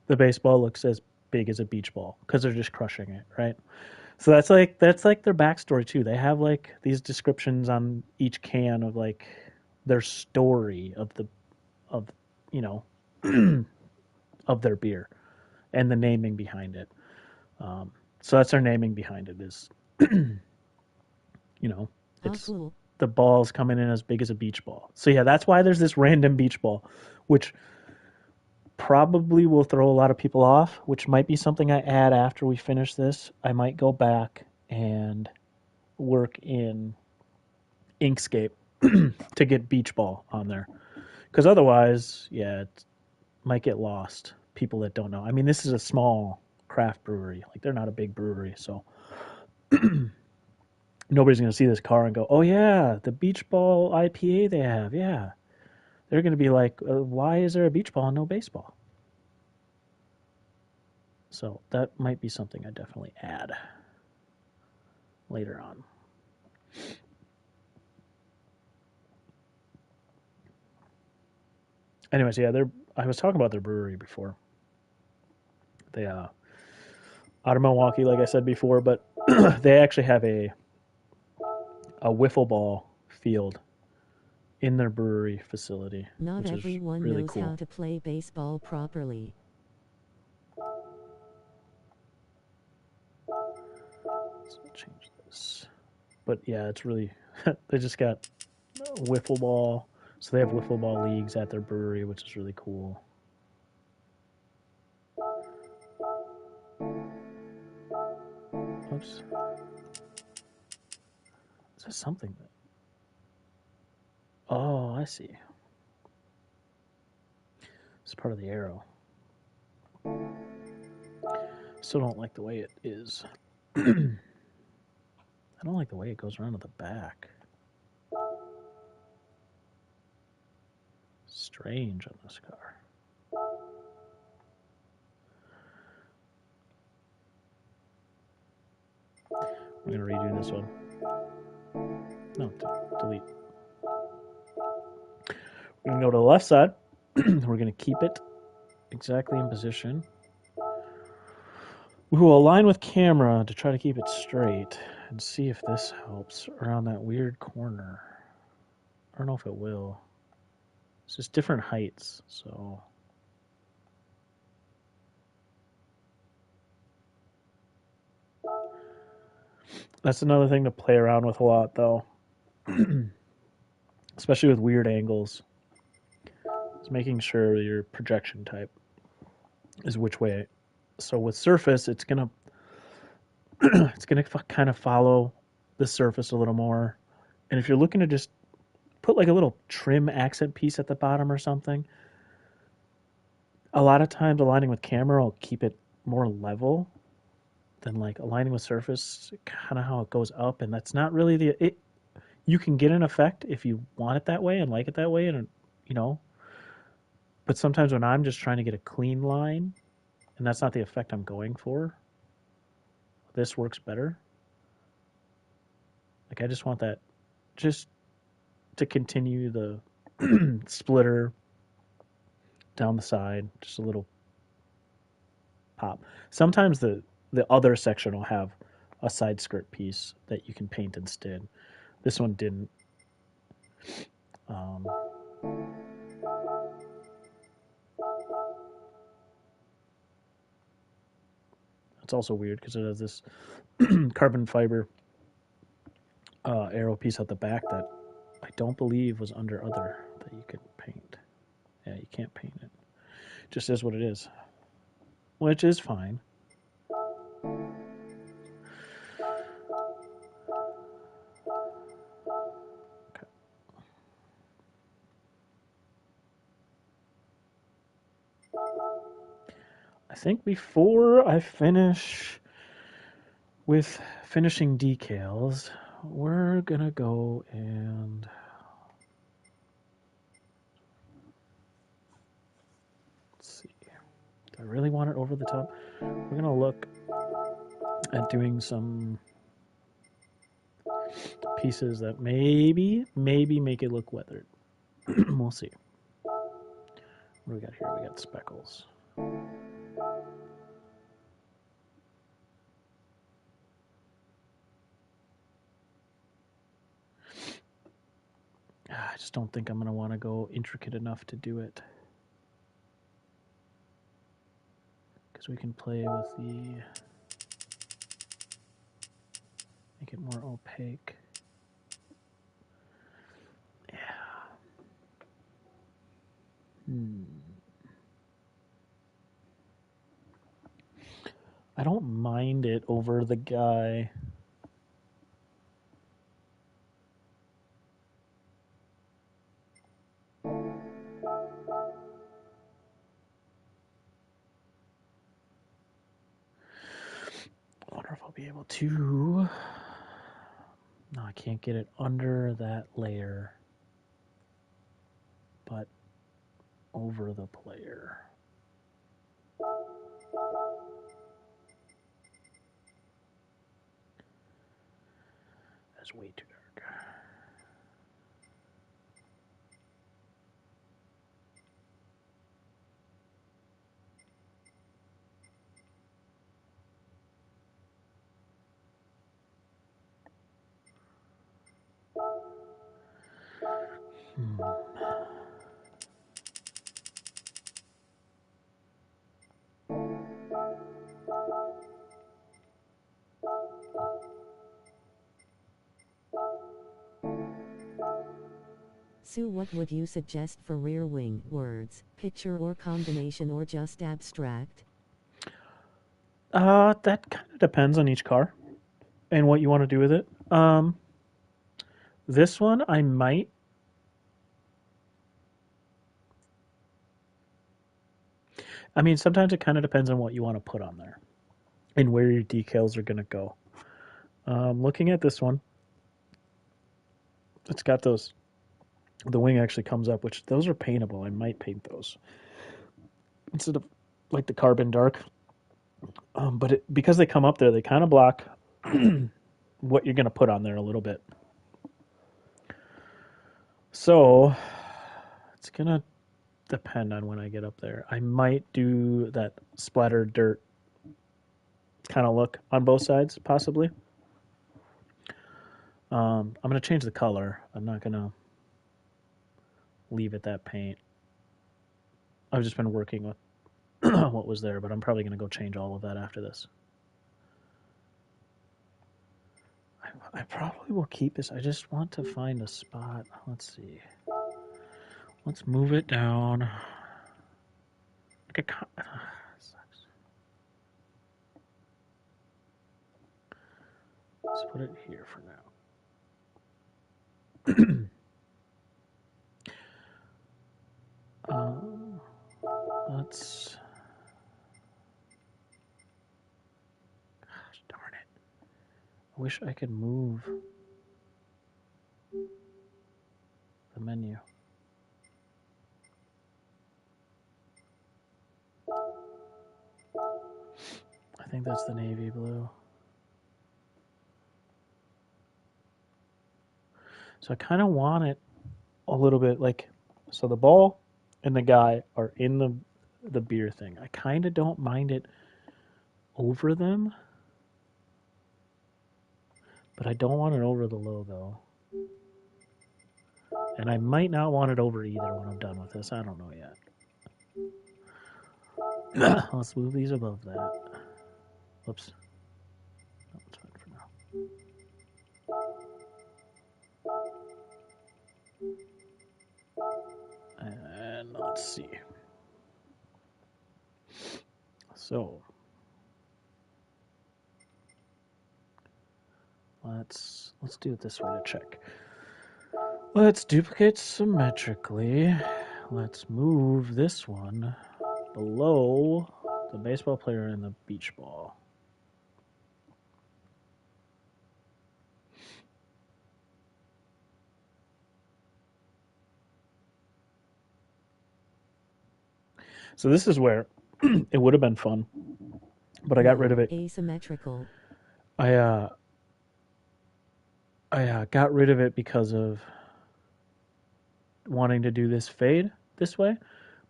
the baseball looks as big as a beach ball because they're just crushing it, right? So that's like their backstory too. They have like these descriptions on each can of like their story of you know of their beer and the naming behind it. So that's their naming behind it is you know Ah, it's cool. the ball's coming in as big as a beach ball. So yeah, that's why there's this random beach ball, which probably will throw a lot of people off, which might be something I add after we finish this. I might go back and work in Inkscape to get beach ball on there. Because otherwise, yeah, it might get lost. People that don't know. I mean, this is a small craft brewery. Like, they're not a big brewery. So nobody's going to see this car and go, oh, yeah, the beach ball IPA they have. Yeah. They're going to be like, why is there a beach ball and no baseball? So that might be something I definitely add later on. Anyways, yeah, I was talking about their brewery before. They out of Milwaukee, like I said before, but they actually have a wiffle ball field in their brewery facility, Not which is everyone really knows how cool. to play baseball properly. So I'll change this. But yeah, it's really they just got wiffle ball. So they have wiffle ball leagues at their brewery, which is really cool. Oops. Is that something that? Oh, I see. It's part of the arrow. Still don't like the way it is. I don't like the way it goes around to the back. Strange on this car. I'm gonna redo this one. No, delete. We're gonna go to the left side. We're gonna keep it exactly in position. We will align with camera to try to keep it straight and see if this helps around that weird corner. I don't know if it will. It's just different heights, so. That's another thing to play around with a lot, though. Especially with weird angles. is making sure your projection type is which way. So with surface, it's gonna it's gonna kind of follow the surface a little more. And if you're looking to just put like a little trim accent piece at the bottom or something, a lot of times aligning with camera will keep it more level than like aligning with surface, kind of how it goes up. And that's not really you can get an effect if you want it that way and like it that way. And, you know, but sometimes when I'm just trying to get a clean line and that's not the effect I'm going for, this works better. Like I just want that just to continue the splitter down the side, just a little pop. Sometimes the other section will have a side skirt piece that you can paint instead. This one didn't. Um, it's also weird because it has this carbon fiber arrow piece at the back that I don't believe was under other that you could paint. Yeah, you can't paint it. Just is what it is, which is fine. Okay. I think before I finish with finishing decals, we're gonna go and let's see. Do I really want it over the top? We're gonna look at doing some pieces that maybe make it look weathered. We'll see. What do we got here? We got speckles. I just don't think I'm going to want to go intricate enough to do it. Because we can play with the... make it more opaque. Yeah. I don't mind it over the guy. I wonder if I'll be able to... No, I can't get it under that layer. But over the player. That's way too dark. Sue, what would you suggest for rear wing? Words, picture or combination or just abstract? That kind of depends on each car and what you want to do with it. This one I might. I mean, sometimes it kind of depends on what you want to put on there and where your decals are going to go. Looking at this one, it's got those. The wing actually comes up, which those are paintable. I might paint those instead of like the carbon dark. But because they come up there, they kind of block what you're going to put on there a little bit. So it's going to depend on when I get up there. I might do that splattered dirt kind of look on both sides, possibly. I'm going to change the color. I'm not going to leave it that paint. I've just been working with what was there, but I'm probably going to go change all of that after this. I probably will keep this. I just want to find a spot. Let's see. Let's move it down. Like let's put it here for now. Let's. Gosh darn it! I wish I could move the menu. I think that's the navy blue. So I kind of want it a little bit like, so the ball and the guy are in the beer thing. I kind of don't mind it over them, but I don't want it over the logo. And I might not want it over either when I'm done with this. I don't know yet. Let's move these above that. Whoops. No, it's fine for now. And let's see. So let's do it this way to check. Let's duplicate symmetrically. Let's move this one below the baseball player and the beach ball. So this is where it would have been fun, but I got rid of it. Asymmetrical. I got rid of it because of wanting to do this fade this way.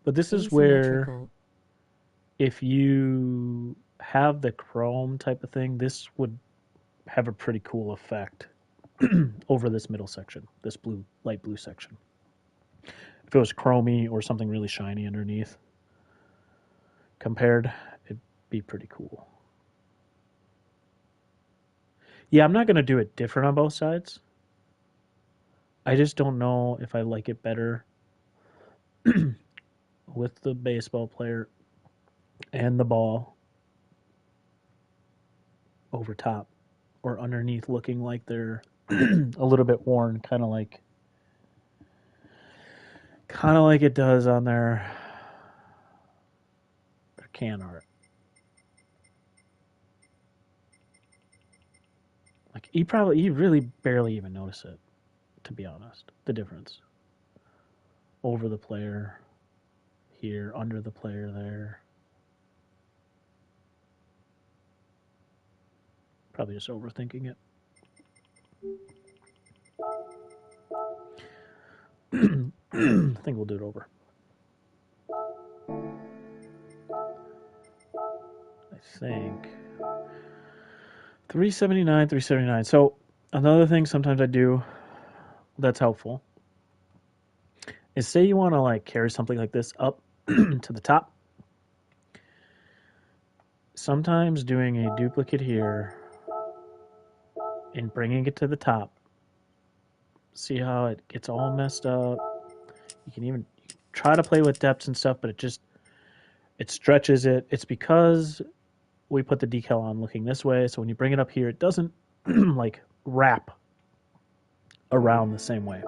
But this is where if you have the chrome type of thing, this would have a pretty cool effect over this middle section, this blue, light blue section. If it was chromy or something really shiny underneath compared, it'd be pretty cool. Yeah, I'm not going to do it different on both sides. I just don't know if I like it better with the baseball player and the ball over top or underneath looking like they're a little bit worn, kind of like it does on their can art. Like you really barely even notice it, to be honest. The difference over the player here, under the player there. Probably just overthinking it. I think we'll do it over. I think 379, 379. So another thing sometimes I do that's helpful is say you want to like carry something like this up to the top. Sometimes doing a duplicate here and bringing it to the top. See how it gets all messed up. You can even try to play with depths and stuff, but it stretches it. It's because we put the decal on looking this way, so when you bring it up here, it doesn't like wrap around the same way.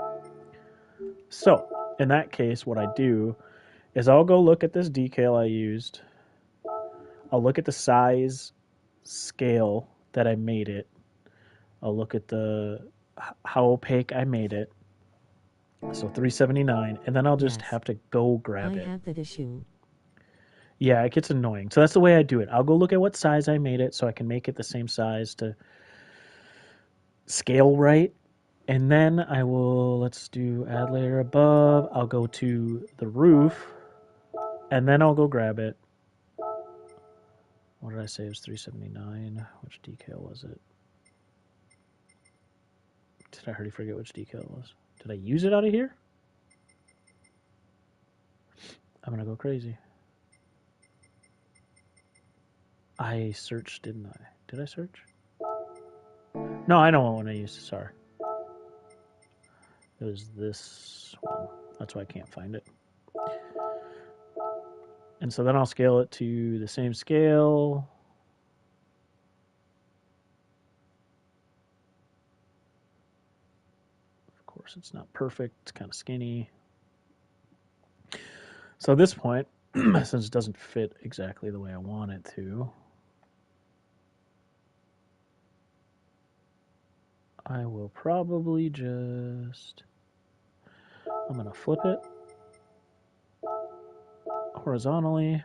So in that case, what I do is I'll go look at this decal I used. I'll look at the size scale that I made it. I'll look at how opaque I made it. So 379, and then I'll just have to go grab it. I have that issue. Yeah, it gets annoying. So that's the way I do it. I'll go look at what size I made it so I can make it the same size to scale right. And then I will, let's do add layer above. I'll go to the roof, and then I'll go grab it. What did I say? It was 379. Which decal was it? Did I already forget which decal it was? Did I use it out of here? I'm going to go crazy. I searched, didn't I? Did I search? No, I know what one I used. Sorry. It was this one. That's why I can't find it. And so then I'll scale it to the same scale. Of course, it's not perfect. It's kind of skinny. So at this point, since it doesn't fit exactly the way I want it to, I will probably just, I'm going to flip it horizontally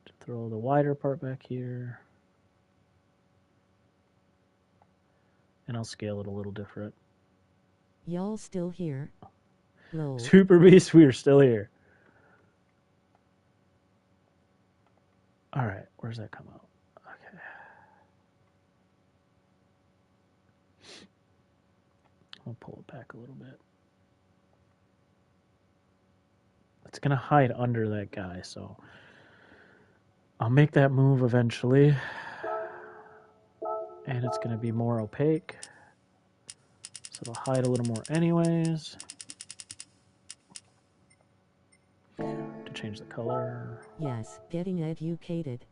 to throw the wider part back here. And I'll scale it a little different. Y'all still here? Lol. Super Beast, we are still here. All right, where's that come out? Okay. I'll pull it back a little bit. It's going to hide under that guy, so I'll make that move eventually. And it's going to be more opaque. So it'll hide a little more anyways. To change the color. Yes, getting educated.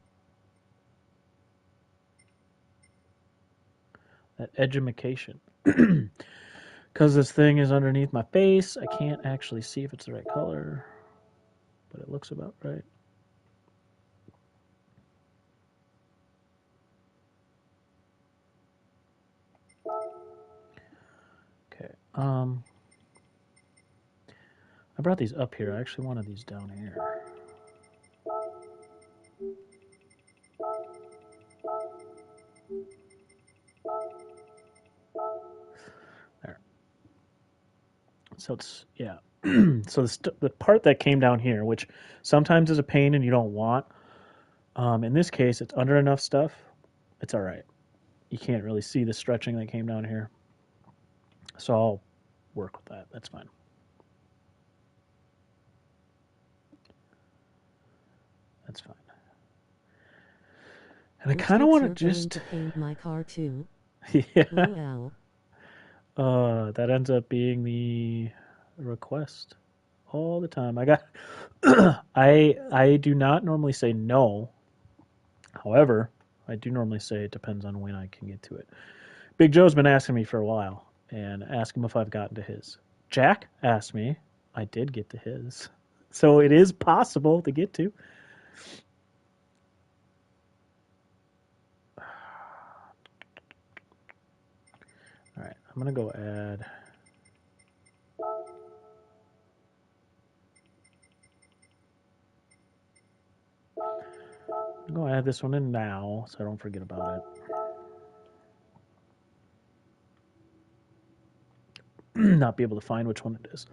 That edumacation. Because this thing is underneath my face, I can't actually see if it's the right color. But it looks about right. Okay. I brought these up here. I actually wanted these down here. There. So it's, yeah. So the part that came down here, which sometimes is a pain and you don't want, in this case, it's under enough stuff. It's all right. You can't really see the stretching that came down here. So I'll work with that. That's fine. That's fine. And I kind of want to just to paint my car too. Yeah. Well. That ends up being the request all the time. I got I do not normally say no. However, I do normally say it depends on when I can get to it. Big Joe's been asking me for a while and ask him if I've gotten to his. Jack asked me. I did get to his. So it is possible to get to. All right, I'm going to go add. I'm going to add this one in now so I don't forget about it. Not be able to find which one it is.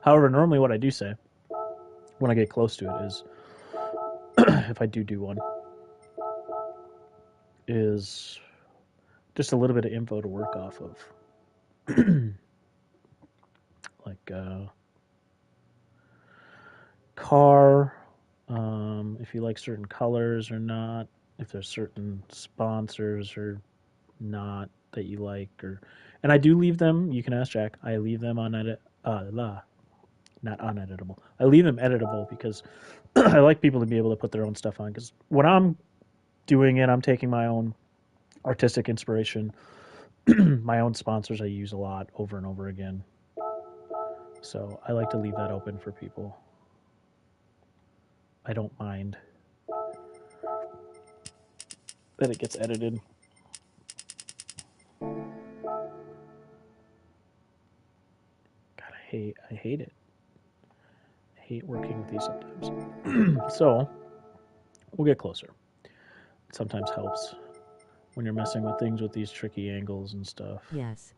However, normally what I do say when I get close to it is, if I do one, is just a little bit of info to work off of. Like car, if you like certain colors or not, if there's certain sponsors or not that you like, or and I do leave them. You can ask Jack. I leave them on edit. Not uneditable. I leave them editable because I like people to be able to put their own stuff on. Because when I'm doing it, I'm taking my own artistic inspiration, my own sponsors I use a lot over and over again. So I like to leave that open for people. I don't mind that it gets edited. God, I hate it. I hate working with these sometimes. So we'll get closer. It sometimes helps when you're messing with things with these tricky angles and stuff. Yes.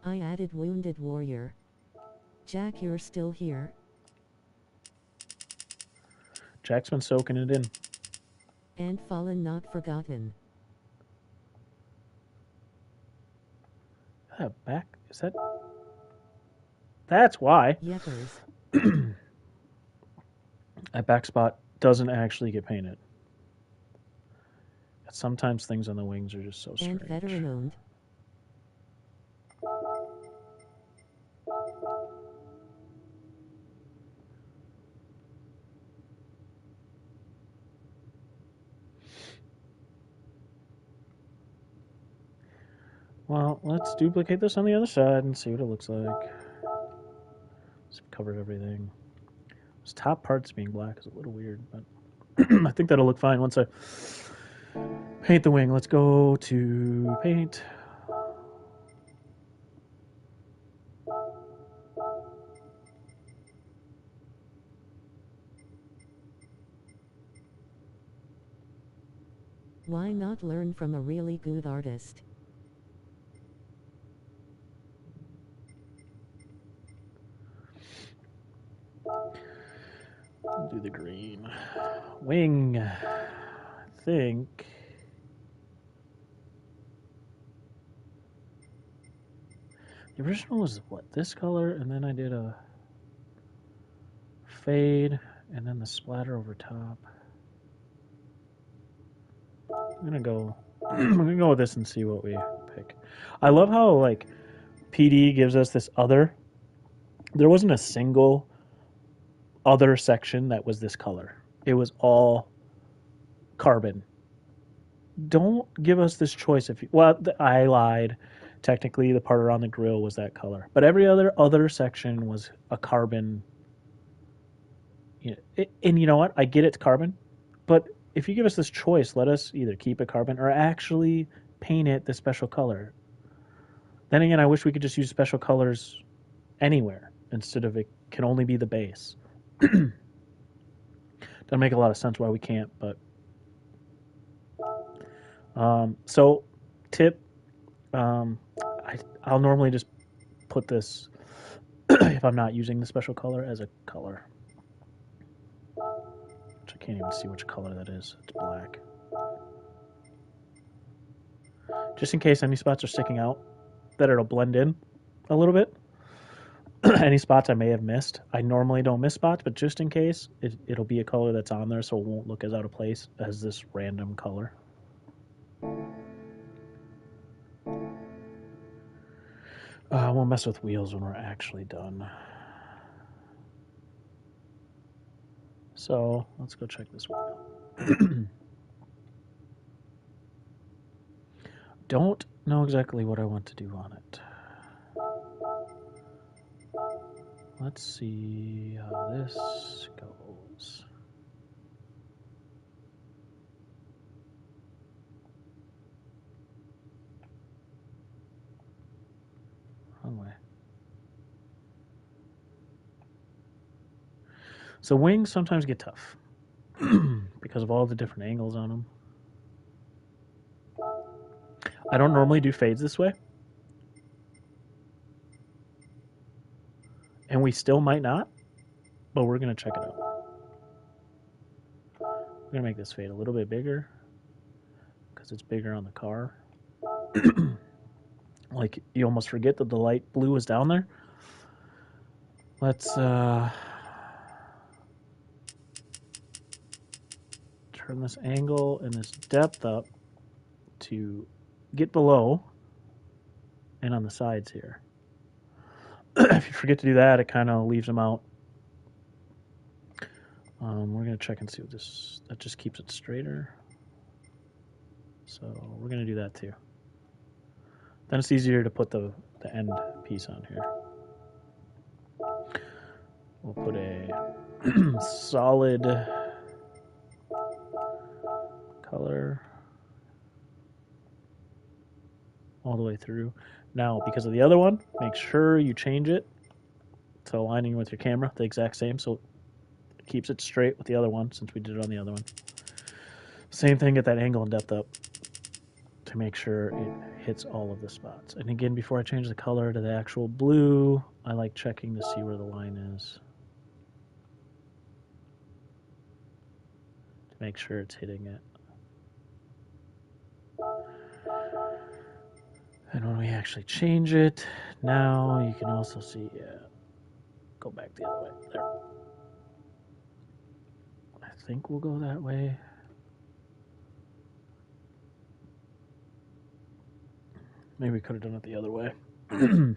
I added Wounded Warrior. Jack, you're still here? Jack's been soaking it in. And Fallen Not Forgotten. Back? Is that? That's why. Yepers. That back spot doesn't actually get painted. Sometimes things on the wings are just so And strange. veteran owned. Well, let's duplicate this on the other side and see what it looks like. Just covered everything. This top part's being black is a little weird, but I think that'll look fine once I paint the wing. Let's go to paint. Why not learn from a really good artist? Do the green. Wing. I think. The original was what? This color, and then I did a fade, and then the splatter over top. I'm gonna go. I'm gonna go with this and see what we pick. I love how like PD gives us this other. There wasn't a single other section that was this color. It was all carbon. Don't give us this choice if you. Well, I lied. Technically, the part around the grill was that color, but every other section was a carbon. And you know what? I get it's carbon, but if you give us this choice, let us either keep it carbon or actually paint it the special color. Then again, I wish we could just use special colors anywhere instead of it can only be the base. Doesn't make a lot of sense why we can't, but so tip, I'll normally just put this if I'm not using the special color as a color, which I can't even see which color that is. It's black. Just in case any spots are sticking out, that it'll blend in a little bit. Any spots I may have missed. I normally don't miss spots, but just in case, it'll be a color that's on there, so it won't look as out of place as this random color. We'll mess with wheels when we're actually done. So let's go check this wheel. Don't know exactly what I want to do on it. Let's see how this goes. Wrong way. So wings sometimes get tough because of all the different angles on them. I don't normally do fades this way. And we still might not, but we're going to check it out. We're going to make this fade a little bit bigger because it's bigger on the car. Like, you almost forget that the light blue is down there. Let's turn this angle and this depth up to get below and on the sides here. If you forget to do that, it kind of leaves them out. We're going to check and see what this... That just keeps it straighter. So we're going to do that too. Then it's easier to put the end piece on here. We'll put a solid color all the way through. Now, because of the other one, make sure you change it to aligning with your camera, the exact same, so it keeps it straight with the other one, since we did it on the other one. Same thing, get that angle and depth up to make sure it hits all of the spots. And again, before I change the color to the actual blue, I like checking to see where the line is to make sure it's hitting it. And when we actually change it, now you can also see, go back the other way. There. I think we'll go that way. Maybe we could have done it the other way. Might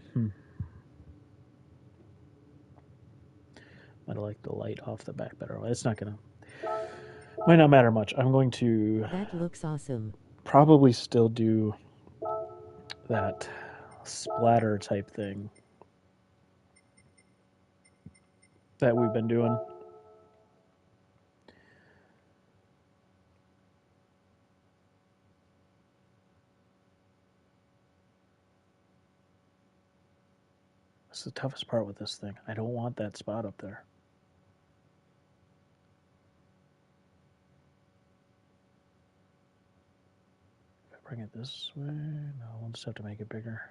have liked the light off the back better. It's not gonna, might not matter much. I'm going to That looks awesome. probably still do that splatter type thing that we've been doing. This is the toughest part with this thing. I don't want that spot up there. If I bring it this way, no, we'll just have to make it bigger.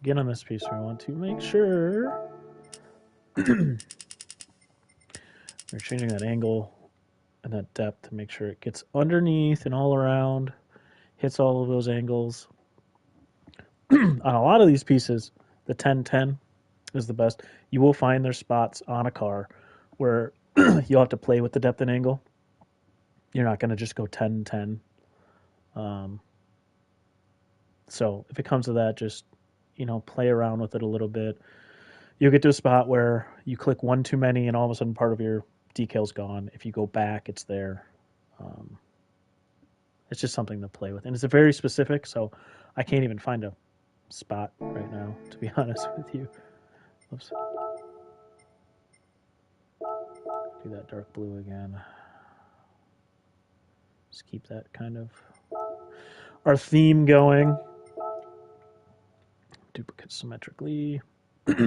Again, on this piece, we want to make sure we're changing that angle and that depth to make sure it gets underneath and all around, hits all of those angles. On a lot of these pieces, the 10-10 is the best. You will find there's spots on a car where you'll have to play with the depth and angle. You're not going to just go 10-10. So if it comes to that, just play around with it a little bit. You'll get to a spot where you click one too many, and all of a sudden part of your decal's gone. If you go back, it's there. It's just something to play with, and it's a very specific. So I can't even find a spot right now, to be honest with you. Oops. Do that dark blue again. Just keep that kind of our theme going. Duplicate symmetrically. Let's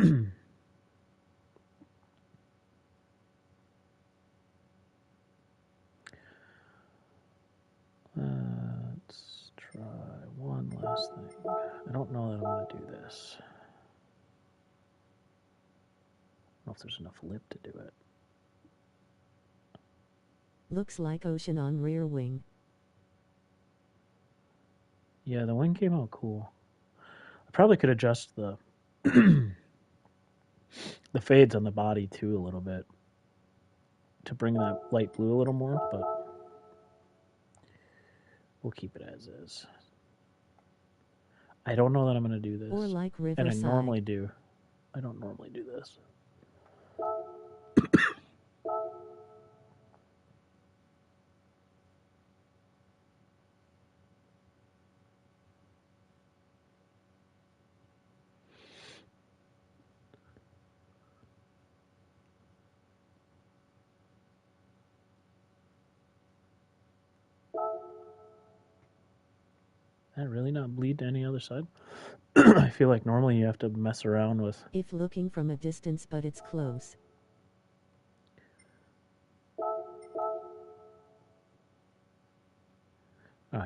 try one last thing. I don't know that I'm going to do this. I don't know if there's enough lip to do it. Looks like ocean on rear wing. Yeah, the wing came out cool. I probably could adjust the the fades on the body too a little bit to bring that light blue a little more, but we'll keep it as is. I don't know that I'm going to do this. Or like and I Riverside. normally do. I don't normally do this. That really not bleed to any other side? I feel like normally you have to mess around with. If looking from a distance, but it's close.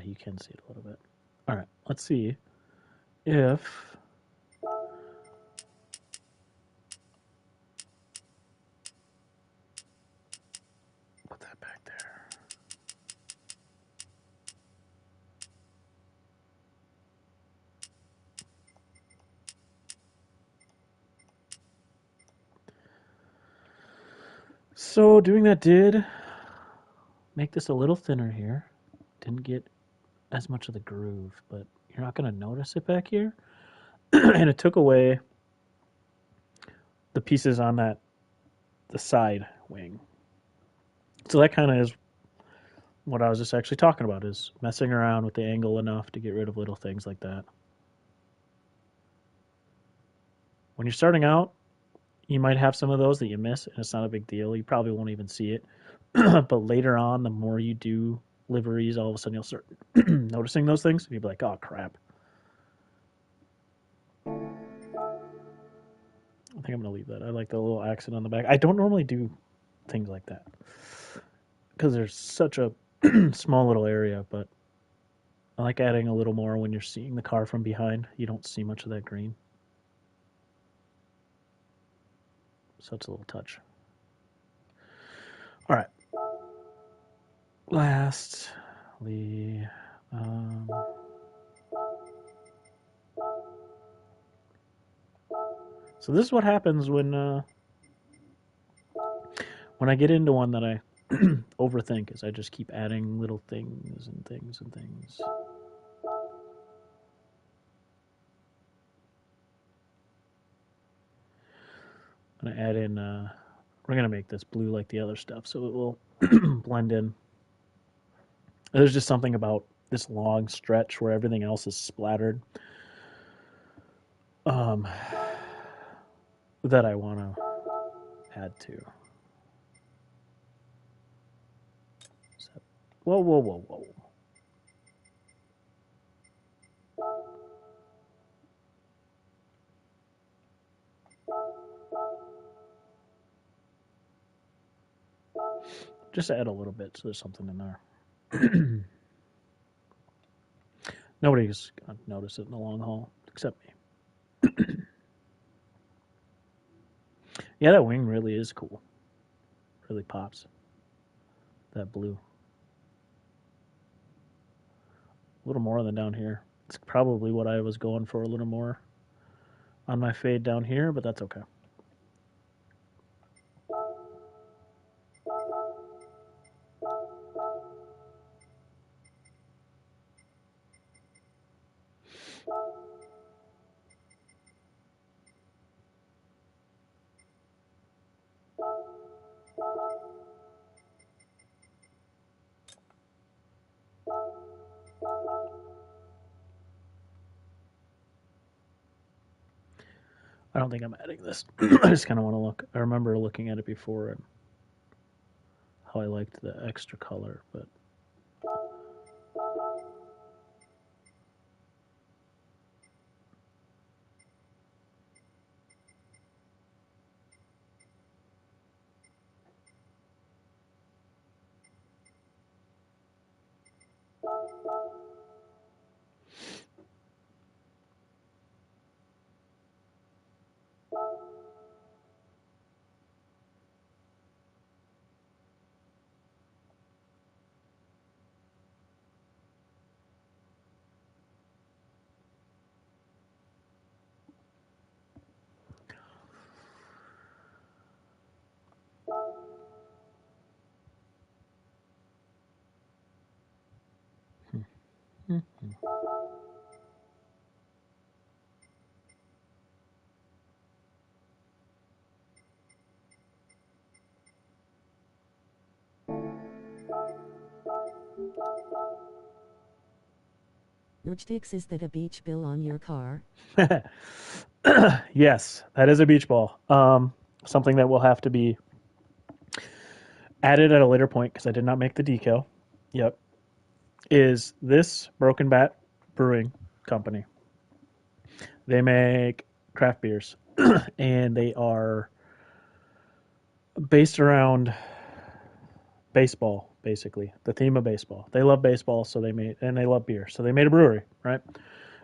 You can see it a little bit. All right, let's see if put that back there. So doing that did make this a little thinner here. Didn't get as much of the groove, but you're not going to notice it back here. And it took away the pieces on the side wing. So that kind of is what I was just actually talking about, is messing around with the angle enough to get rid of little things like that. When you're starting out, you might have some of those that you miss, and it's not a big deal. You probably won't even see it. But later on, the more you do liveries, all of a sudden you'll start noticing those things, and you'll be like, oh, crap. I think I'm going to leave that. I like the little accent on the back. I don't normally do things like that because there's such a small little area, but I like adding a little more when you're seeing the car from behind. You don't see much of that green. So it's a little touch. All right. Lastly, So this is what happens when I get into one that I overthink, is I just keep adding little things and things and things. I'm gonna add in. We're gonna make this blue like the other stuff, so it will blend in. There's just something about this long stretch where everything else is splattered, um, that I want to add to. Whoa, whoa, whoa, whoa. Just add a little bit so there's something in there. Nobody's going to notice it in the long haul, except me. Yeah, that wing really is cool. Really pops. That blue. A little more than down here. It's probably what I was going for, a little more on my fade down here, but that's okay. I don't think I'm adding this. I just kind of want to look. I remember looking at it before and how I liked the extra color, but Is that a beach bill on your car? yes, that is a beach ball. Something that will have to be added at a later point because I did not make the decal. Yep. Is this Broken Bat Brewing Company? They make craft beers, and they are based around baseball, basically the theme of baseball. They love baseball, so they love beer, so they made a brewery, right?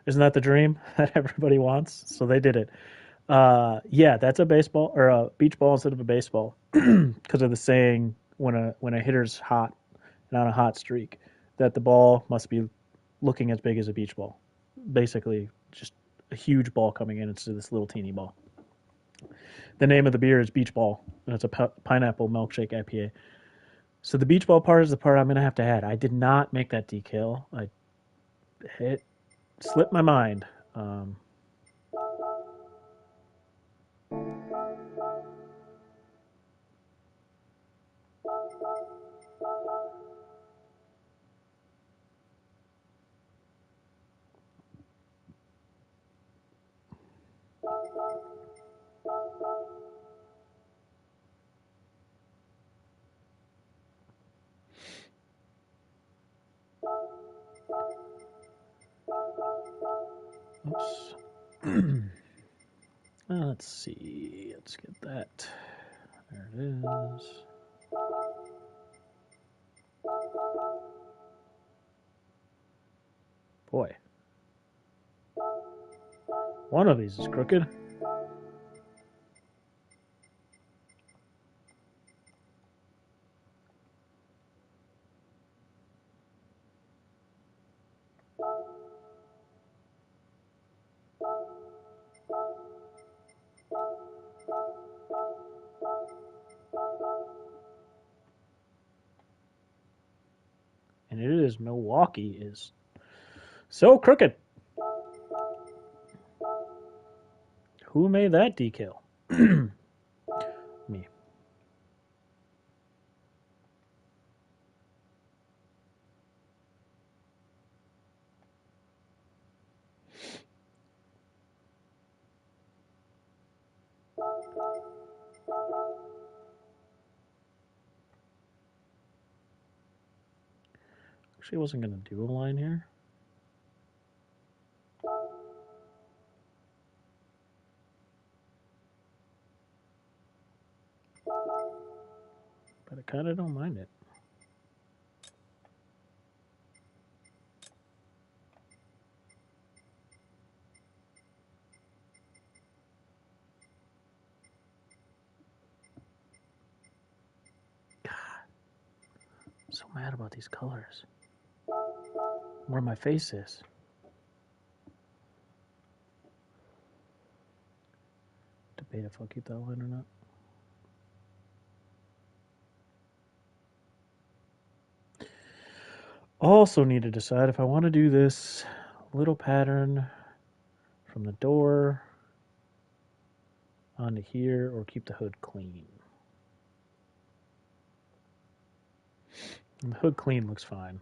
Isn't that the dream that everybody wants? So they did it. Yeah, that's a baseball or a beach ball instead of a baseball because of the saying when a hitter's hot and on a hot streak, that the ball must be looking as big as a beach ball. Basically, just a huge ball coming in instead of this little teeny ball. The name of the beer is Beach Ball, and it's a pineapple milkshake IPA. So the beach ball part is the part I'm gonna have to add. I did not make that decal. It slipped my mind. Oops. Let's see. Let's get that. There it is. Boy, one of these is crooked. is Milwaukee is so crooked. Who made that decal? Me. Actually, I wasn't going to do a line here. But I kind of don't mind it. God, I'm so mad about these colors. Where my face is. Debate if I'll keep that line or not. Also need to decide if I want to do this little pattern from the door onto here or keep the hood clean. And the hood clean looks fine.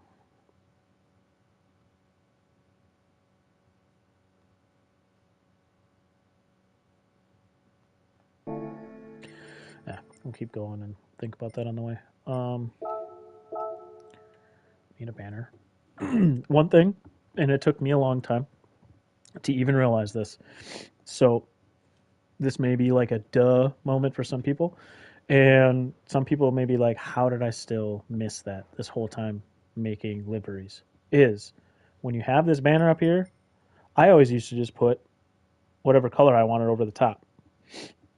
Yeah, we'll keep going and think about that on the way. Need a banner. One thing, and it took me a long time to even realize this. So this may be like a duh moment for some people, and some people may be like, "How did I still miss that this whole time making liveries?" Is when you have this banner up here, I always used to just put whatever color I wanted over the top.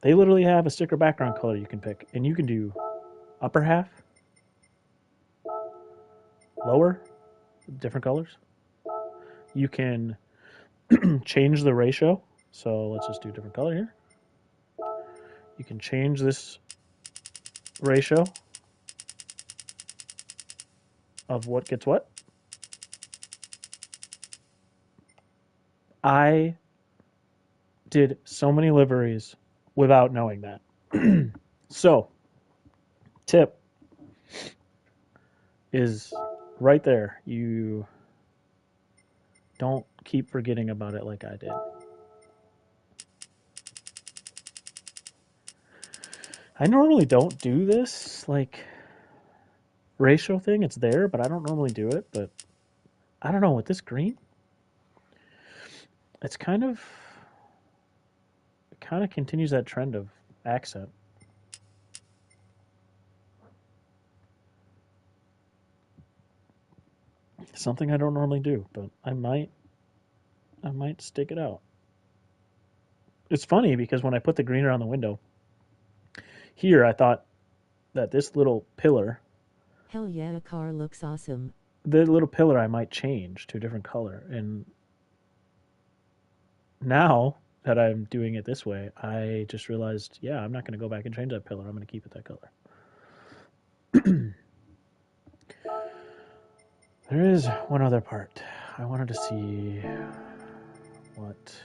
They literally have a sticker background color you can pick, and you can do upper half, lower, different colors. You can change the ratio. So let's just do a different color here. You can change this ratio of what gets what. I did so many liveries without knowing that. So, tip is right there. You don't keep forgetting about it like I did. I normally don't do this like ratio thing. It's there, but I don't normally do it. But I don't know, with this green, it's kind of it kind of continues that trend of accent. Something I don't normally do, but I might stick it out. It's funny because when I put the green around the window here, I thought that this little pillar, Hell yeah, a car looks awesome. the little pillar, I might change to a different color. And now that I'm doing it this way, I just realized, yeah, I'm not going to go back and change that pillar. I'm going to keep it that color. There is one other part. I wanted to see what.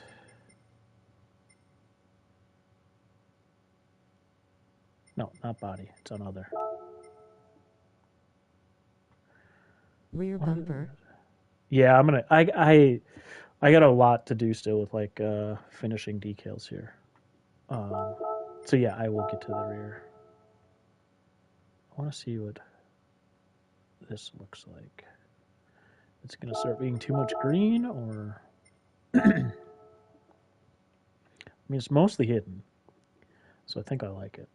No, not body. It's on other. Rear bumper. Yeah, I'm gonna. I got a lot to do still with like finishing decals here. So yeah, I will get to the rear. I want to see what this looks like. It's gonna start being too much green, or I mean, it's mostly hidden, so I think I like it.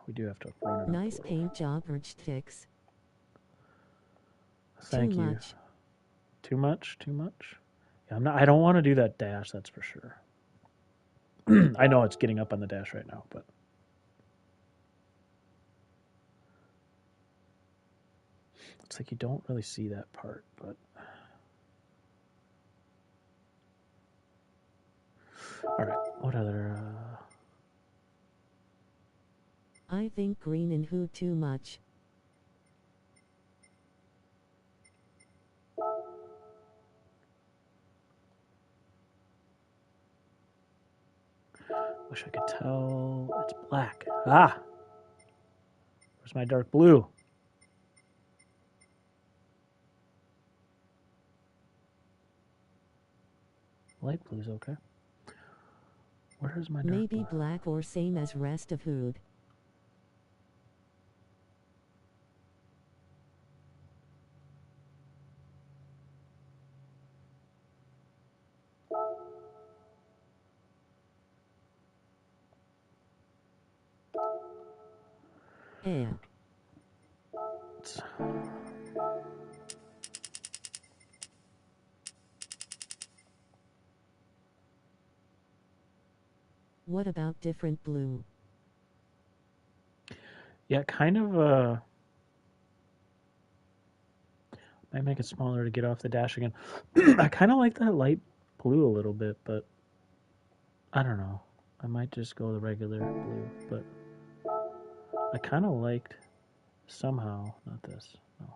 We do have to run it Nice up. paint job, Rich Ticks. Thank Too you. much. Too much? Too much? Yeah, I'm not. I don't want to do that dash. That's for sure. I know it's getting up on the dash right now, but it's like you don't really see that part. But all right, what other? I think green and hood too much. Wish I could tell it's black. Ah! Where's my dark blue? Light blue's okay. Where's my dark Maybe blue? black or same as rest of hood. Yeah. What about different blue? Yeah, kind of. Might make it smaller to get off the dash again. I kind of like that light blue a little bit, but I don't know. I might just go the regular blue, but I kind of liked somehow, not this. No,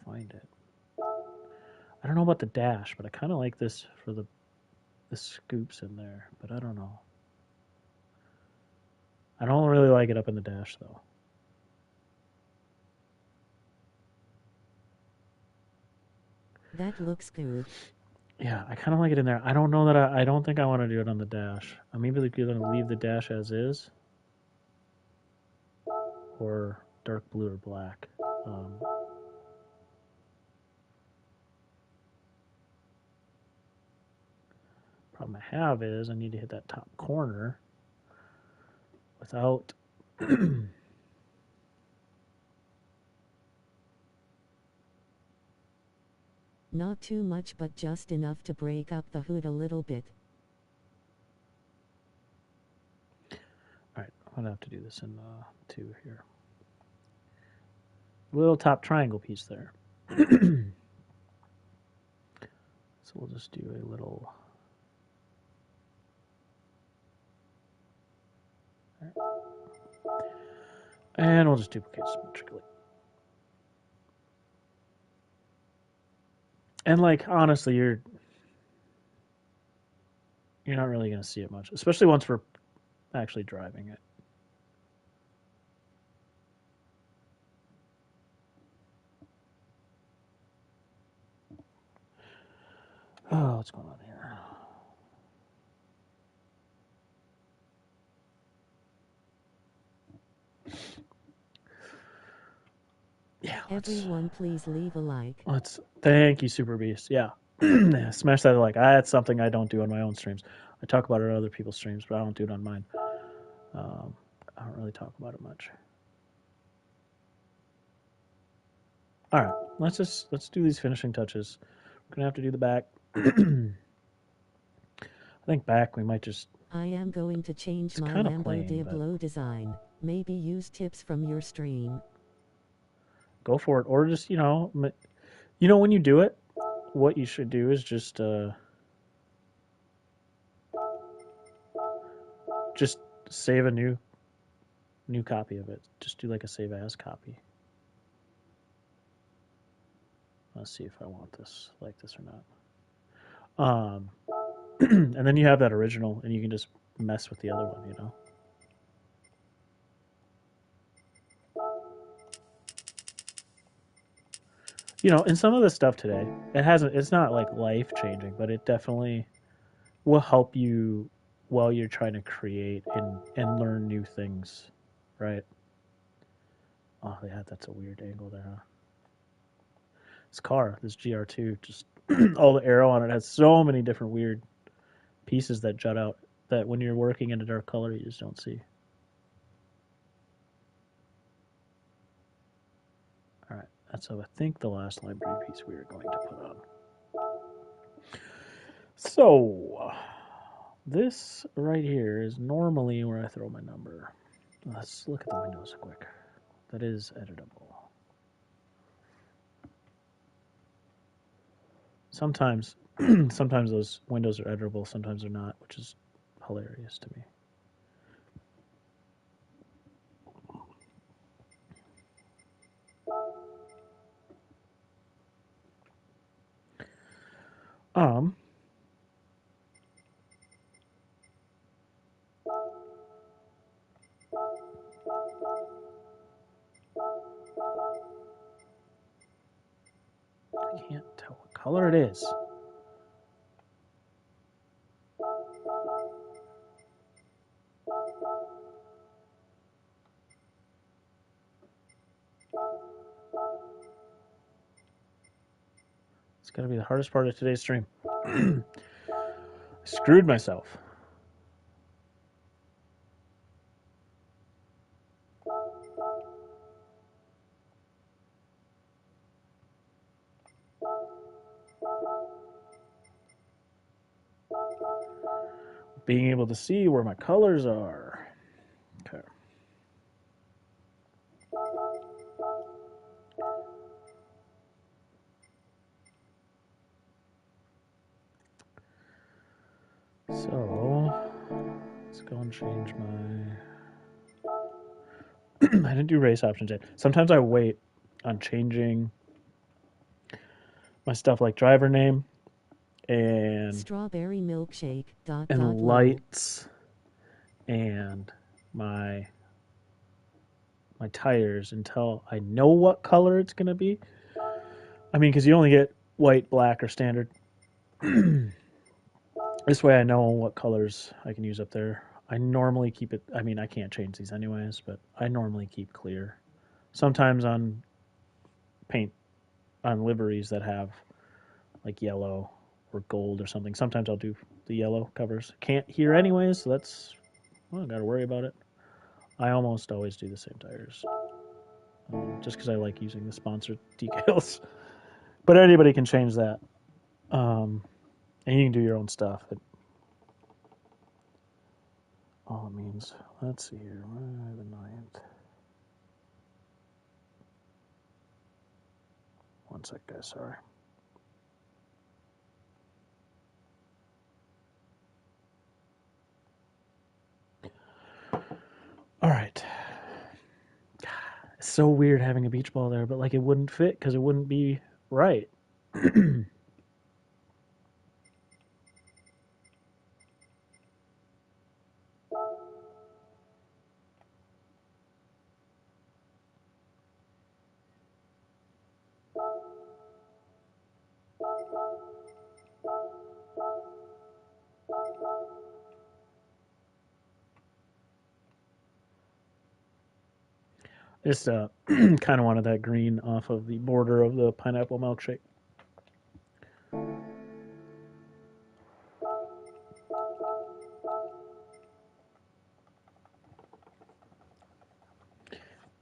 find it. I don't know about the dash, but I kind of like this for the scoops in there, but I don't know. I don't really like it up in the dash though. That looks good. Yeah, I kind of like it in there. I don't know that I don't think I want to do it on the dash. I'm maybe going to leave the dash as is, or dark blue or black. Problem I have is I need to hit that top corner without. Not too much but just enough to break up the hood a little bit. Alright, I'm going to have to do this in two here. Little top triangle piece there. So we'll just do a little. And we'll just duplicate symmetrically. And like honestly, you're not really going to see it much, especially once we're actually driving it. Oh, what's going on here? Yeah, Everyone please leave a like. let's thank you, Super Beast. Yeah. Yeah, smash that like. That's something I don't do on my own streams. I talk about it on other people's streams, but I don't do it on mine. I don't really talk about it much. All right, let's do these finishing touches. We're gonna have to do the back. I think back we might just. I am going to change It's my kind of Lambo plain, but Diablo design. Maybe use tips from your stream. go for it, or just when you do it, what you should do is just save a new copy of it. Just do like a save as copy. Let's see if I want this like this or not. And then you have that original, and you can just mess with the other one. In some of the stuff today, it's not like life changing, but it definitely will help you while you're trying to create and learn new things, right? Oh yeah, that's a weird angle there, huh? This car, this GR2, just all the arrow on it has so many different weird pieces that jut out that when you're working in a dark color, you just don't see. All right, that's I think the last library piece we were going to put on. So this right here is normally where I throw my number. Let's look at the windows quick. That is editable. Sometimes sometimes those windows are editable, sometimes they're not, which is hilarious to me. Um, I can't tell what color it is. It's going to be the hardest part of today's stream. I screwed myself. Being able to see where my colors are. Okay. So let's go and change my. I didn't do race options yet. Sometimes I wait on changing my stuff like driver name and Strawberry milkshake. and lights and my tires until I know what color it's going to be. I mean, because you only get white, black, or standard. This way I know what colors I can use up there. I normally keep it, I mean, I can't change these anyways, but I normally keep clear. Sometimes on paint, on liveries that have like yellow or gold or something, sometimes I'll do the yellow covers. Can't hear anyways, so that's, well, I got to worry about it. I almost always do the same tires. Just because I like using the sponsored decals. But anybody can change that. And you can do your own stuff. It all it means. Let's see here. The 9th. One sec, guys. Sorry. All right. It's so weird having a beach ball there, but like it wouldn't fit because it wouldn't be right. Just kind of wanted that green off of the border of the pineapple milkshake.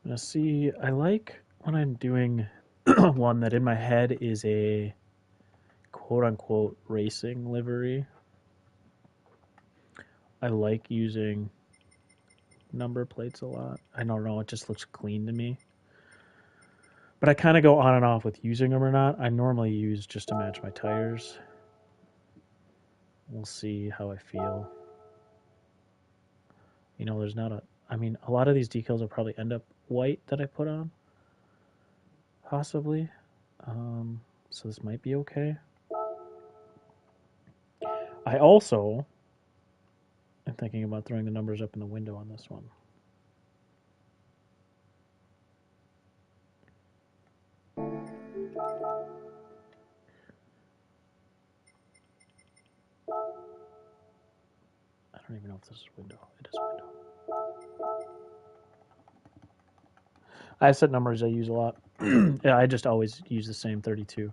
Now, see, I like when I'm doing one that in my head is a quote unquote racing livery. I like using number plates a lot. I don't know, it just looks clean to me. But I kind of go on and off with using them or not. I normally use just to match my tires. We'll see how I feel. You know, there's not a. I mean, a lot of these decals will probably end up white that I put on. Possibly. So this might be okay. I also am thinking about throwing the numbers up in the window on this one. I don't even know if this is window. It is window. I have set numbers I use a lot. Yeah, I just always use the same 32.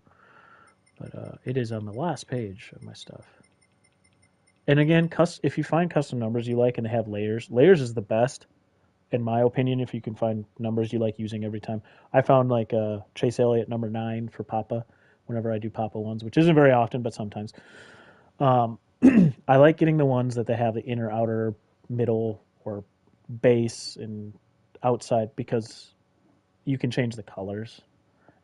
But it is on the last page of my stuff. And again, if you find custom numbers you like and they have layers, layers is the best, in my opinion, if you can find numbers you like using every time. I found like Chase Elliott number 9 for Papa whenever I do Papa ones, which isn't very often, but sometimes. I like getting the ones that they have the inner, outer, middle, or base and outside because you can change the colors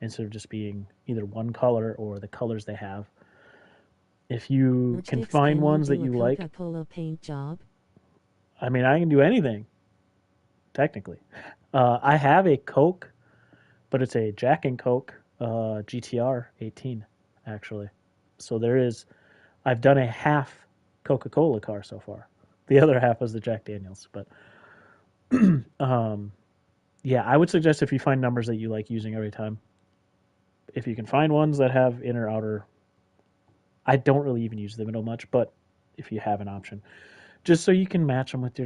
instead of just being either one color or the colors they have. If you can find ones that you like, Coca-Cola paint job. I mean, I can do anything. Technically, I have a Coke, but it's a Jack and Coke GTR 18 actually. So I've done a half Coca-Cola car so far. The other half was the Jack Daniels. But um, yeah, I would suggest if you find numbers that you like using every time, if you can find ones that have inner outer, I don't really even use the middle much, but if you have an option, just so you can match them with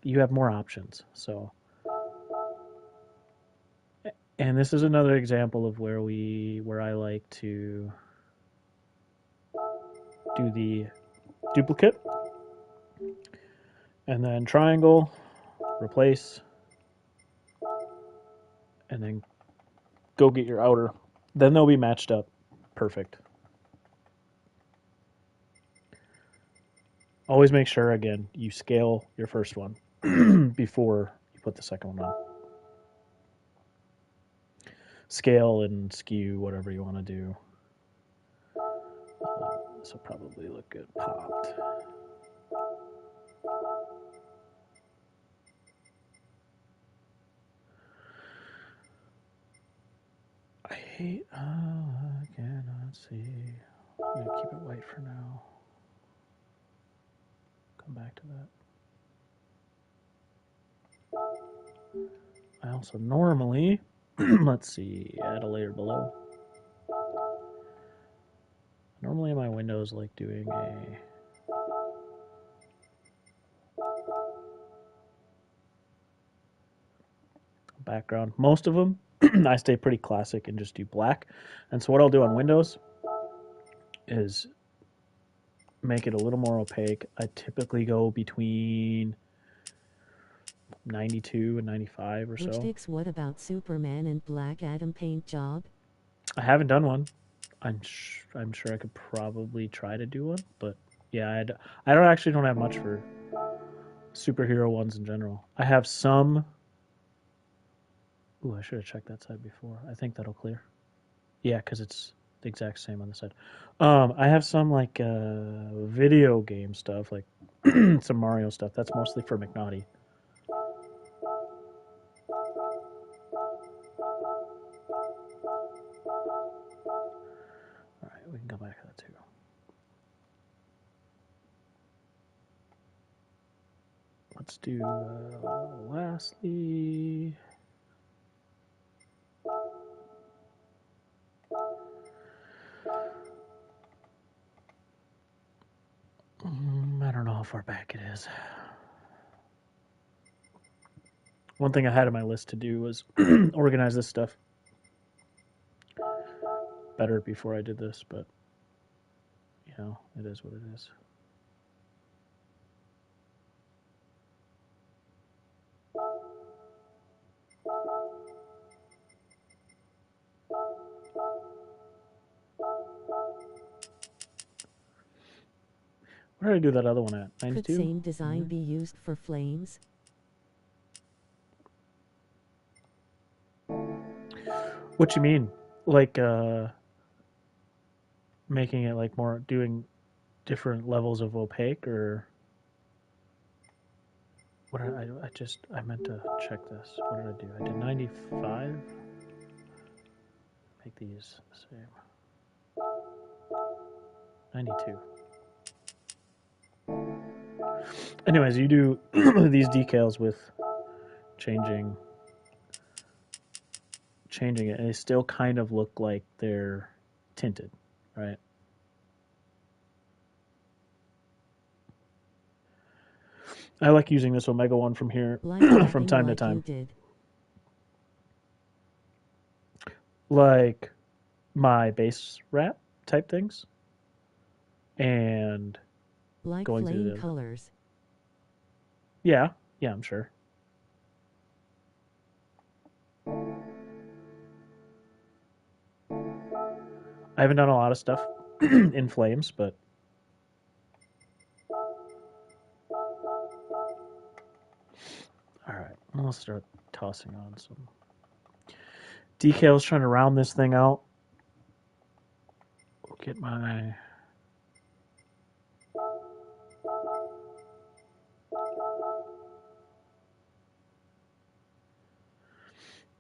you have more options. So, and this is another example of where I like to do the duplicate and then triangle, replace, and then go get your outer. Then they'll be matched up perfect. Always make sure, again, you scale your first one before you put the second one on. Scale and skew, whatever you want to do. This will probably look good popped. I cannot see. I'm going to keep it white for now. Come back to that. I also normally, let's see, add a layer below. Normally in my windows, like doing a background. Most of them, I stay pretty classic and just do black. And so what I'll do on Windows is make it a little more opaque. I typically go between 92 and 95 or so. Dicks, what about Superman and Black Adam paint job? I haven't done one. I'm sure I could probably try to do one, but yeah, I don't have much for superhero ones in general. I have some. Ooh, I should have checked that side before. I think that'll clear. Yeah, because it's the exact same on the side. I have some like video game stuff, like some Mario stuff. That's mostly for McNaughty. All right, we can go back to that too. Let's do lastly. I don't know how far back it is. One thing I had on my list to do was organize this stuff better before I did this, but you know, it is what it is. Where did I do that other one at? 92? Could same design be used for flames? What you mean? Like making it like more doing different levels of opaque, or what did I meant to check this. What did I do? I did 95. Make these the same. 92. Anyways, you do these decals with changing it, and they still kind of look like they're tinted, right? I like using this Omega one from here from time to time. Like my base wrap type things. And like going flame through the colors. Yeah, I'm sure. I haven't done a lot of stuff in flames, but all right, I'll start tossing on some decals, trying to round this thing out. We'll get my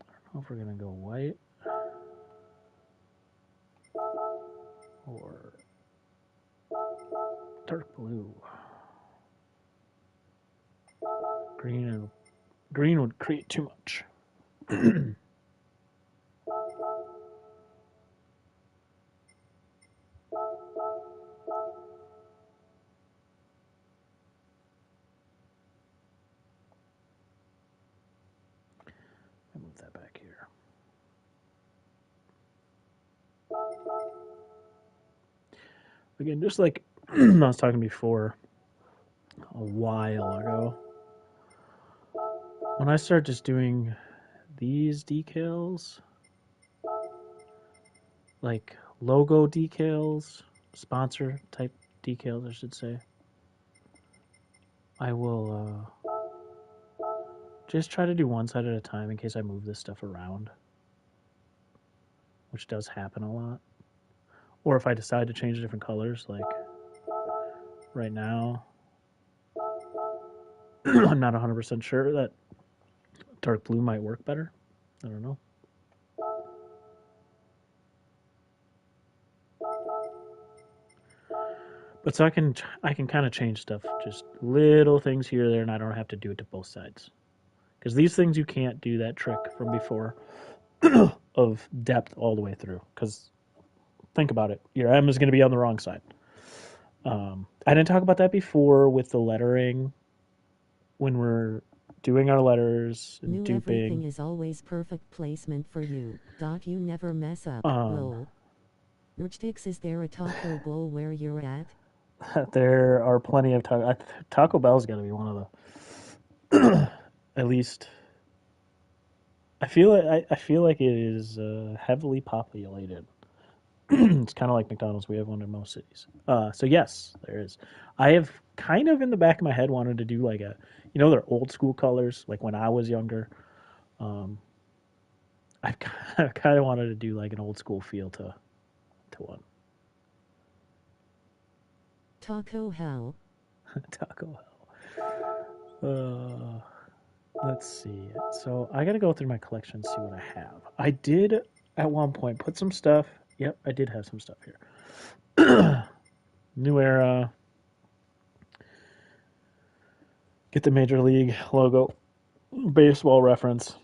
I don't know if we're gonna go white or blue. Green would create too much. Move that back here. Again, just like I was talking before a while ago, when I start just doing these decals, like logo decals, sponsor type decals, I should say, I will just try to do one side at a time in case I move this stuff around, which does happen a lot. Or if I decide to change different colors, like right now, I'm not 100% sure that dark blue might work better. I don't know. But so I can kind of change stuff, just little things here or there, and I don't have to do it to both sides. Because these things you can't do that trick from before of depth all the way through. Because think about it, your M is going to be on the wrong side. I didn't talk about that before with the lettering when we're doing our letters and Knew duping. everything is always perfect placement for you. You never mess up. Lol. Nurchtix, is there a taco bowl where you're at? There are plenty of Taco Bell's got to be one of the at least. I feel like it is heavily populated. It's kind of like McDonald's. We have one in most cities. So yes, there is. I have kind of in the back of my head wanted to do like a, they're old school colors, like when I was younger. I've kind of wanted to do like an old school feel to one. Taco Hell. Taco Hell. Let's see. So I got to go through my collection and see what I have. I did at one point put some stuff. Yep, I did have some stuff here. New Era. Get the Major League logo. Baseball reference.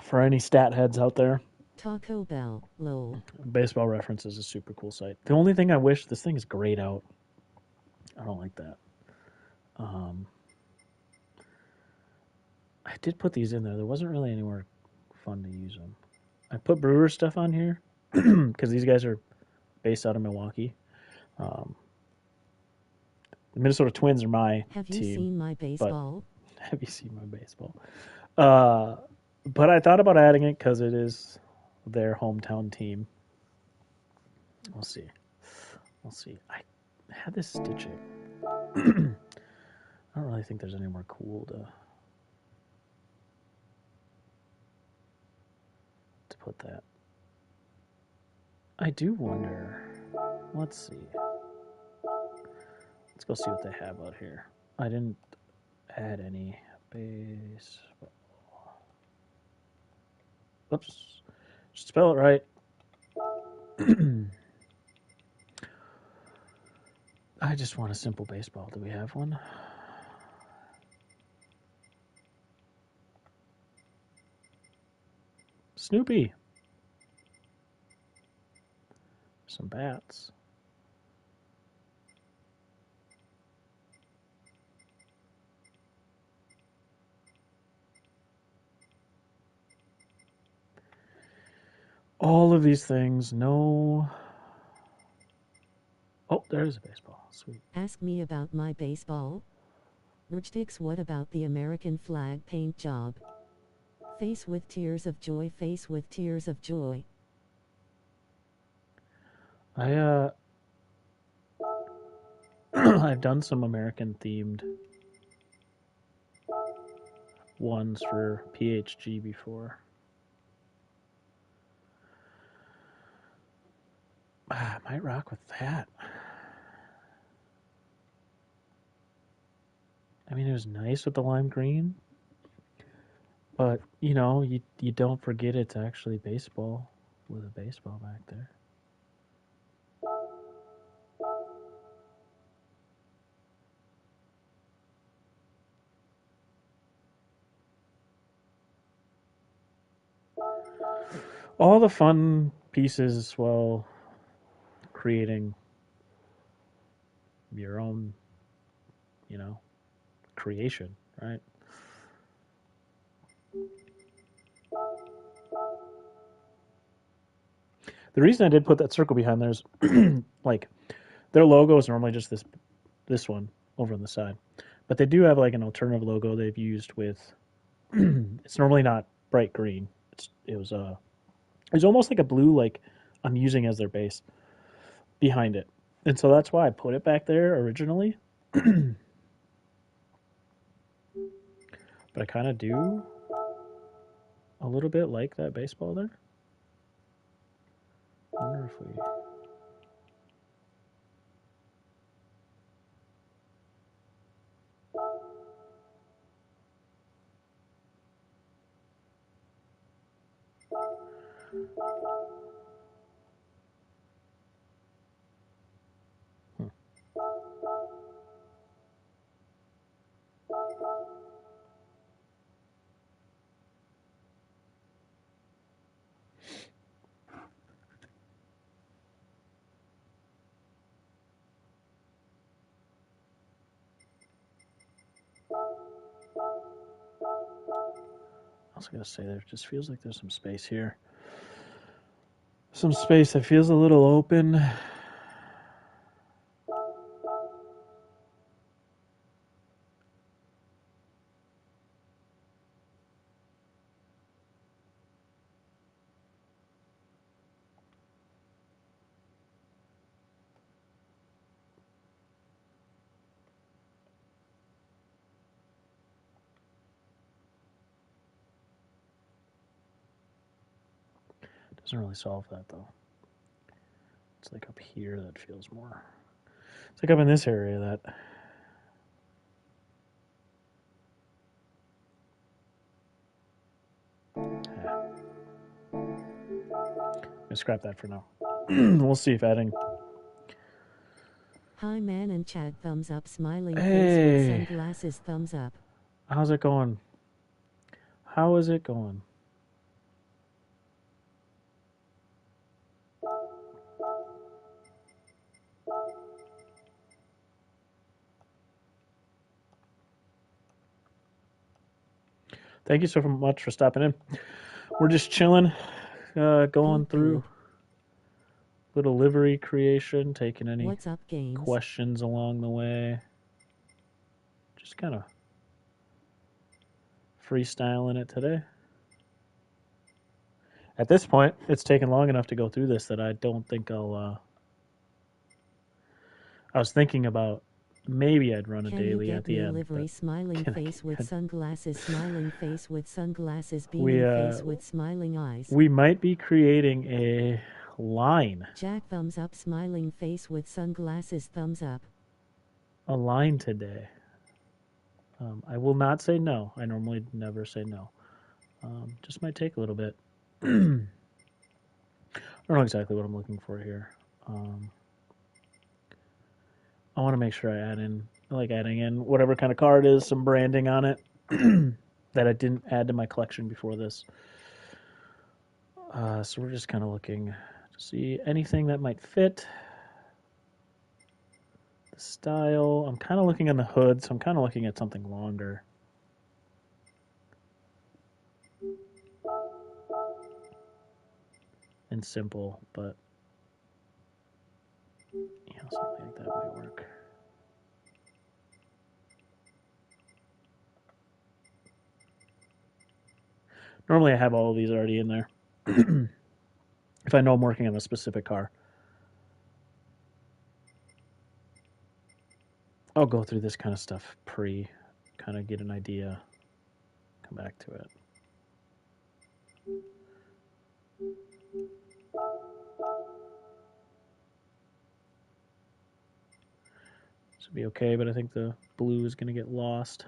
For any stat heads out there. Taco Bell. Lol. Baseball reference is a super cool site. The only thing I wish, this thing is grayed out. I don't like that. I did put these in there. There wasn't really anywhere fun to use them. I put Brewer stuff on here because these guys are based out of Milwaukee. The Minnesota Twins are my Have team. you seen my baseball? Have you seen my baseball? But I thought about adding it because it is their hometown team. We'll see. We'll see. I had this stitching. I don't really think there's anywhere cool to put that. I do wonder. Let's see. Let's go see what they have out here. I didn't add any baseball. Oops. Just spell it right. I just want a simple baseball. Do we have one? Snoopy. Some bats. All of these things, no. Oh, there is a baseball. Sweet. Ask me about my baseball. Nurchtix, what about the American flag paint job? Face with tears of joy, face with tears of joy. I've done some American themed ones for PHG before. I might rock with that. I mean, it was nice with the lime green, but you don't forget it's actually baseball with a baseball back there. all the fun pieces while creating your own, you know, creation, right? The reason I did put that circle behind there is like their logo is normally just this one over on the side, but they do have like an alternative logo they've used with. It's normally not bright green. It was almost like a blue, like I'm using as their base behind it, and so that's why I put it back there originally. But I kind of do a little bit like that baseball there. I wonder if we. Hmm. I was gonna say there just feels like there's some space here. Some space that feels a little open. Doesn't really solve that though. It's like up here that feels more. It's like up in this area that. I'm gonna scrap that for now. We'll see if adding. Hi man and chat thumbs up smiling face with Hey, sunglasses thumbs up. how's it going? How is it going? Thank you so much for stopping in. We're just chilling, going through little livery creation, taking any What's up games? questions along the way. Just kind of freestyling it today. At this point, it's taken long enough to go through this that I don't think I'll. I was thinking about maybe I'd run a Can daily you at get the me end. livery smiling Can I face get with you? sunglasses smiling face with sunglasses We beaming face with smiling eyes. we might be creating a line. Jack thumbs up smiling face with sunglasses thumbs up. A line today. I will not say no. I normally never say no. Just might take a little bit. I don't know exactly what I'm looking for here. I want to make sure I add in, I like adding in whatever kind of card is, some branding on it that I didn't add to my collection before this. So we're just kind of looking to see anything that might fit. The style, I'm kind of looking on the hood, so I'm kind of looking at something longer. And simple, but something like that might work. Normally I have all of these already in there. If I know I'm working on a specific car. I'll go through this kind of stuff kind of get an idea, come back to it. This would be okay, but I think the blue is going to get lost.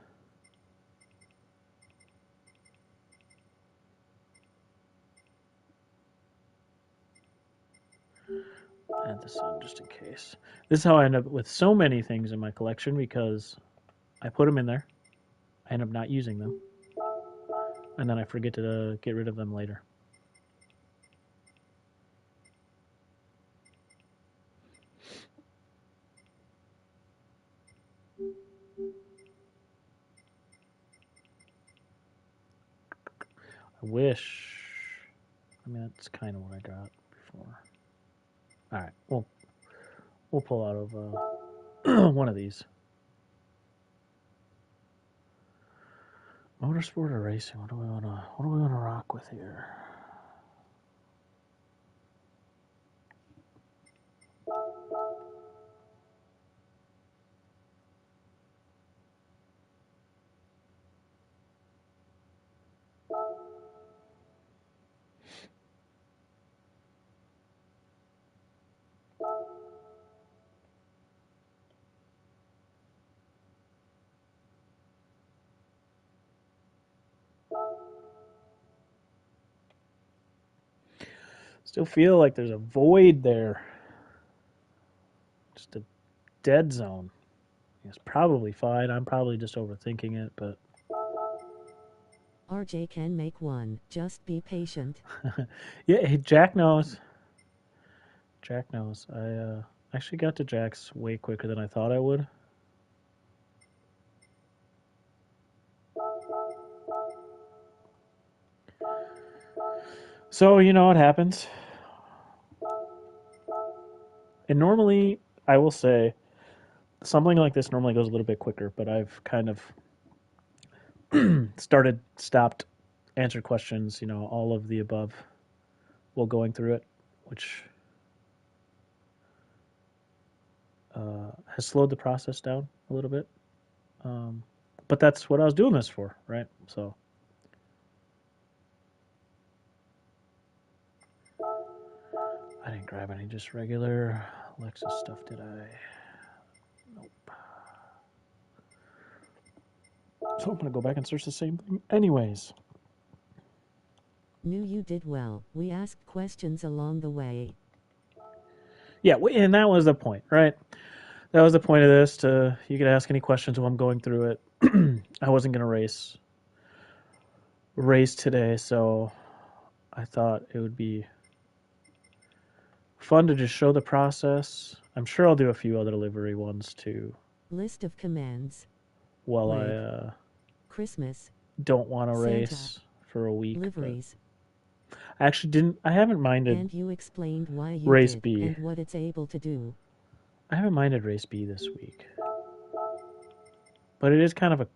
Add this in just in case. This is how I end up with so many things in my collection because I put them in there, I end up not using them, and then I forget to get rid of them later. I wish. I mean, that's kind of what I got before. All right, we'll pull out of one of these. Motorsport or racing? What do we wanna rock with here? Still feel like there's a void there. Just a dead zone. It's probably fine. I'm probably just overthinking it, but RJ can make one. Just be patient. yeah, hey, Jack knows. Jack knows. I actually got to Jack's way quicker than I thought I would. So, you know what happens. And normally, I will say, something like this normally goes a little bit quicker, but I've kind of stopped, answered questions, you know, all of the above while going through it, which has slowed the process down a little bit. But that's what I was doing this for, right? So I didn't grab any just regular Lexus stuff, did I? Nope. So I'm going to go back and search the same thing anyways. Knew you did well. We asked questions along the way. Yeah, and that was the point, right? That was the point of this. You could ask any questions while I'm going through it. I wasn't going to race today, so I thought it would be fun to just show the process. I'm sure I'll do a few other livery ones too. List of commands. While Rig. I Christmas. don't want to Santa. race for a week. Liveries. I actually didn't. I haven't minded And you explained why you race did B. and what it's able to do. I haven't minded race B this week, but it is kind of a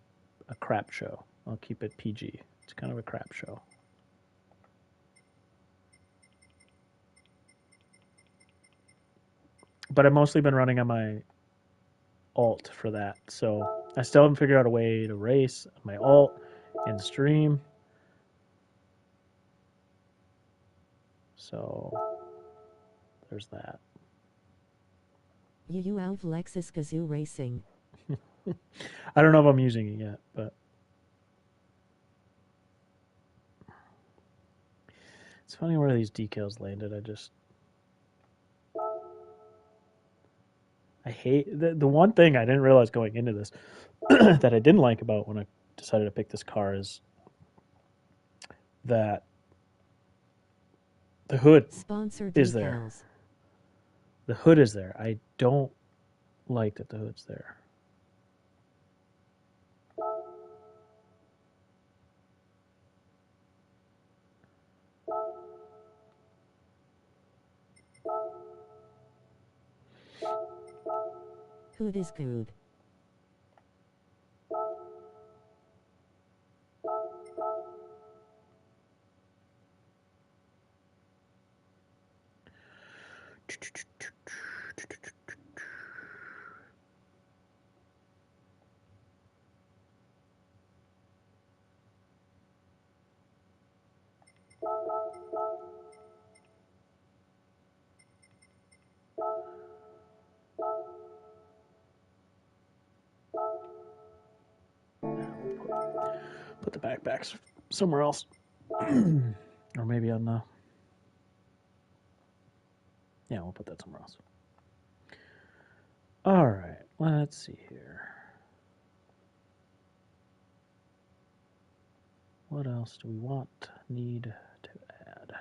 crap show. I'll keep it PG. It's kind of a crap show. But I've mostly been running on my alt for that, so I still haven't figured out a way to race my alt in stream. So there's that. You out Lexus Kazoo Racing. I don't know if I'm using it yet, but it's funny where these decals landed. I hate the one thing I didn't realize going into this that I didn't like about when I decided to pick this car is that the hood Sponsor is decals. there. The hood is there. I don't like that the hood's there. Hood is good. Put the backpacks somewhere else. Or maybe on the... Yeah, we'll put that somewhere else. All right, let's see here. What else do we need to add?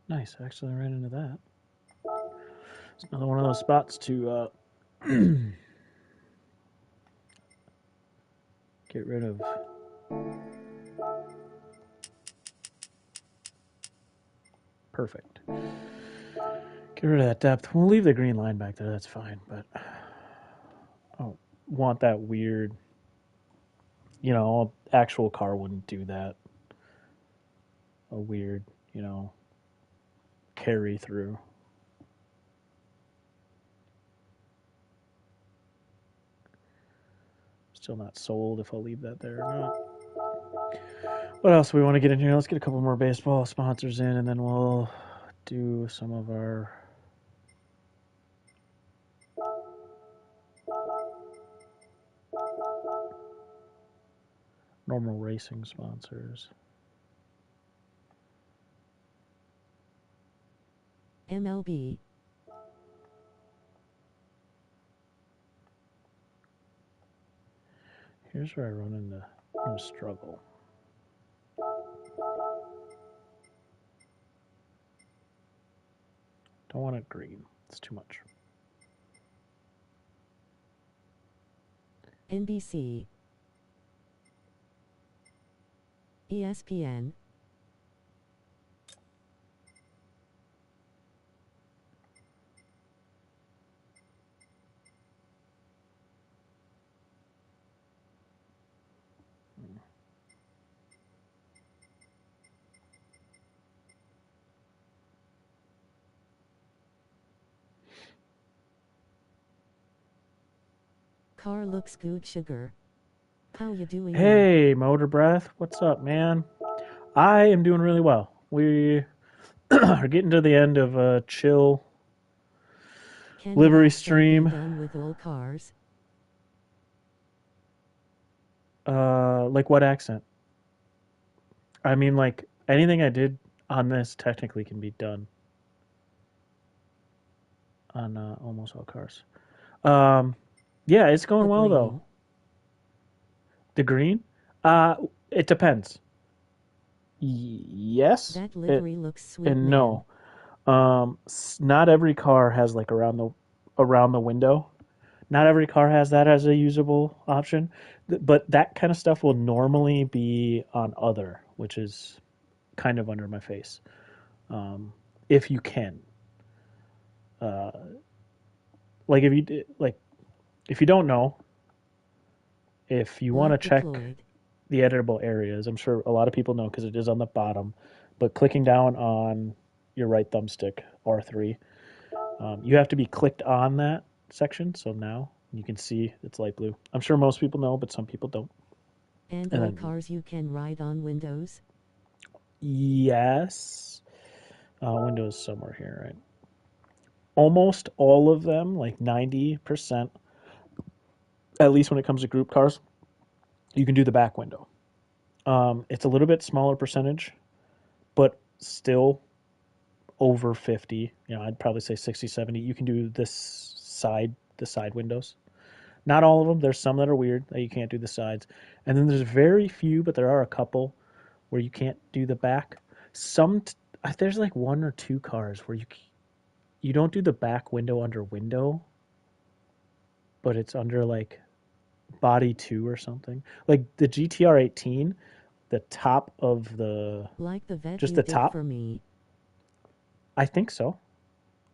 Nice. Actually, ran into that. It's another one of those spots to get rid of. Perfect. Get rid of that depth. We'll leave the green line back there. That's fine. But I don't want that weird. Actual car wouldn't do that. A weird, carry through. Still not sold if I'll leave that there or not. What else do we want to get in here? Let's get a couple more baseball sponsors in, and then we'll do some of our normal racing sponsors. MLB. Here's where I run into a struggle. Don't want it green. It's too much. NBC. ESPN. Car looks good, sugar. How you doing? Hey, Motor Breath. What's up, man? I am doing really well. We are getting to the end of a chill livery stream. Done with all cars. Like what accent? I mean, like anything I did on this technically can be done on almost all cars. Yeah, it's going The well green. though. The green? It depends. Yes. That livery looks sweet, and man. no. Not every car has like around the window. Not every car has that as a usable option, but that kind of stuff will normally be on other, which is kind of under my face. If you can, uh, like if you don't know, if you want to check the editable areas, I'm sure a lot of people know because it is on the bottom. But clicking down on your right thumbstick R3, you have to be clicked on that section. So now you can see it's light blue. I'm sure most people know, but some people don't. And all cars you can ride on Windows? Yes. Windows somewhere here, right? Almost all of them, like 90%, at least when it comes to group cars, you can do the back window. It's a little bit smaller percentage, but still over 50. I'd probably say 60, 70. You can do the side windows. Not all of them. There's some that are weird that you can't do the sides. And then there's very few, but there are a couple where you can't do the back. There's like one or two cars where you don't do the back window under window, but it's under like body 2 or something. Like the GTR 18, the top of the like the vet just you the did top for me. I think so.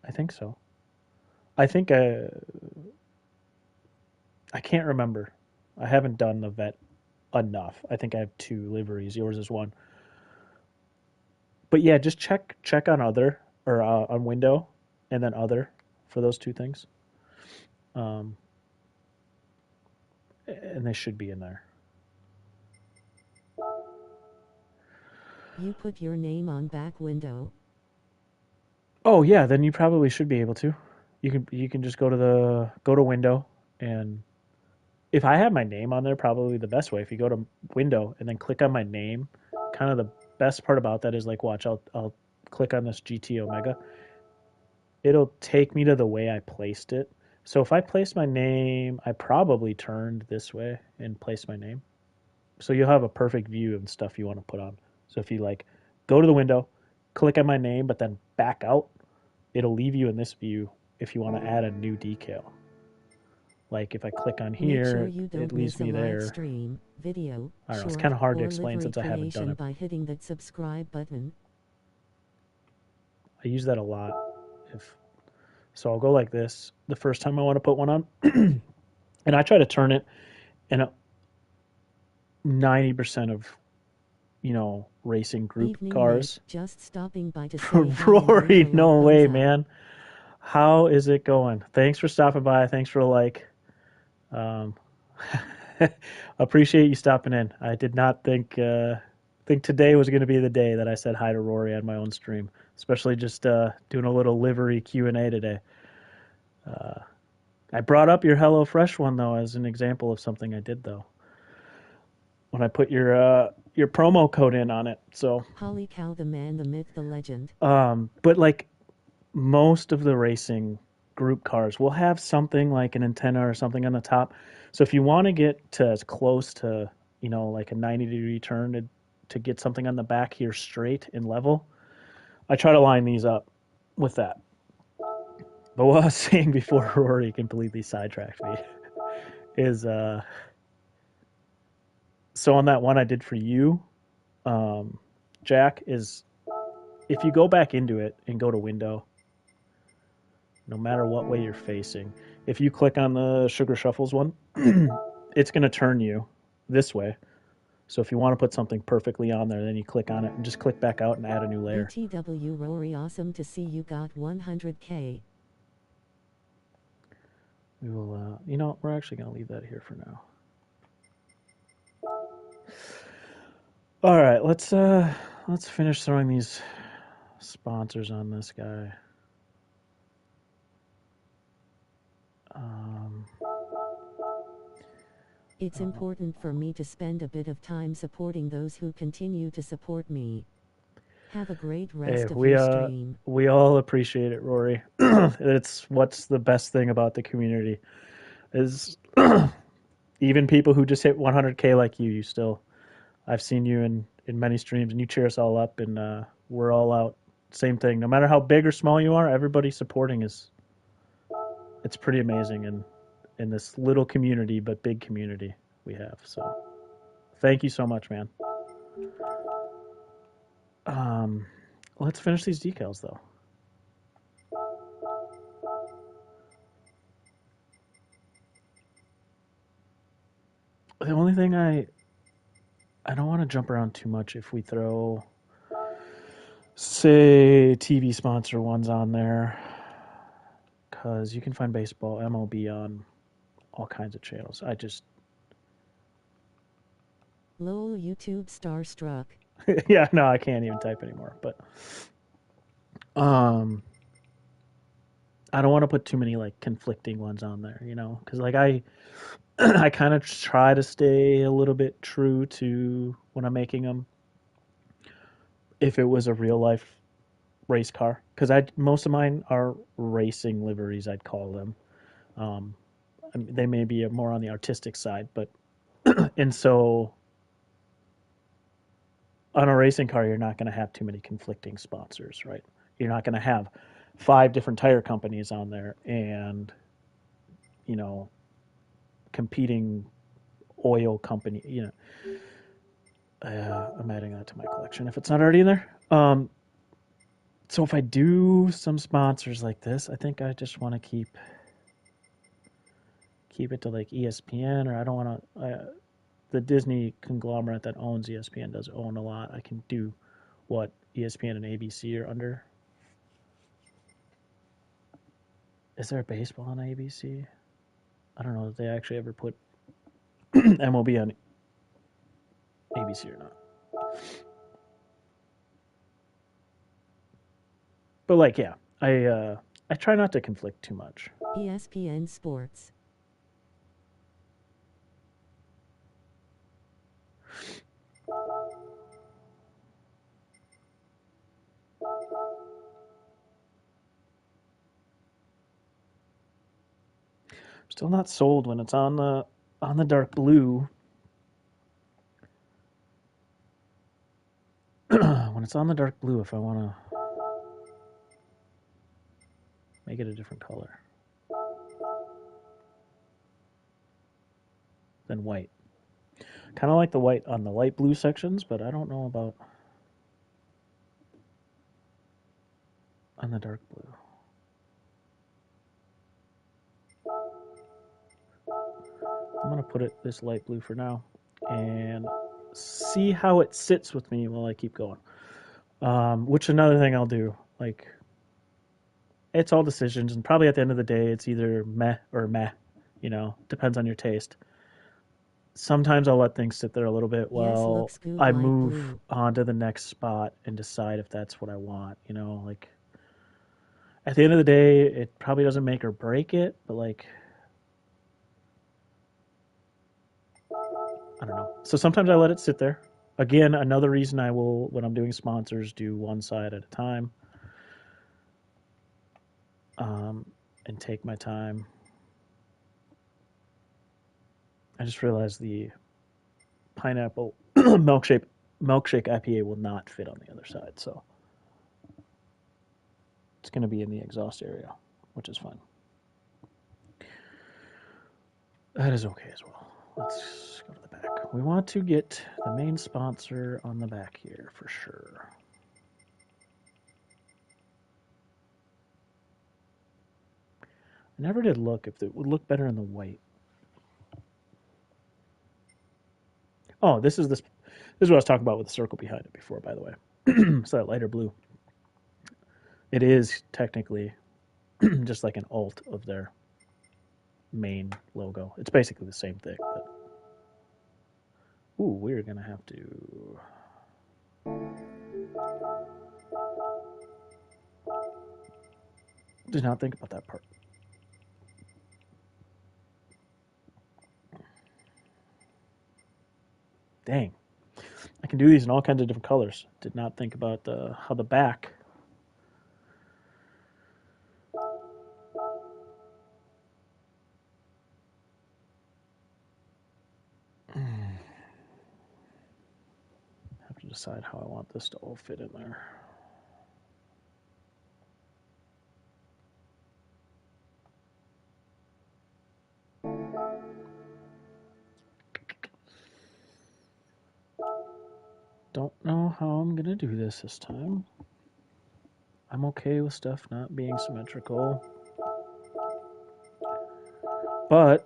I think I can't remember. I haven't done the vet enough. I think I have 2 liveries. Yours is 1. But yeah, just check on other or on window and then other for those 2 things. And they should be in there. You put your name on back window? Oh yeah, then you probably should be able to. You can just go to window, and if I have my name on there, probably the best way. If you go to window and then click on my name, kind of the best part about that is like watch. I'll click on this GT Omega. It'll take me to the way I placed it. So if I place my name, I probably turned this way and placed my name. So you'll have a perfect view of the stuff you want to put on. So if you like go to the window, click on my name, but then back out, it'll leave you in this view if you want to add a new decal. Like if I click on Make sure here, you it don't leaves miss a me live there. stream, video, I don't know. It's short, kind of hard to or explain livery since I haven't done creation it. by hitting that subscribe button. I use that a lot. So I'll go like this the first time I want to put one on, and I try to turn it in 90% of racing group Evening Nick, cars. just stopping by to say hi and Rory, winter no like way, thumbs up. man. How is it going? Thanks for stopping by. Thanks for Um, appreciate you stopping in. I did not think today was going to be the day that I said hi to Rory on my own stream, especially just doing a little livery Q&A today. I brought up your HelloFresh one though as an example of something I did though when I put your promo code in on it. So, Holy cow, the man, the myth, the legend. but like most of the racing group cars will have something like an antenna or something on the top. So if you want to get to as close to, like a 90-degree turn to get something on the back here straight and level, I try to line these up with that. But what I was saying before Rory completely sidetracked me is so on that one I did for you, Jack, is if you go back into it and go to window, no matter what way you're facing, if you click on the Sugar Shuffles one, it's going to turn you this way. So if you want to put something perfectly on there, then you click on it and just click back out and add a new layer. BTW Rory, awesome to see you got 100K. We will, we're actually going to leave that here for now. All right, let's finish throwing these sponsors on this guy. It's important for me to spend a bit of time supporting those who continue to support me. Have a great rest of your stream. We all appreciate it, Rory. It's what's the best thing about the community is even people who just hit 100K like you still. I've seen you in many streams, and you cheer us all up, and we're all out. Same thing. No matter how big or small you are, everybody supporting it's pretty amazing in this little community but big community we have. So thank you so much, man. Let's finish these decals though. The only thing I don't want to jump around too much if we throw, say, TV sponsor ones on there, because you can find baseball MLB on all kinds of channels. Lol, YouTube starstruck. Yeah, no, I can't even type anymore. But I don't want to put too many like conflicting ones on there, because like I I kind of try to stay a little bit true to when I'm making them. If it was a real life race car, because most of mine are racing liveries, I'd call them. They may be more on the artistic side, but and so on a racing car, you're not going to have too many conflicting sponsors, right? You're not going to have 5 different tire companies on there and competing oil company. I'm adding that to my collection if it's not already in there. So if I do some sponsors like this, I think I just want to keep it to like ESPN, or I don't want to. The Disney conglomerate that owns ESPN does own a lot. I can do what ESPN and ABC are under. Is there baseball on ABC? I don't know if they actually ever put MLB on ABC or not. But like, yeah, I try not to conflict too much. ESPN Sports. Still not sold when it's on the dark blue. When it's on the dark blue, if I want to make it a different color than white. Kind of like the white on the light blue sections, but I don't know about on the dark blue. I'm going to put it this light blue for now and see how it sits with me while I keep going. Which another thing I'll do, like, it's all decisions, and probably at the end of the day, it's either meh or meh. Depends on your taste. Sometimes I'll let things sit there a little bit Yes, while looks good, I light move blue. on to the next spot and decide if that's what I want. Like at the end of the day, it probably doesn't make or break it, but like, I don't know. So sometimes I let it sit there. Again, another reason I will, when I'm doing sponsors, do one side at a time, and take my time. I just realized the pineapple milkshake IPA will not fit on the other side, so it's going to be in the exhaust area, which is fine. That is okay as well. Let's go to the back. We want to get the main sponsor on the back here for sure. I never did look if it would look better in the white. Oh, this is what I was talking about with the circle behind it before, by the way. It's that lighter blue. It is technically just like an alt of their main logo. It's basically the same thing. But ooh, we're gonna have to. Did not think about that part. Dang, I can do these in all kinds of different colors. Did not think about how the back. Have to decide how I want this to all fit in there. Don't know how I'm gonna do this time. I'm okay with stuff not being symmetrical, but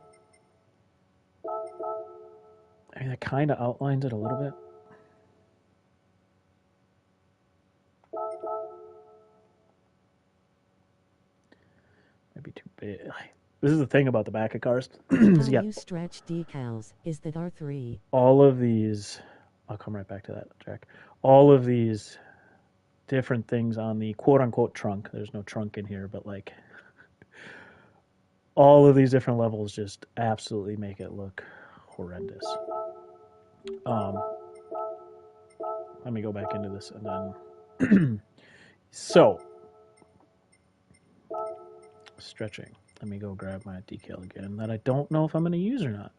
I mean, it kind of outlines it a little bit. Maybe too big. This is the thing about the back of cars. How Yeah, you stretch decals is that R3. all of these. I'll come right back to that, Jack. All of these different things on the quote unquote trunk. There's no trunk in here, but like all of these different levels just absolutely make it look horrendous. Um, Let me go back into this and then. So, stretching. Let me go grab my decal again that I don't know if I'm going to use or not.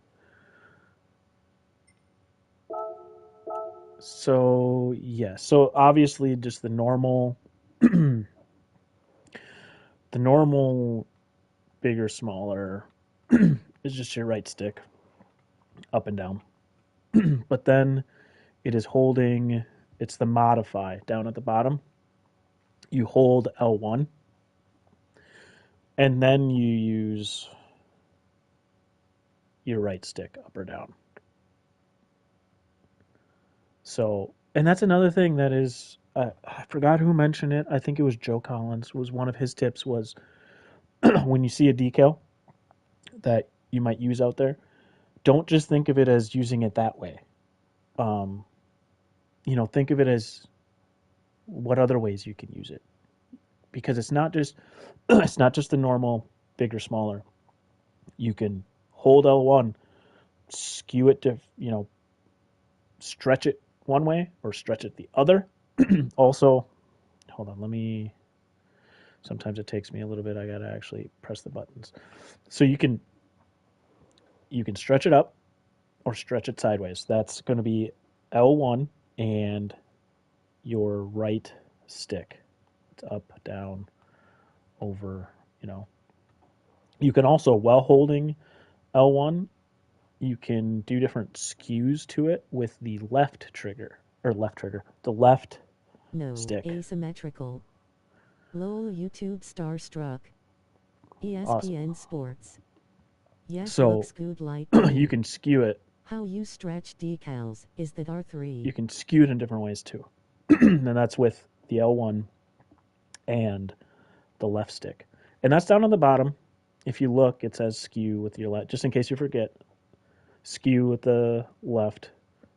So, yes. Yeah. So, obviously, just the normal. The normal bigger, smaller is just your right stick up and down. But then it is holding, it's the modify down at the bottom. You hold L1 and then you use your right stick up or down. So, and that's another thing that is, I forgot who mentioned it. I think it was Joe Collins. Was one of his tips was when you see a decal that you might use out there, don't just think of it as using it that way. Um, think of it as what other ways you can use it, because it's not just it's not just the normal bigger smaller. You can hold L1, skew it to stretch it one way or stretch it the other. Also, hold on, let me. Sometimes it takes me a little bit. I gotta actually press the buttons. So you can stretch it up or stretch it sideways. That's going to be L1 and your right stick. It's up, down, over, you know. You can also, while holding L1, you can do different skews to it with the left trigger, the left No, stick. asymmetrical. LOL YouTube starstruck. Awesome. ESPN Sports. Yes, So looks good like me. you can skew it. How you stretch decals, is that R3? You can skew it in different ways too. And that's with the L1 and the left stick. And that's down on the bottom. If you look, it says skew with your left, just in case you forget. Skew with the left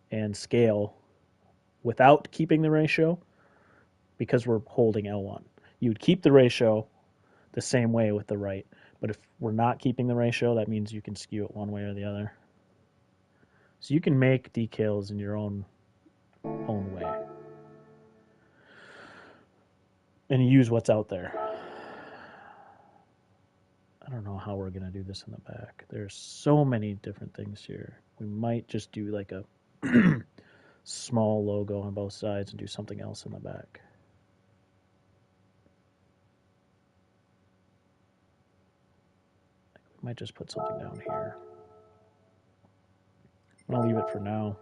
and scale without keeping the ratio because we're holding L1. You would keep the ratio the same way with the right. But if we're not keeping the ratio, that means you can skew it one way or the other. So you can make decals in your own way. And use what's out there. I don't know how we're going to do this in the back. There's so many different things here. We might just do like a small logo on both sides and do something else in the back. We might just put something down here. I'm going to leave it for now.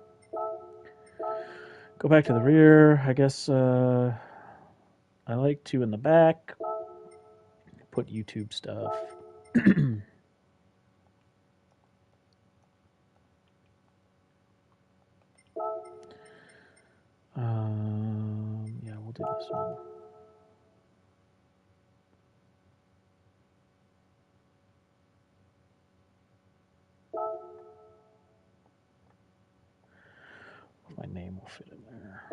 Go back to the rear. I guess I like to in the back put YouTube stuff. Yeah, we'll do this one. My name will fit in there.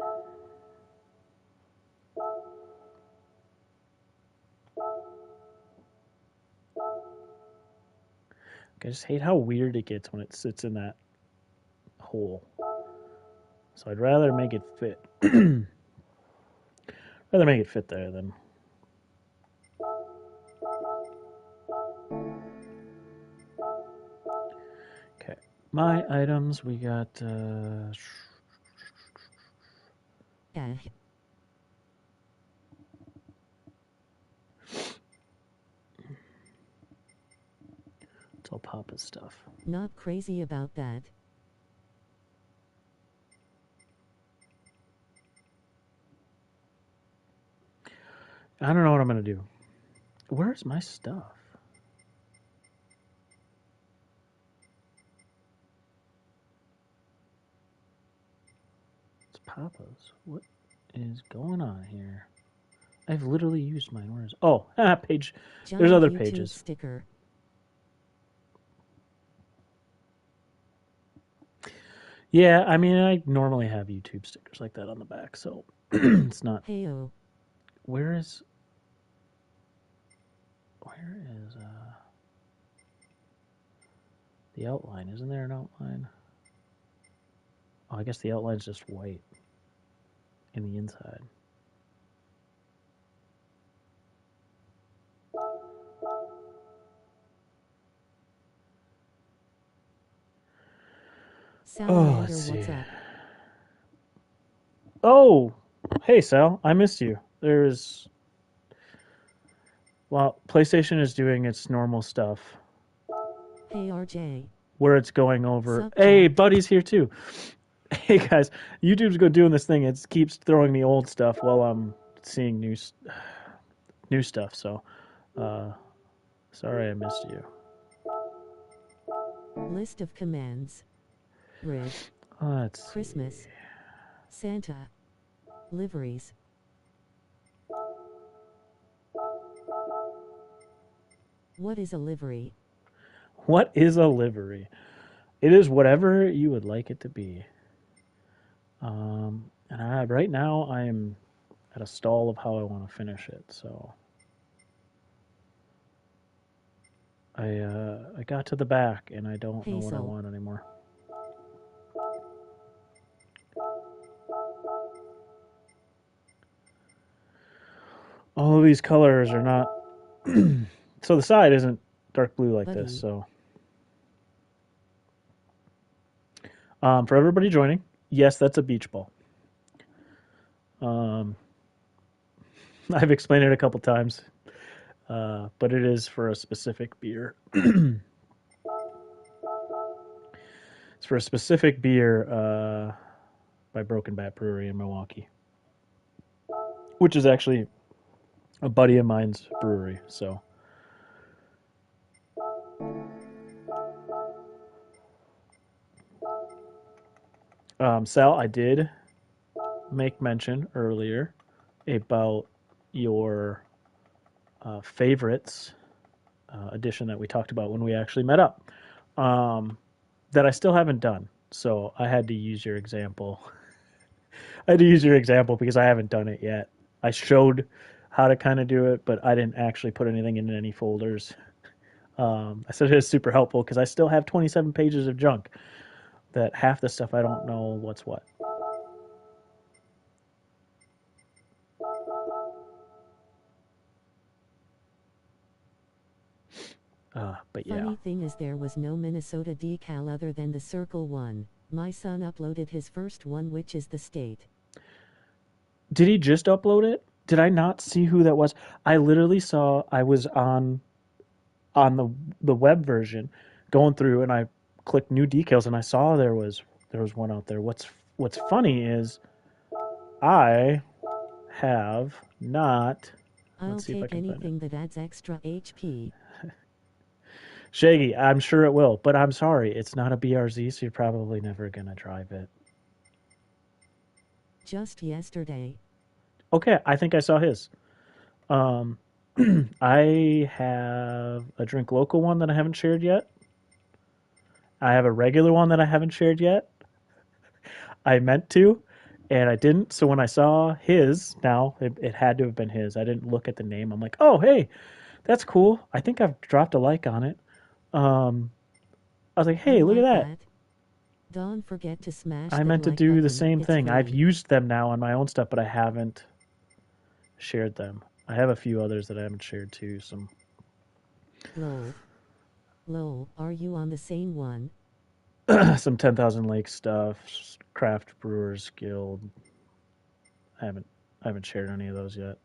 I just hate how weird it gets when it sits in that hole. So I'd rather make it fit. Rather make it fit there than. Okay, my items. We got. It's all Papa's stuff. Not crazy about that. I don't know what I'm gonna do. Where's my stuff? It's Papa's. What is going on here? I've literally used mine. Where is? Oh, page. Giant There's other YouTube pages. Sticker. Yeah, I mean, I normally have YouTube stickers like that on the back, so it's not. Heyo. Where is the outline? Isn't there an outline? Oh, I guess the outline's just white in the inside. Salamander, what's up? Oh, hey Sal, I missed you. There's well, PlayStation is doing its normal stuff. Hey RJ. Where it's going over. Sup, hey, Jack? Buddy's here too. Hey guys, YouTube's doing this thing. It keeps throwing me old stuff while I'm seeing new stuff. So, sorry I missed you. List of commands. Rig. Let's Christmas. see. Santa. Liveries. What is a livery? What is a livery? It is whatever you would like it to be. And right now I am at a stall of how I want to finish it. So I got to the back and I don't know what I want anymore. All of these colors are not. So the side isn't dark blue like Buddy. this. So for everybody joining, yes, that's a beach ball. I've explained it a couple times. but it is for a specific beer. It's for a specific beer by Broken Bat Brewery in Milwaukee, which is actually a buddy of mine's brewery. So, Sal, I did make mention earlier about your favorites edition that we talked about when we actually met up, um, that I still haven't done. So I had to use your example. I had to use your example because I haven't done it yet. I showed how to kind of do it, but I didn't actually put anything in any folders. I said it was super helpful because I still have 27 pages of junk that half the stuff I don't know what's what. But yeah. Funny thing is there was no Minnesota decal other than the circle one. My son uploaded his first one, which is the state. Did he just upload it? Did I not see who that was? I literally saw I was on the web version going through and I clicked new decals and I saw there was one out there. What's funny is I have not. I'll Let's see if I take can find it. anything that adds extra HP. Shaggy, I'm sure it will, but I'm sorry, it's not a BRZ, so you're probably never gonna drive it. Just yesterday. Okay, I think I saw his. Um, I have a drink local one that I haven't shared yet. I have a regular one that I haven't shared yet. I meant to, and I didn't. So when I saw his, now it had to have been his. I didn't look at the name. I'm like, oh hey, that's cool. I think I've dropped a like on it. Um, I was like, I hey, look at like that. that. Don't forget to smash I that meant to like do the button. same It's thing. I've free. used them now on my own stuff, but I haven't shared them. I have a few others that I haven't shared too. Some Lol. Lol, are you on the same one? some 10,000 Lake stuff, Craft Brewers Guild. I haven't shared any of those yet.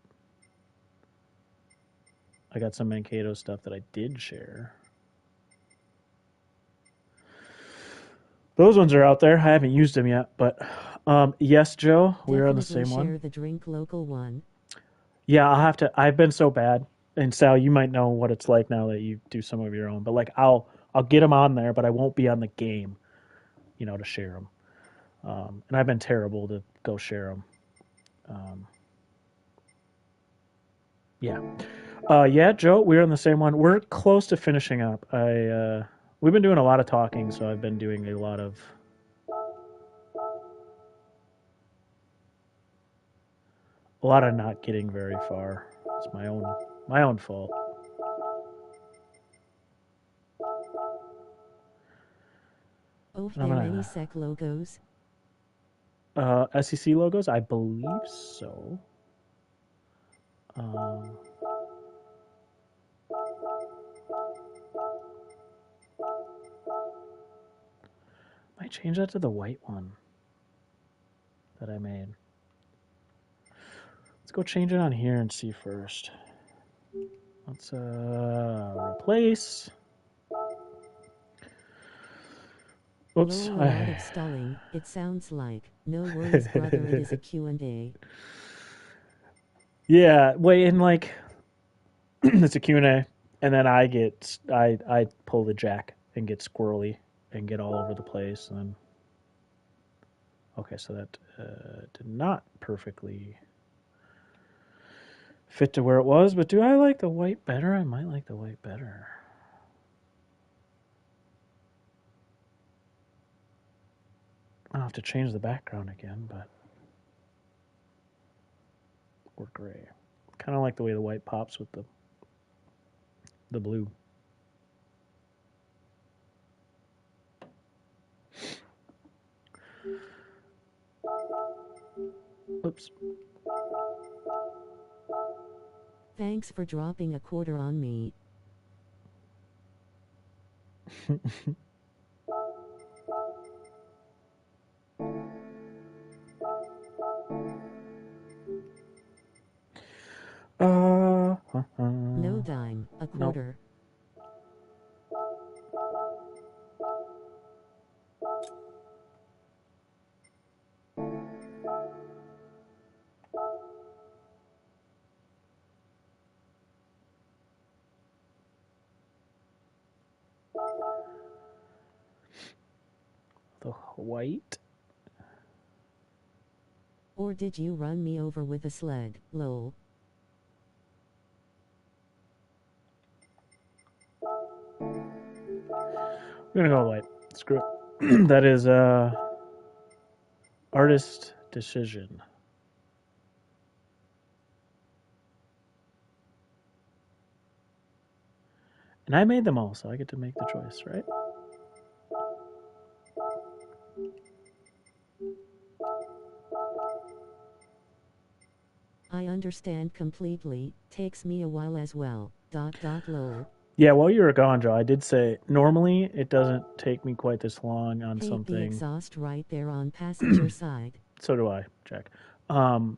I got some Mankato stuff that I did share. Those ones are out there. I haven't used them yet, but yes, Joe, we're on the Definitely same one. share the drink local one. Yeah, I'll have to. I've been so bad, and Sal, you might know what it's like now that you do some of your own. But like, I'll get them on there, but I won't be on the game, to share them. And I've been terrible to go share them. Um, yeah, yeah, Joe, we're on the same one. We're close to finishing up. We've been doing a lot of talking, so I've been doing a lot of not getting very far. It's my own fault. Oh, I'm there any gonna sec logos? SEC logos. I believe so. Um, might change that to the white one that I made. Let's go change it on here and see first. Let's replace. Oops. Lol, a lot of stalling. It sounds like. No worries, brother. It is a Q&A. Yeah, wait, and like it's a Q&A, and then I pull the jack and get squirrely and get all over the place, and then okay, so that did not perfectly fit to where it was, but do I like the white better? I might like the white better. I'll have to change the background again, but or gray. Kind of like the way the white pops with the blue. Oops. Thanks for dropping a quarter on me. uh, No quarter. The white. Or did you run me over with a sled, lol? We're gonna go white. Screw it. That is artist decision. And I made them all, so I get to make the choice, right? I understand completely, takes me a while as well, lol. Yeah, while you were gone, Joe, I did say normally it doesn't take me quite this long on Paint the something. exhaust right there on passenger side. So do I, Jack. But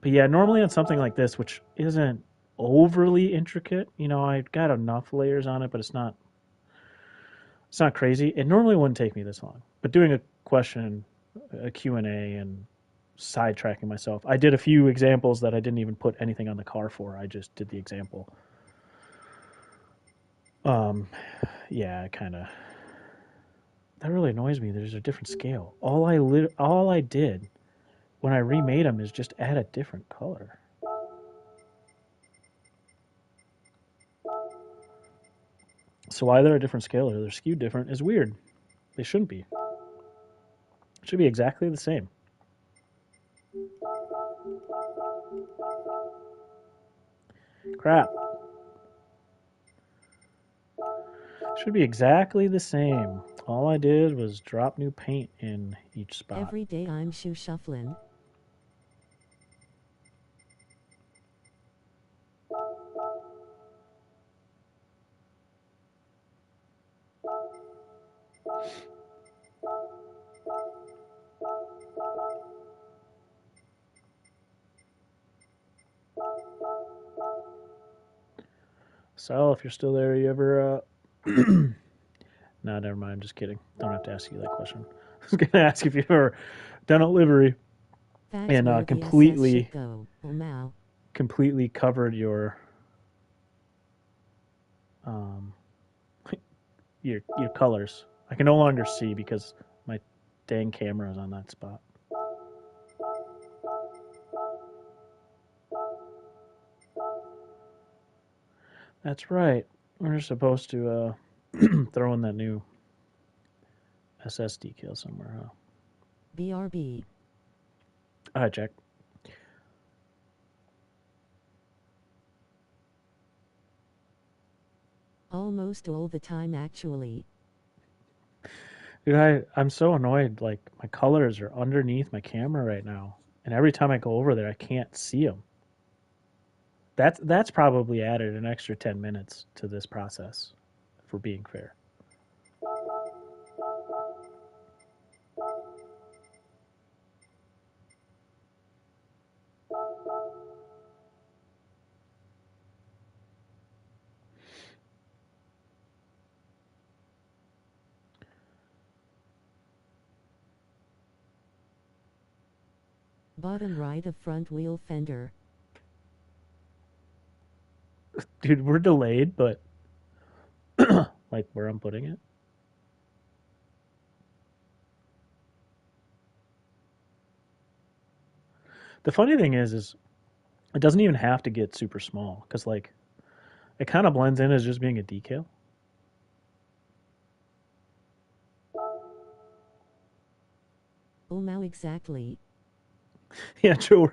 yeah, normally on something like this, which isn't overly intricate, you know, I got enough layers on it, but it's not crazy. It normally wouldn't take me this long. But doing a question, a Q&A and sidetracking myself. I did a few examples that I didn't even put anything on the car for. I just did the example. Yeah, kind of. That really annoys me. There's a different scale. All I did when I remade them is just add a different color. So why they're a different scale or they're skewed different is weird. They shouldn't be. It should be exactly the same. Crap. Should be exactly the same. All I did was drop new paint in each spot. Every day I'm shoe shuffling. So if you're still there, you ever no, never mind. I'm just kidding. Don't have to ask you that question. I was gonna ask if you've ever done a livery That's and where the SS should go. completely covered um, your colors. I can no longer see because my dang camera is on that spot. That's right. We're supposed to throw in that new SS decal somewhere, huh? BRB. All right, Jack. Almost all the time, actually. Dude, I'm so annoyed. Like, my colors are underneath my camera right now. And every time I go over there, I can't see them. That's probably added an extra 10 minutes to this process, if we're being fair. Bottom right of front wheel fender. Dude, we're delayed, but like where I'm putting it. The funny thing is it doesn't even have to get super small because like it kind of blends in as just being a decal. Oh, now exactly. Yeah, true.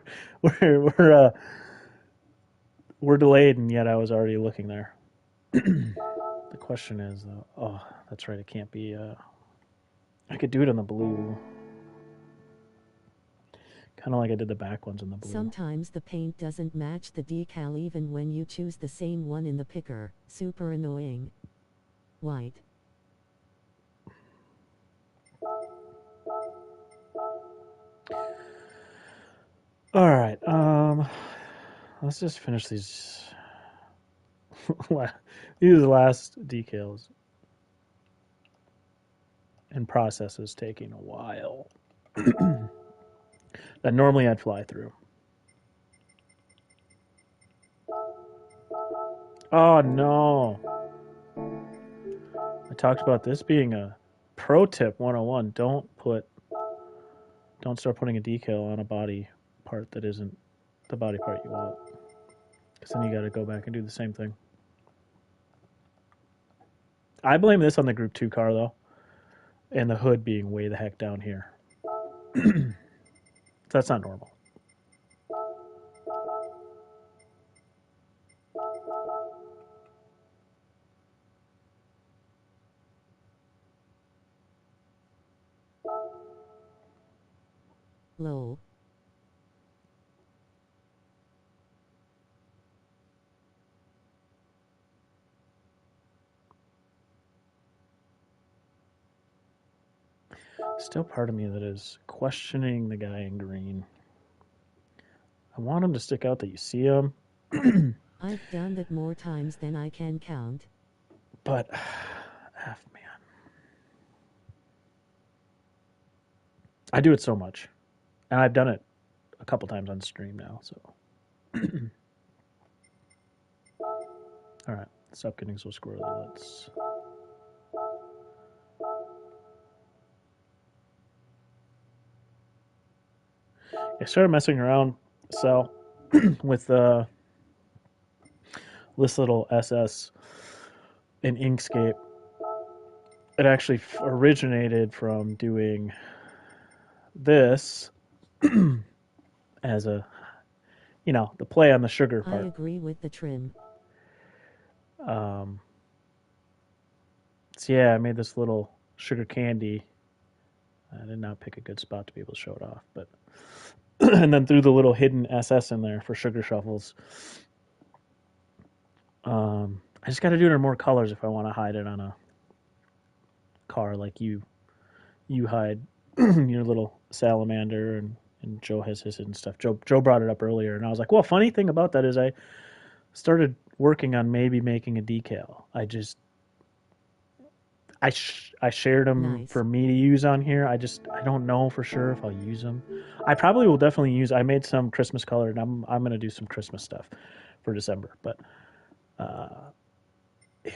We're delayed, and yet I was already looking there. The question is, though, oh, that's right. It can't be. I could do it in the blue, kind of like I did the back ones in the blue. Sometimes the paint doesn't match the decal even when you choose the same one in the picker. Super annoying. White. All right. Let's just finish these. These are the last decals. And process is taking a while. That normally I'd fly through. Oh no. I talked about this being a pro tip 101. Don't start putting a decal on a body part that isn't the body part you want. Because then you got to go back and do the same thing. I blame this on the Group 2 car though, and the hood being way the heck down here. That's not normal. Lol. Still part of me that is questioning the guy in green. I want him to stick out that you see him. I've done that more times than I can count. But, man. I do it so much. And I've done it a couple times on stream now, so. Alright, stop getting so squirrely. Let's. I started messing around, so, with this little SS in Inkscape. It actually originated from doing this as a, the play on the sugar I part. agree with the trim. So yeah, I made this little sugar candy. I did not pick a good spot to be able to show it off, but and then threw the little hidden SS in there for sugar shuffles. I just got to do it in more colors if I want to hide it on a car like you hide your little salamander, and Joe has his hidden stuff. Joe brought it up earlier, and I was like, well, funny thing about that is I started working on maybe making a decal. I shared them Nice. for me to use on here. I don't know for sure if I'll use them. I probably will definitely use. I made some Christmas color, and I'm gonna do some Christmas stuff for December. But yeah.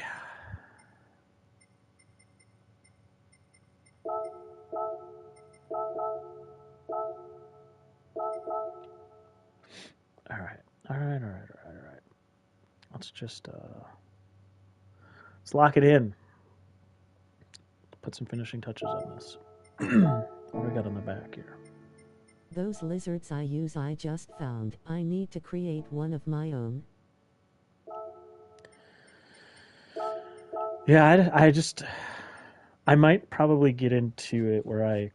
All right. Let's lock it in. Put some finishing touches on this. What do we got on the back here? Those lizards I use I just found. I need to create one of my own. Yeah, I might probably get into it where I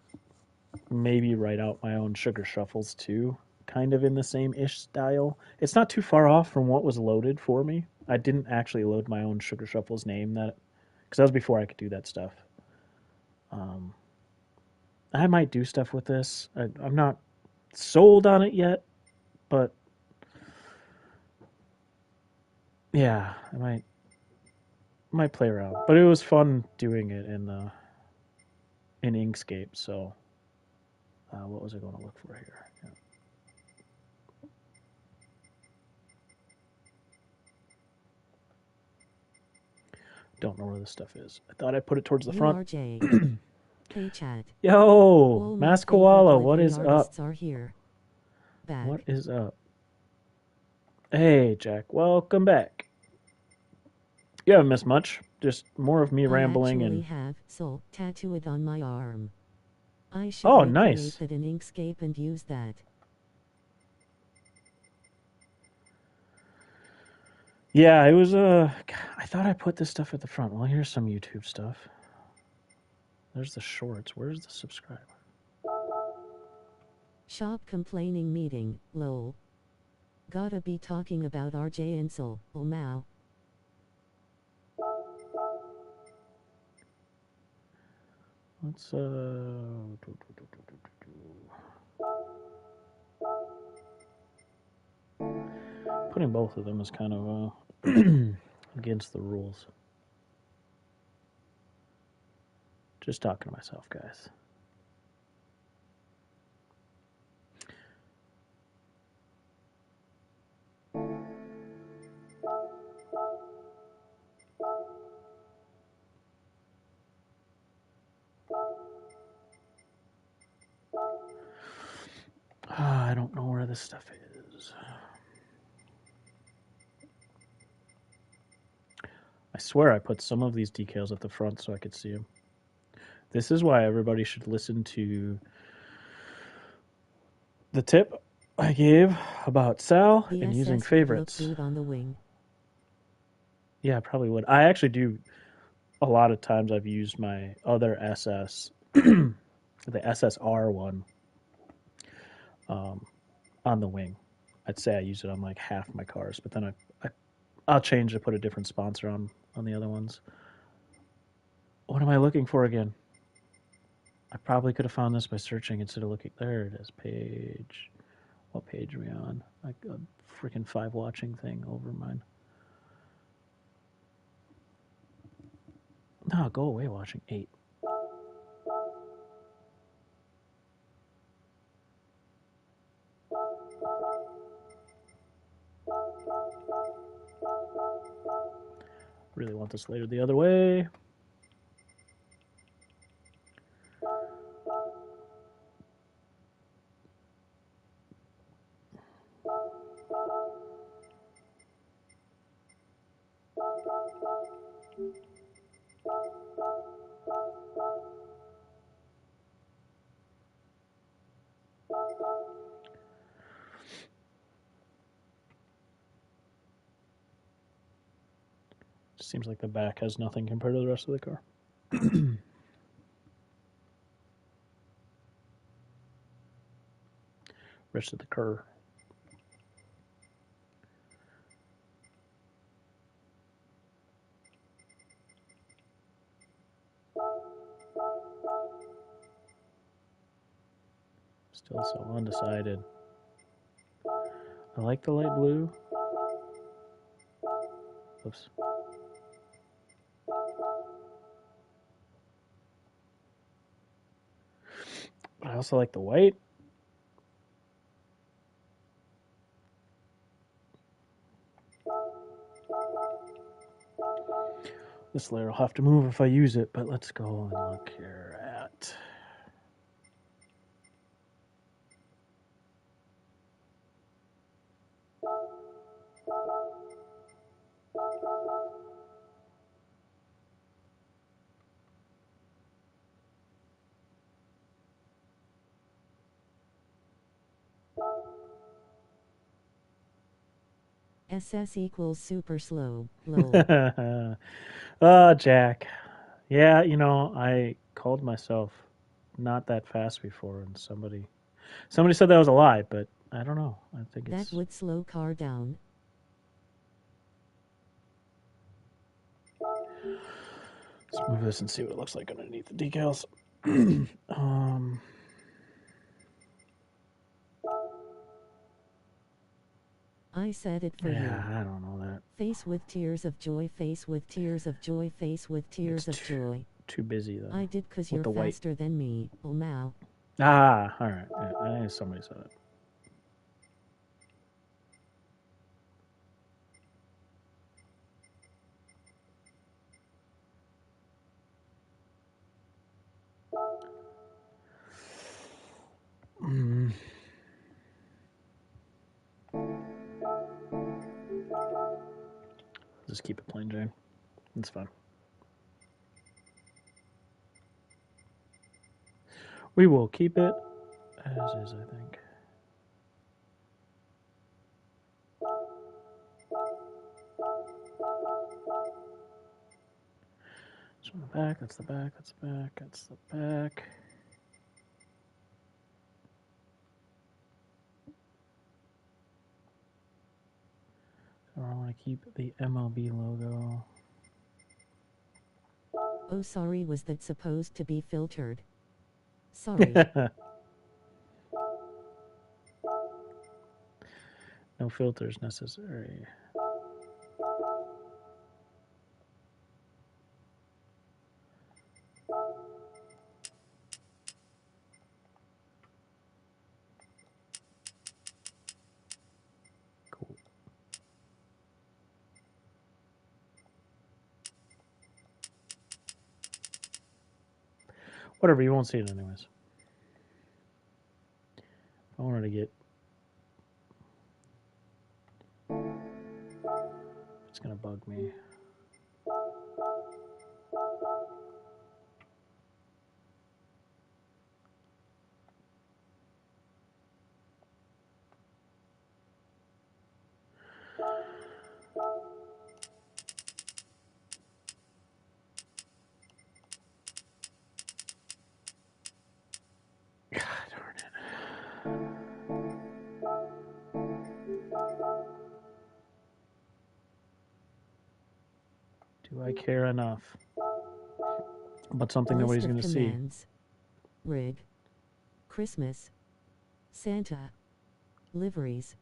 maybe write out my own sugar shuffles too, kind of in the same ish style. It's not too far off from what was loaded for me. I didn't actually load my own sugar shuffles name because that was before I could do that stuff. Um, I might do stuff with this. I'm not sold on it yet, but yeah, I might play around. But it was fun doing it in Inkscape. So what was I going to look for here? Yeah. Don't know where this stuff is. I thought I put it towards the front. URJ. Hey chat. Yo, All my Mass favorite Koala, what livery is up? artists are here. Back. What is up? Hey, Jack, welcome back. You haven't missed much. Just more of me rambling I actually and. have soul tattooed on my arm. I should Oh, recreate nice. that in Inkscape and use that. Yeah, it was I thought I put this stuff at the front. Well, here's some YouTube stuff. There's the shorts. Where's the subscribe? Shop complaining meeting, lol. Gotta be talking about RJ and Soul, oh mau. Let's putting both of them is kind of against the rules. Just talking to myself, guys. I don't know where this stuff is. I swear I put some of these decals at the front so I could see them. This is why everybody should listen to the tip I gave about Sal The and SS using would favorites. look good on the wing. Yeah, I probably would. I actually do. A lot of times I've used my other SS, the SSR one, on the wing. I'd say I use it on like half my cars, but then I'll change to put a different sponsor on the other ones. What am I looking for again? I probably could have found this by searching instead of looking. There it is. Page. What page are we on? Like a freaking 5 watching thing over mine. No, go away watching 8. Really want this later the other way. Seems like the back has nothing compared to the rest of the car. Rest of the car. Still so undecided. I like the light blue. Oops. But I also like the white. This layer will have to move if I use it, but let's go and look here at. SS equals super slow. Lol. Oh, Jack. Yeah, I called myself not that fast before, and somebody said that was a lie, but I don't know. I think That it's. would slow car down. Let's move this and see what it looks like underneath the decals. I said it for Yeah, you. I don't know that. Face with tears of joy, face with tears of joy, face with tears of joy. Too busy then. I did 'cause With you're the white. faster than me. Oh, now. Ah, all right. Yeah, I think somebody said it. Mm. Just keep it plain Jane. It's fine. We will keep it as is, I think. So the back, that's the back, that's the back, that's the back. So I want to keep the MLB logo. Oh, sorry, was that supposed to be filtered? Sorry. No filters necessary. Whatever, you won't see it anyways. I wanted to get... It's going to bug me. God darn it. Do I care enough about something List nobody's of going to see? commands. Rig. Christmas. Santa. Liveries.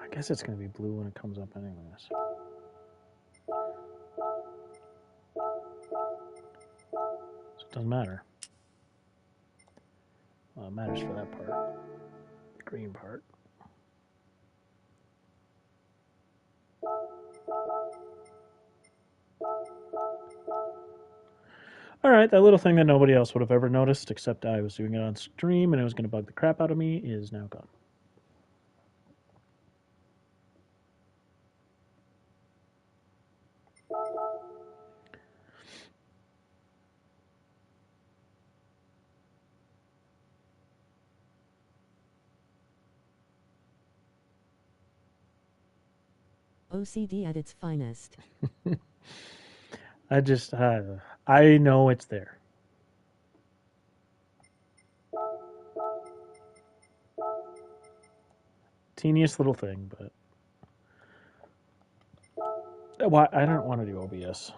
I guess it's going to be blue when it comes up anyways. So it doesn't matter. Well, it matters for that part. The green part. All right, that little thing that nobody else would have ever noticed except I was doing it on stream and it was going to bug the crap out of me is now gone. OCD at its finest. I know it's there. Teeniest little thing, but why I don't want to do OBS.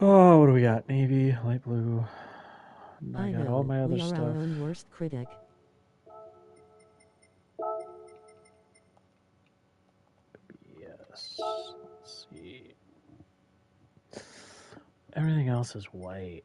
Oh, what do we got? Navy, light blue. I got all my other we are stuff. our own worst critic. Yes. Let's see. Everything else is white.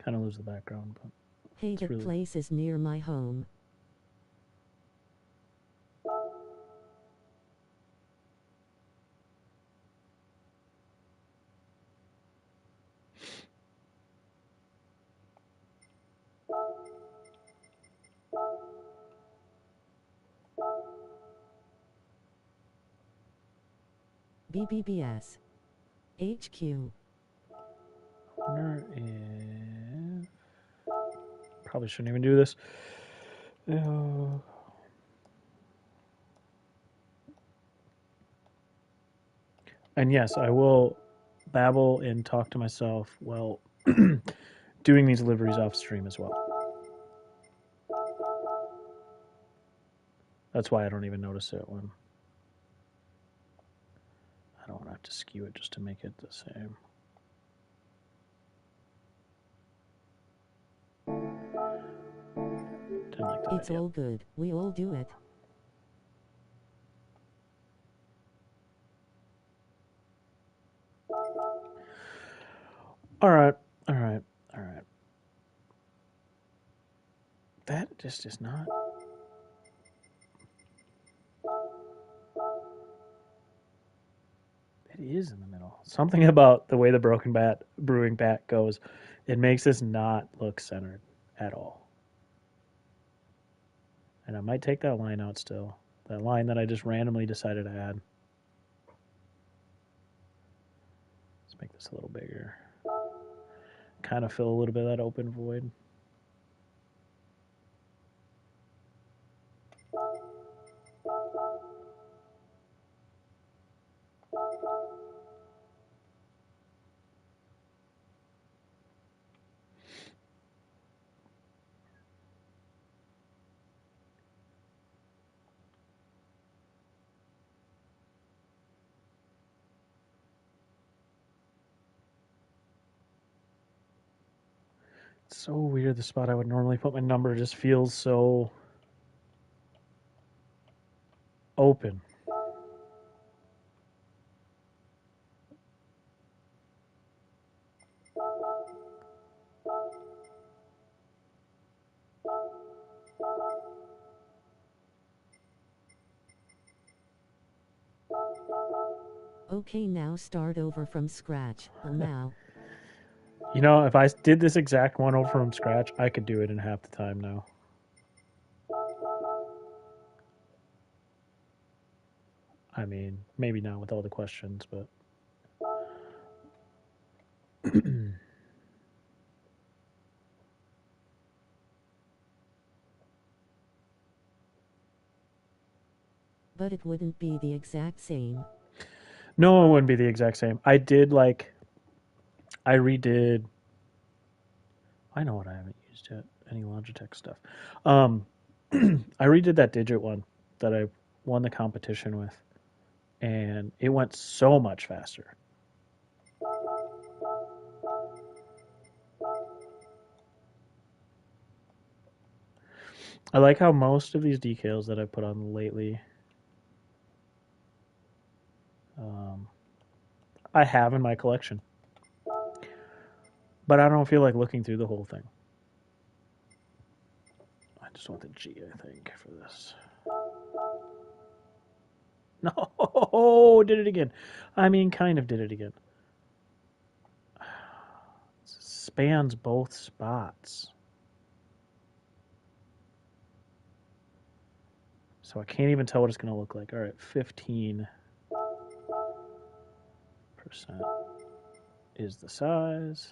Kind of lose the background, but Hey, it's that really... place is near my home. BBBS. HQ. wonder if... Probably shouldn't even do this. And yes, I will babble and talk to myself while doing these liveries off stream as well. That's why I don't even notice it when I don't want to have to skew it just to make it the same. Didn't like that It's idea. all good. We all do it. All right, all right, all right. That just is not. It is in the middle. Something about the way the broken bat brewing bat goes, it makes this not look centered at all. And I might take that line out still. That line that I just randomly decided to add. Let's make this a little bigger. Kind of fill a little bit of that open void. It's so weird. The spot I would normally put my number just feels so open. Okay, now start over from scratch. Well, now. You know, if I did this exact one over from scratch, I could do it in half the time now. I mean, maybe not with all the questions, but But it wouldn't be the exact same. no, it wouldn't be the exact same. I redid. I know what I haven't used yet. Any Logitech stuff. Um, I redid that digit one that I won the competition with, and it went so much faster. I like how most of these decals that I put on lately, I have in my collection, but I don't feel like looking through the whole thing. I just want the G, I think, for this. No, did it again. I mean, kind of did it again. Spans both spots. So I can't even tell what it's going to look like. All right, 15% is the size.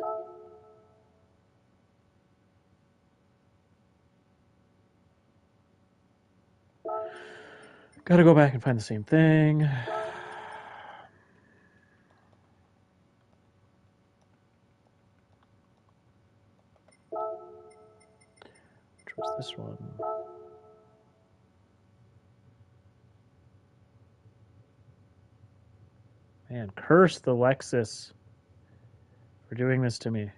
Got to go back and find the same thing. Which was this one? Man, curse the Lexus for doing this to me.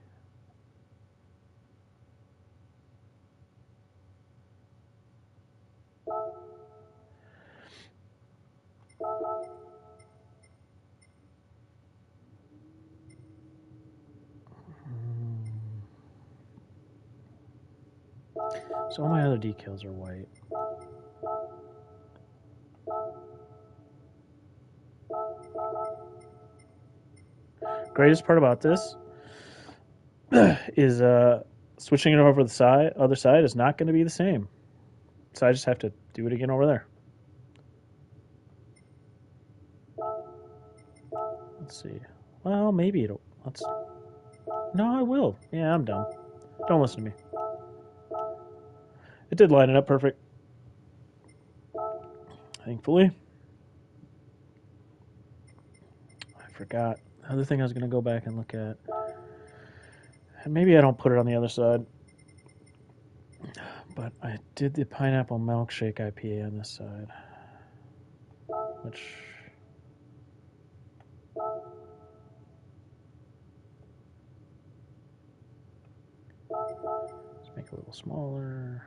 So all my other decals are white. Greatest part about this is switching it over to the other side is not going to be the same. So I just have to do it again over there. Let's see. Well, maybe it'll. Let's. No, I will. Yeah, I'm dumb. Don't listen to me. It did line it up perfect. Thankfully. I forgot. The other thing I was going to go back and look at. And maybe I don't put it on the other side. But I did the pineapple milkshake IPA on this side. Which. Let's make it a little smaller.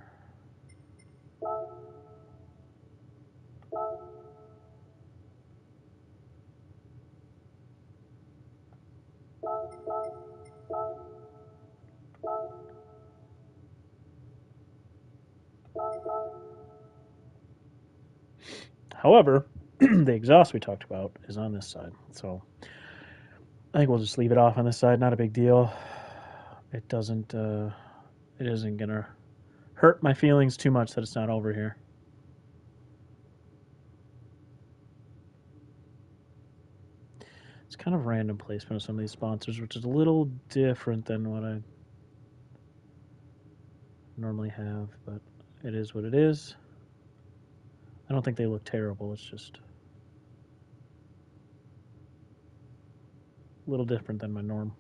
However, the exhaust we talked about is on this side. So I think we'll just leave it off on this side. Not a big deal. It doesn't. It isn't gonna hurt my feelings too much that it's not over here. It's kind of random placement of some of these sponsors, which is a little different than what I normally have, but it is what it is. I don't think they look terrible. It's just a little different than my norm.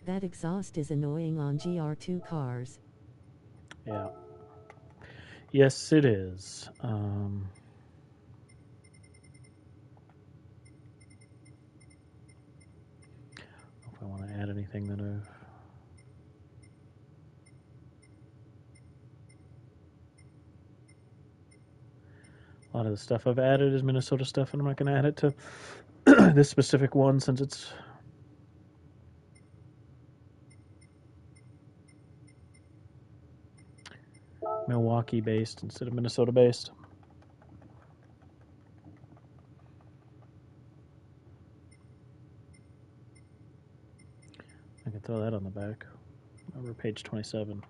That exhaust is annoying on GR2 cars. Yeah. Yes, it is. If I want to add anything anything that I've... A lot of the stuff I've added is Minnesota stuff, and I'm not going to add it to this specific one since it's Milwaukee based instead of Minnesota based. I can throw that on the back. Over page 27.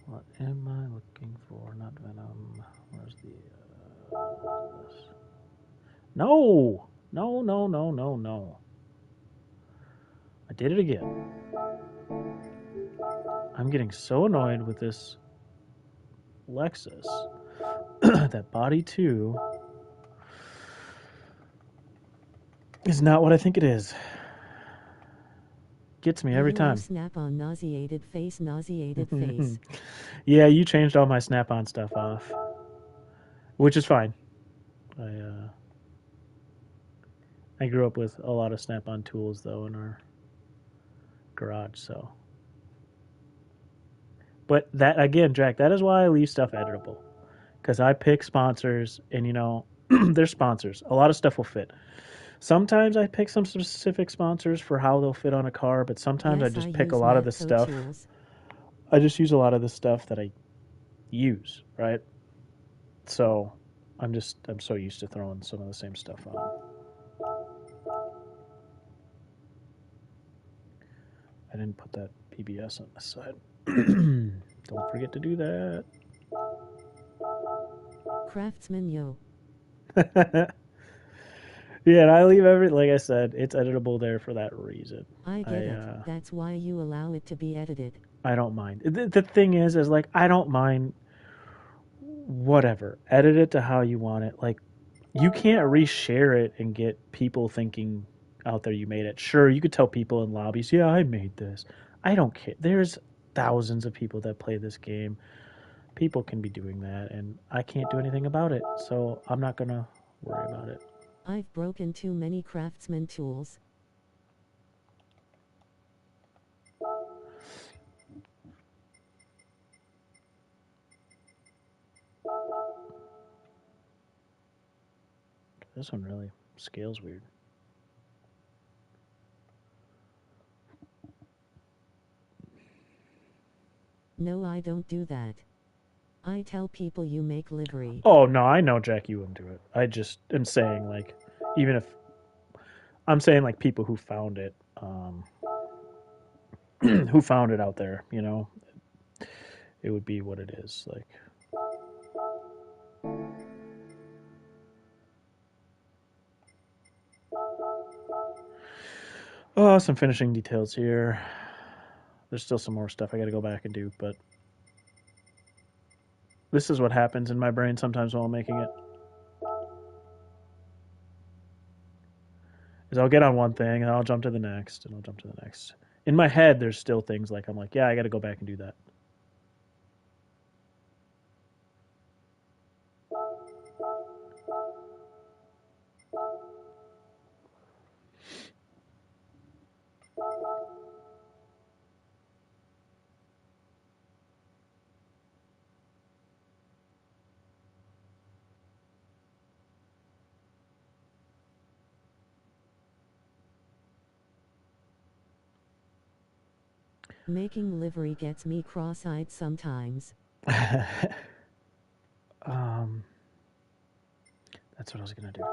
What am I looking for? Not Venom. Where's the... this? No! No, no, no, no, no. I did it again. I'm getting so annoyed with this Lexus. That body 2 is not what I think it is. Gets me every time. Snap-on nauseated face, nauseated face. Yeah, you changed all my Snap-on stuff off, which is fine. I grew up with a lot of Snap-on tools though in our garage, so. But that again, Jack, that is why I leave stuff editable, because I pick sponsors, and you know, they're sponsors. A lot of stuff will fit. Sometimes I pick some specific sponsors for how they'll fit on a car, but sometimes I just pick a lot of the stuff. Tools. I just use a lot of the stuff that I use, right? So I'm so used to throwing some of the same stuff on. I didn't put that PBS on this side. Don't forget to do that. Craftsman yo. Yeah, and I leave like I said, it's editable there for that reason. I get it. That's why you allow it to be edited. I don't mind. The thing is like, I don't mind whatever. Edit it to how you want it. Like, you can't reshare it and get people thinking out there you made it. Sure, you could tell people in lobbies, yeah, I made this. I don't care. There's thousands of people that play this game. People can be doing that, and I can't do anything about it. So I'm not going to worry about it. I've broken too many Craftsman tools. This one really scales weird. No, I don't do that. I tell people you make livery. Oh, no, I know, Jack, you wouldn't do it. I just am saying, like, even if... I'm saying, like, people who found it, who found it out there, you know? It would be what it is, like... Oh, some finishing details here. There's still some more stuff I got to go back and do, but this is what happens in my brain sometimes while I'm making it. Is I'll get on one thing and I'll jump to the next and I'll jump to the next. In my head, there's still things like I'm like, yeah, I got to go back and do that. Making livery gets me cross-eyed sometimes. That's what I was going to do.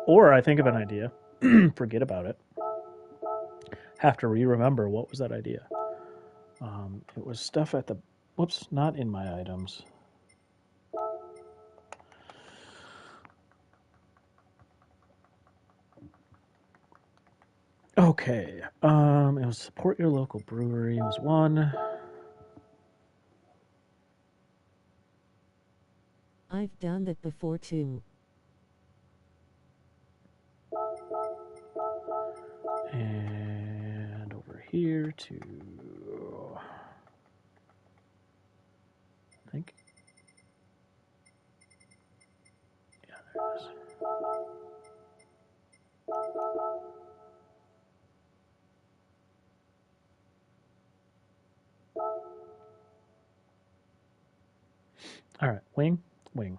Or I think of an idea, forget about it, have to re-remember what was that idea. It was stuff at the, whoops, not in my items. Okay, it was support your local brewery. It was one. I've done that before too. And over here to All right, wing, wing.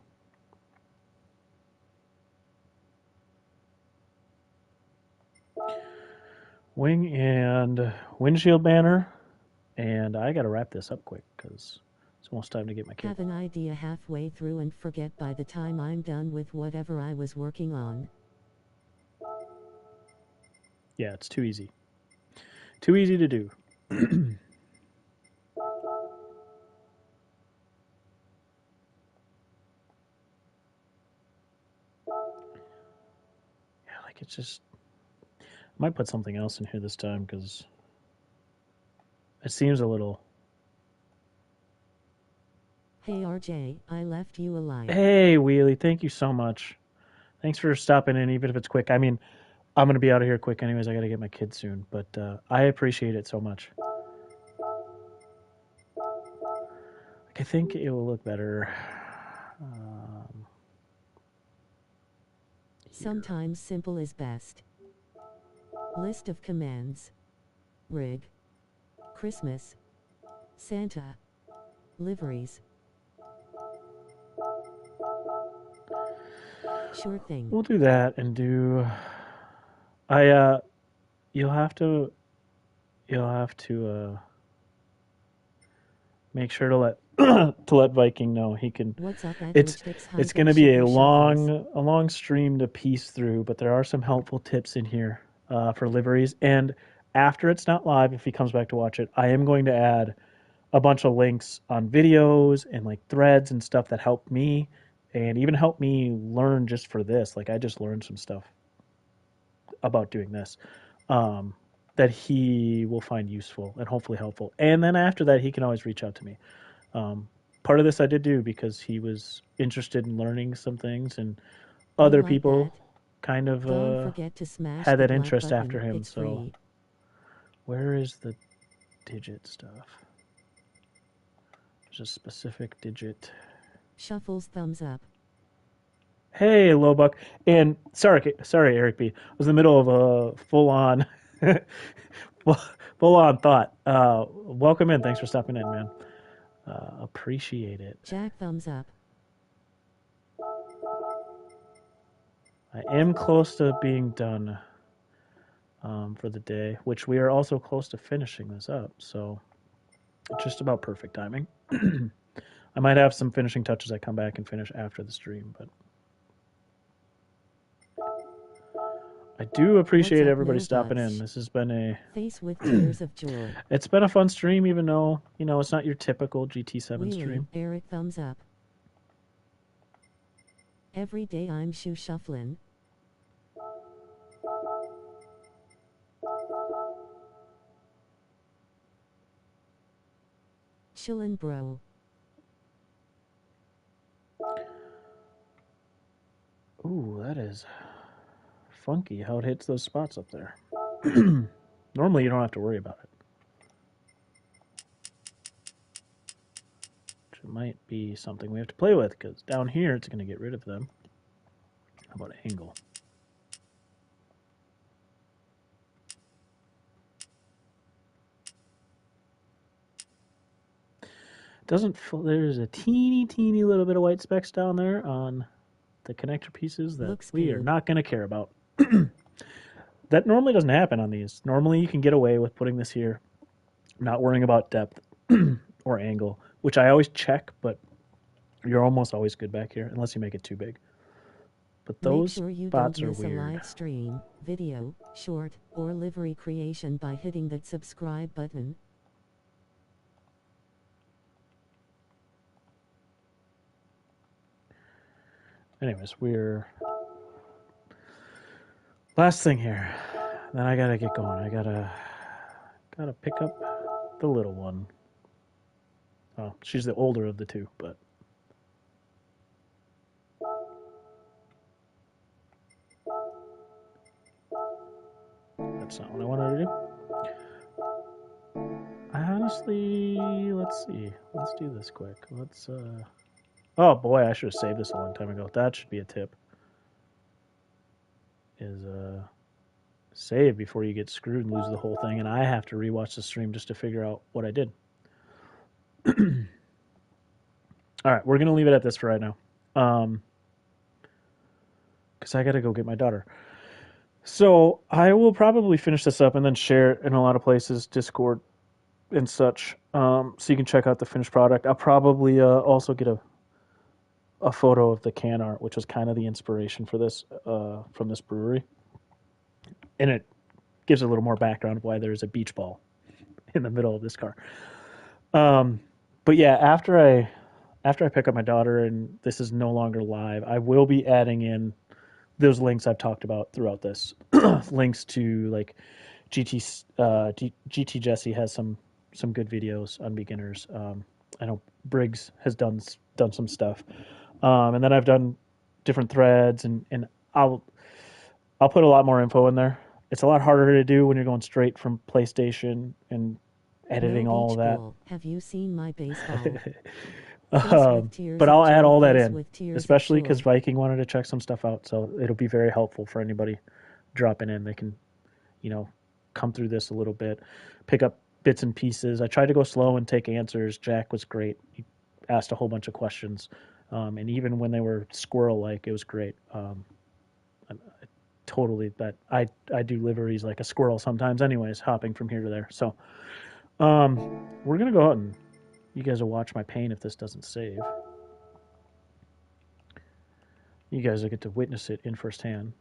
Wing and windshield banner. And I got to wrap this up quick because it's almost time to get my kid. Have an idea halfway through and forget by the time I'm done with whatever I was working on. Yeah, it's too easy. Too easy to do. Yeah, like it's just. I might put something else in here this time because it seems a little. Hey RJ, I left you a like. Hey, Wheelie, thank you so much. Thanks for stopping in, even if it's quick. I mean, I'm going to be out of here quick anyways. I got to get my kid soon, but I appreciate it so much. Like, I think it will look better. Sometimes simple is best. List of commands. Rig. Christmas. Santa. Liveries. Sure thing. We'll do that and do. You'll have to. You'll have to make sure to let to let Viking know he can. What's up, It's going to be a long stream to piece through, but there are some helpful tips in here for liveries. And after it's not live, if he comes back to watch it, I am going to add a bunch of links on videos and like threads and stuff that helped me and even helped me learn just for this. Like I just learned some stuff about doing this um, that he will find useful and hopefully helpful. And then after that, he can always reach out to me. Um, Part of this I did do because he was interested in learning some things, and other like people that. kind of Don't forget to smash had the that like interest button. after him. It's So, free. where is the digit stuff? There's a specific digit. Shuffles thumbs up. Hey, Lowbuck, and sorry, Eric B. I was in the middle of a full-on, full-on thought. Welcome in. Thanks for stopping in, man. Appreciate it. Jack thumbs up. I am close to being done for the day, which we are also close to finishing this up. So just about perfect timing. I might have some finishing touches I come back and finish after the stream, but I do appreciate everybody stopping in. This has been a face with tears of joy. It's been a fun stream, even though it's not your typical GT7 Wheelie, stream. Eric thumbs up. Every day I'm shoe shuffling. Chillin' bro. Ooh, that is funky how it hits those spots up there. Normally you don't have to worry about it. Which might be something we have to play with, because down here it's going to get rid of them. How about an angle? There's a teeny little bit of white specks down there on the connector pieces that we are not going to care about. That normally doesn't happen on these. Normally you can get away with putting this here, not worrying about depth or angle, which I always check, but you're almost always good back here unless you make it too big. But those Make sure you spots don't are miss weird. a live stream, video, short, or livery creation by hitting that subscribe button. Anyways, we're last thing here. Then I gotta get going. I gotta pick up the little one. Oh, she's the older of the two, but that's not what I wanted to do. I honestly, let's see. Let's do this quick. Oh boy, I should have saved this a long time ago. That should be a tip. Is save before you get screwed and lose the whole thing, and I have to rewatch the stream just to figure out what I did. All right, we're gonna leave it at this for right now, because I gotta go get my daughter. So I will probably finish this up and then share it in a lot of places, Discord and such, so you can check out the finished product. I'll probably also get a photo of the can art, which was kind of the inspiration for this from this brewery, and it gives a little more background of why there's a beach ball in the middle of this car. Um, but yeah, after I pick up my daughter and this is no longer live, I will be adding in those links I've talked about throughout this. Links to like GT Jesse has some good videos on beginners. I know Briggs has done some stuff, and then I've done different threads, and I'll I'll put a lot more info in there. It's a lot harder to do when you're going straight from PlayStation and No editing all beach of that. ball. Have you seen my baseball? Face with But tears of I'll add joy. all that Face in, with tears of especially because joy. Viking wanted to check some stuff out. So it'll be very helpful for anybody dropping in. They can, you know, come through this a little bit, pick up bits and pieces. I tried to go slow and take answers. Jack was great. He asked a whole bunch of questions. And even when they were squirrel like, it was great. I totally that I do liveries like a squirrel sometimes, anyways, hopping from here to there. So we're gonna go out and you guys will watch my pain if this doesn't save. You guys will get to witness it in firsthand.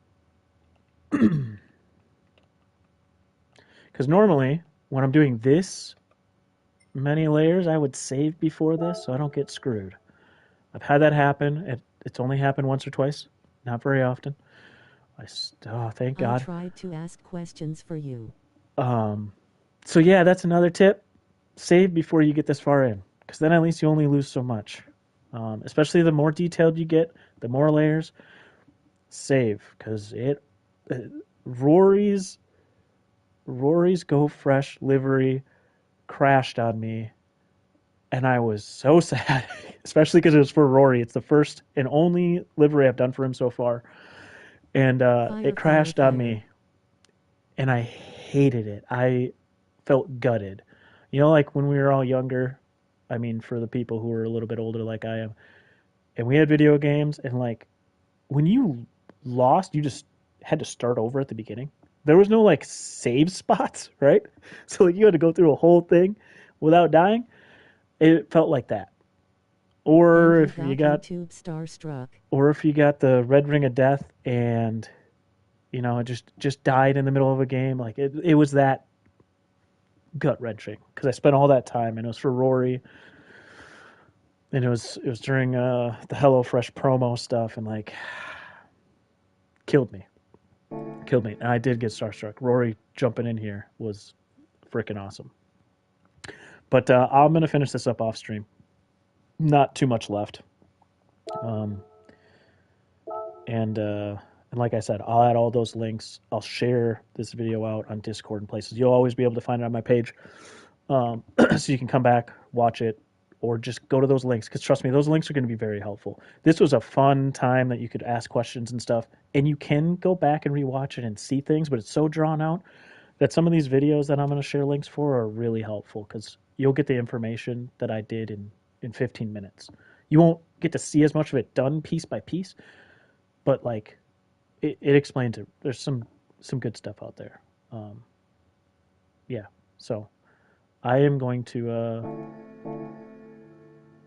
Because normally, when I'm doing this many layers, I would save before this so I don't get screwed. I've had that happen. It's only happened once or twice, not very often. Oh, thank I God. tried to ask questions for you. Um, so yeah, that's another tip. Save before you get this far in, because then at least you only lose so much. Especially the more detailed you get, the more layers. Save, because uh, Rory's Rory's Go Fresh livery crashed on me, and I was so sad, especially because it was for Rory. It's the first and only livery I've done for him so far, and Fire, it fire, crashed on fire. me, and I hated it. I felt gutted. You know, like when we were all younger. I mean, for the people who are a little bit older, like I am, and we had video games, and like when you lost, you just had to start over at the beginning. There was no like save spots, right? So like you had to go through a whole thing without dying. It felt like that. And Or you if you got got YouTube starstruck. or if you got the red ring of death and it just died in the middle of a game, like it was that gut wrenching because I spent all that time and it was for Rory and it was during the HelloFresh promo stuff and like killed me. Killed me. And I did get starstruck. Rory jumping in here was freaking awesome. But I'm gonna finish this up off stream. Not too much left. Um, and like I said, I'll add all those links. I'll share this video out on Discord and places. You'll always be able to find it on my page, so you can come back, watch it, or just go to those links. Because trust me, those links are going to be very helpful. This was a fun time that you could ask questions and stuff, and you can go back and rewatch it and see things. But it's so drawn out that some of these videos that I'm going to share links for are really helpful because you'll get the information that I did in 15 minutes. You won't get to see as much of it done piece by piece, but like it explains it. There's some good stuff out there. Um, yeah, so I am going to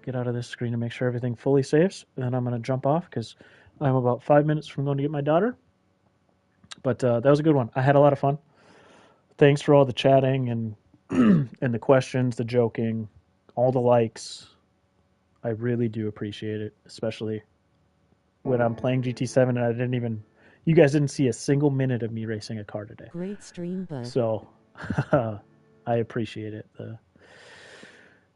get out of this screen to make sure everything fully saves. And then I'm going to jump off because I'm about 5 minutes from going to get my daughter. But that was a good one. I had a lot of fun. Thanks for all the chatting and and the questions, the joking, all the likes. I really do appreciate it, especially when I'm playing GT7 and I didn't even you guys didn't see a single minute of me racing a car today. Great stream, bud. So I appreciate it.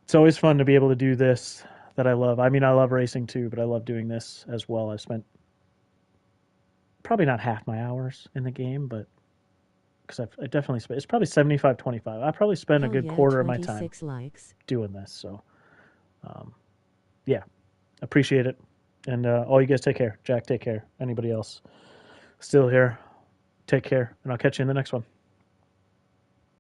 It's always fun to be able to do this that I love. I mean, I love racing too, but I love doing this as well. I've spent probably not half my hours in the game, but because I definitely spent, it's probably 75-25. I probably spend a Hell good yeah, quarter of my time 26 likes. doing this. So, um, yeah, appreciate it. And all you guys take care. Jack, take care. Anybody else still here, take care. And I'll catch you in the next one.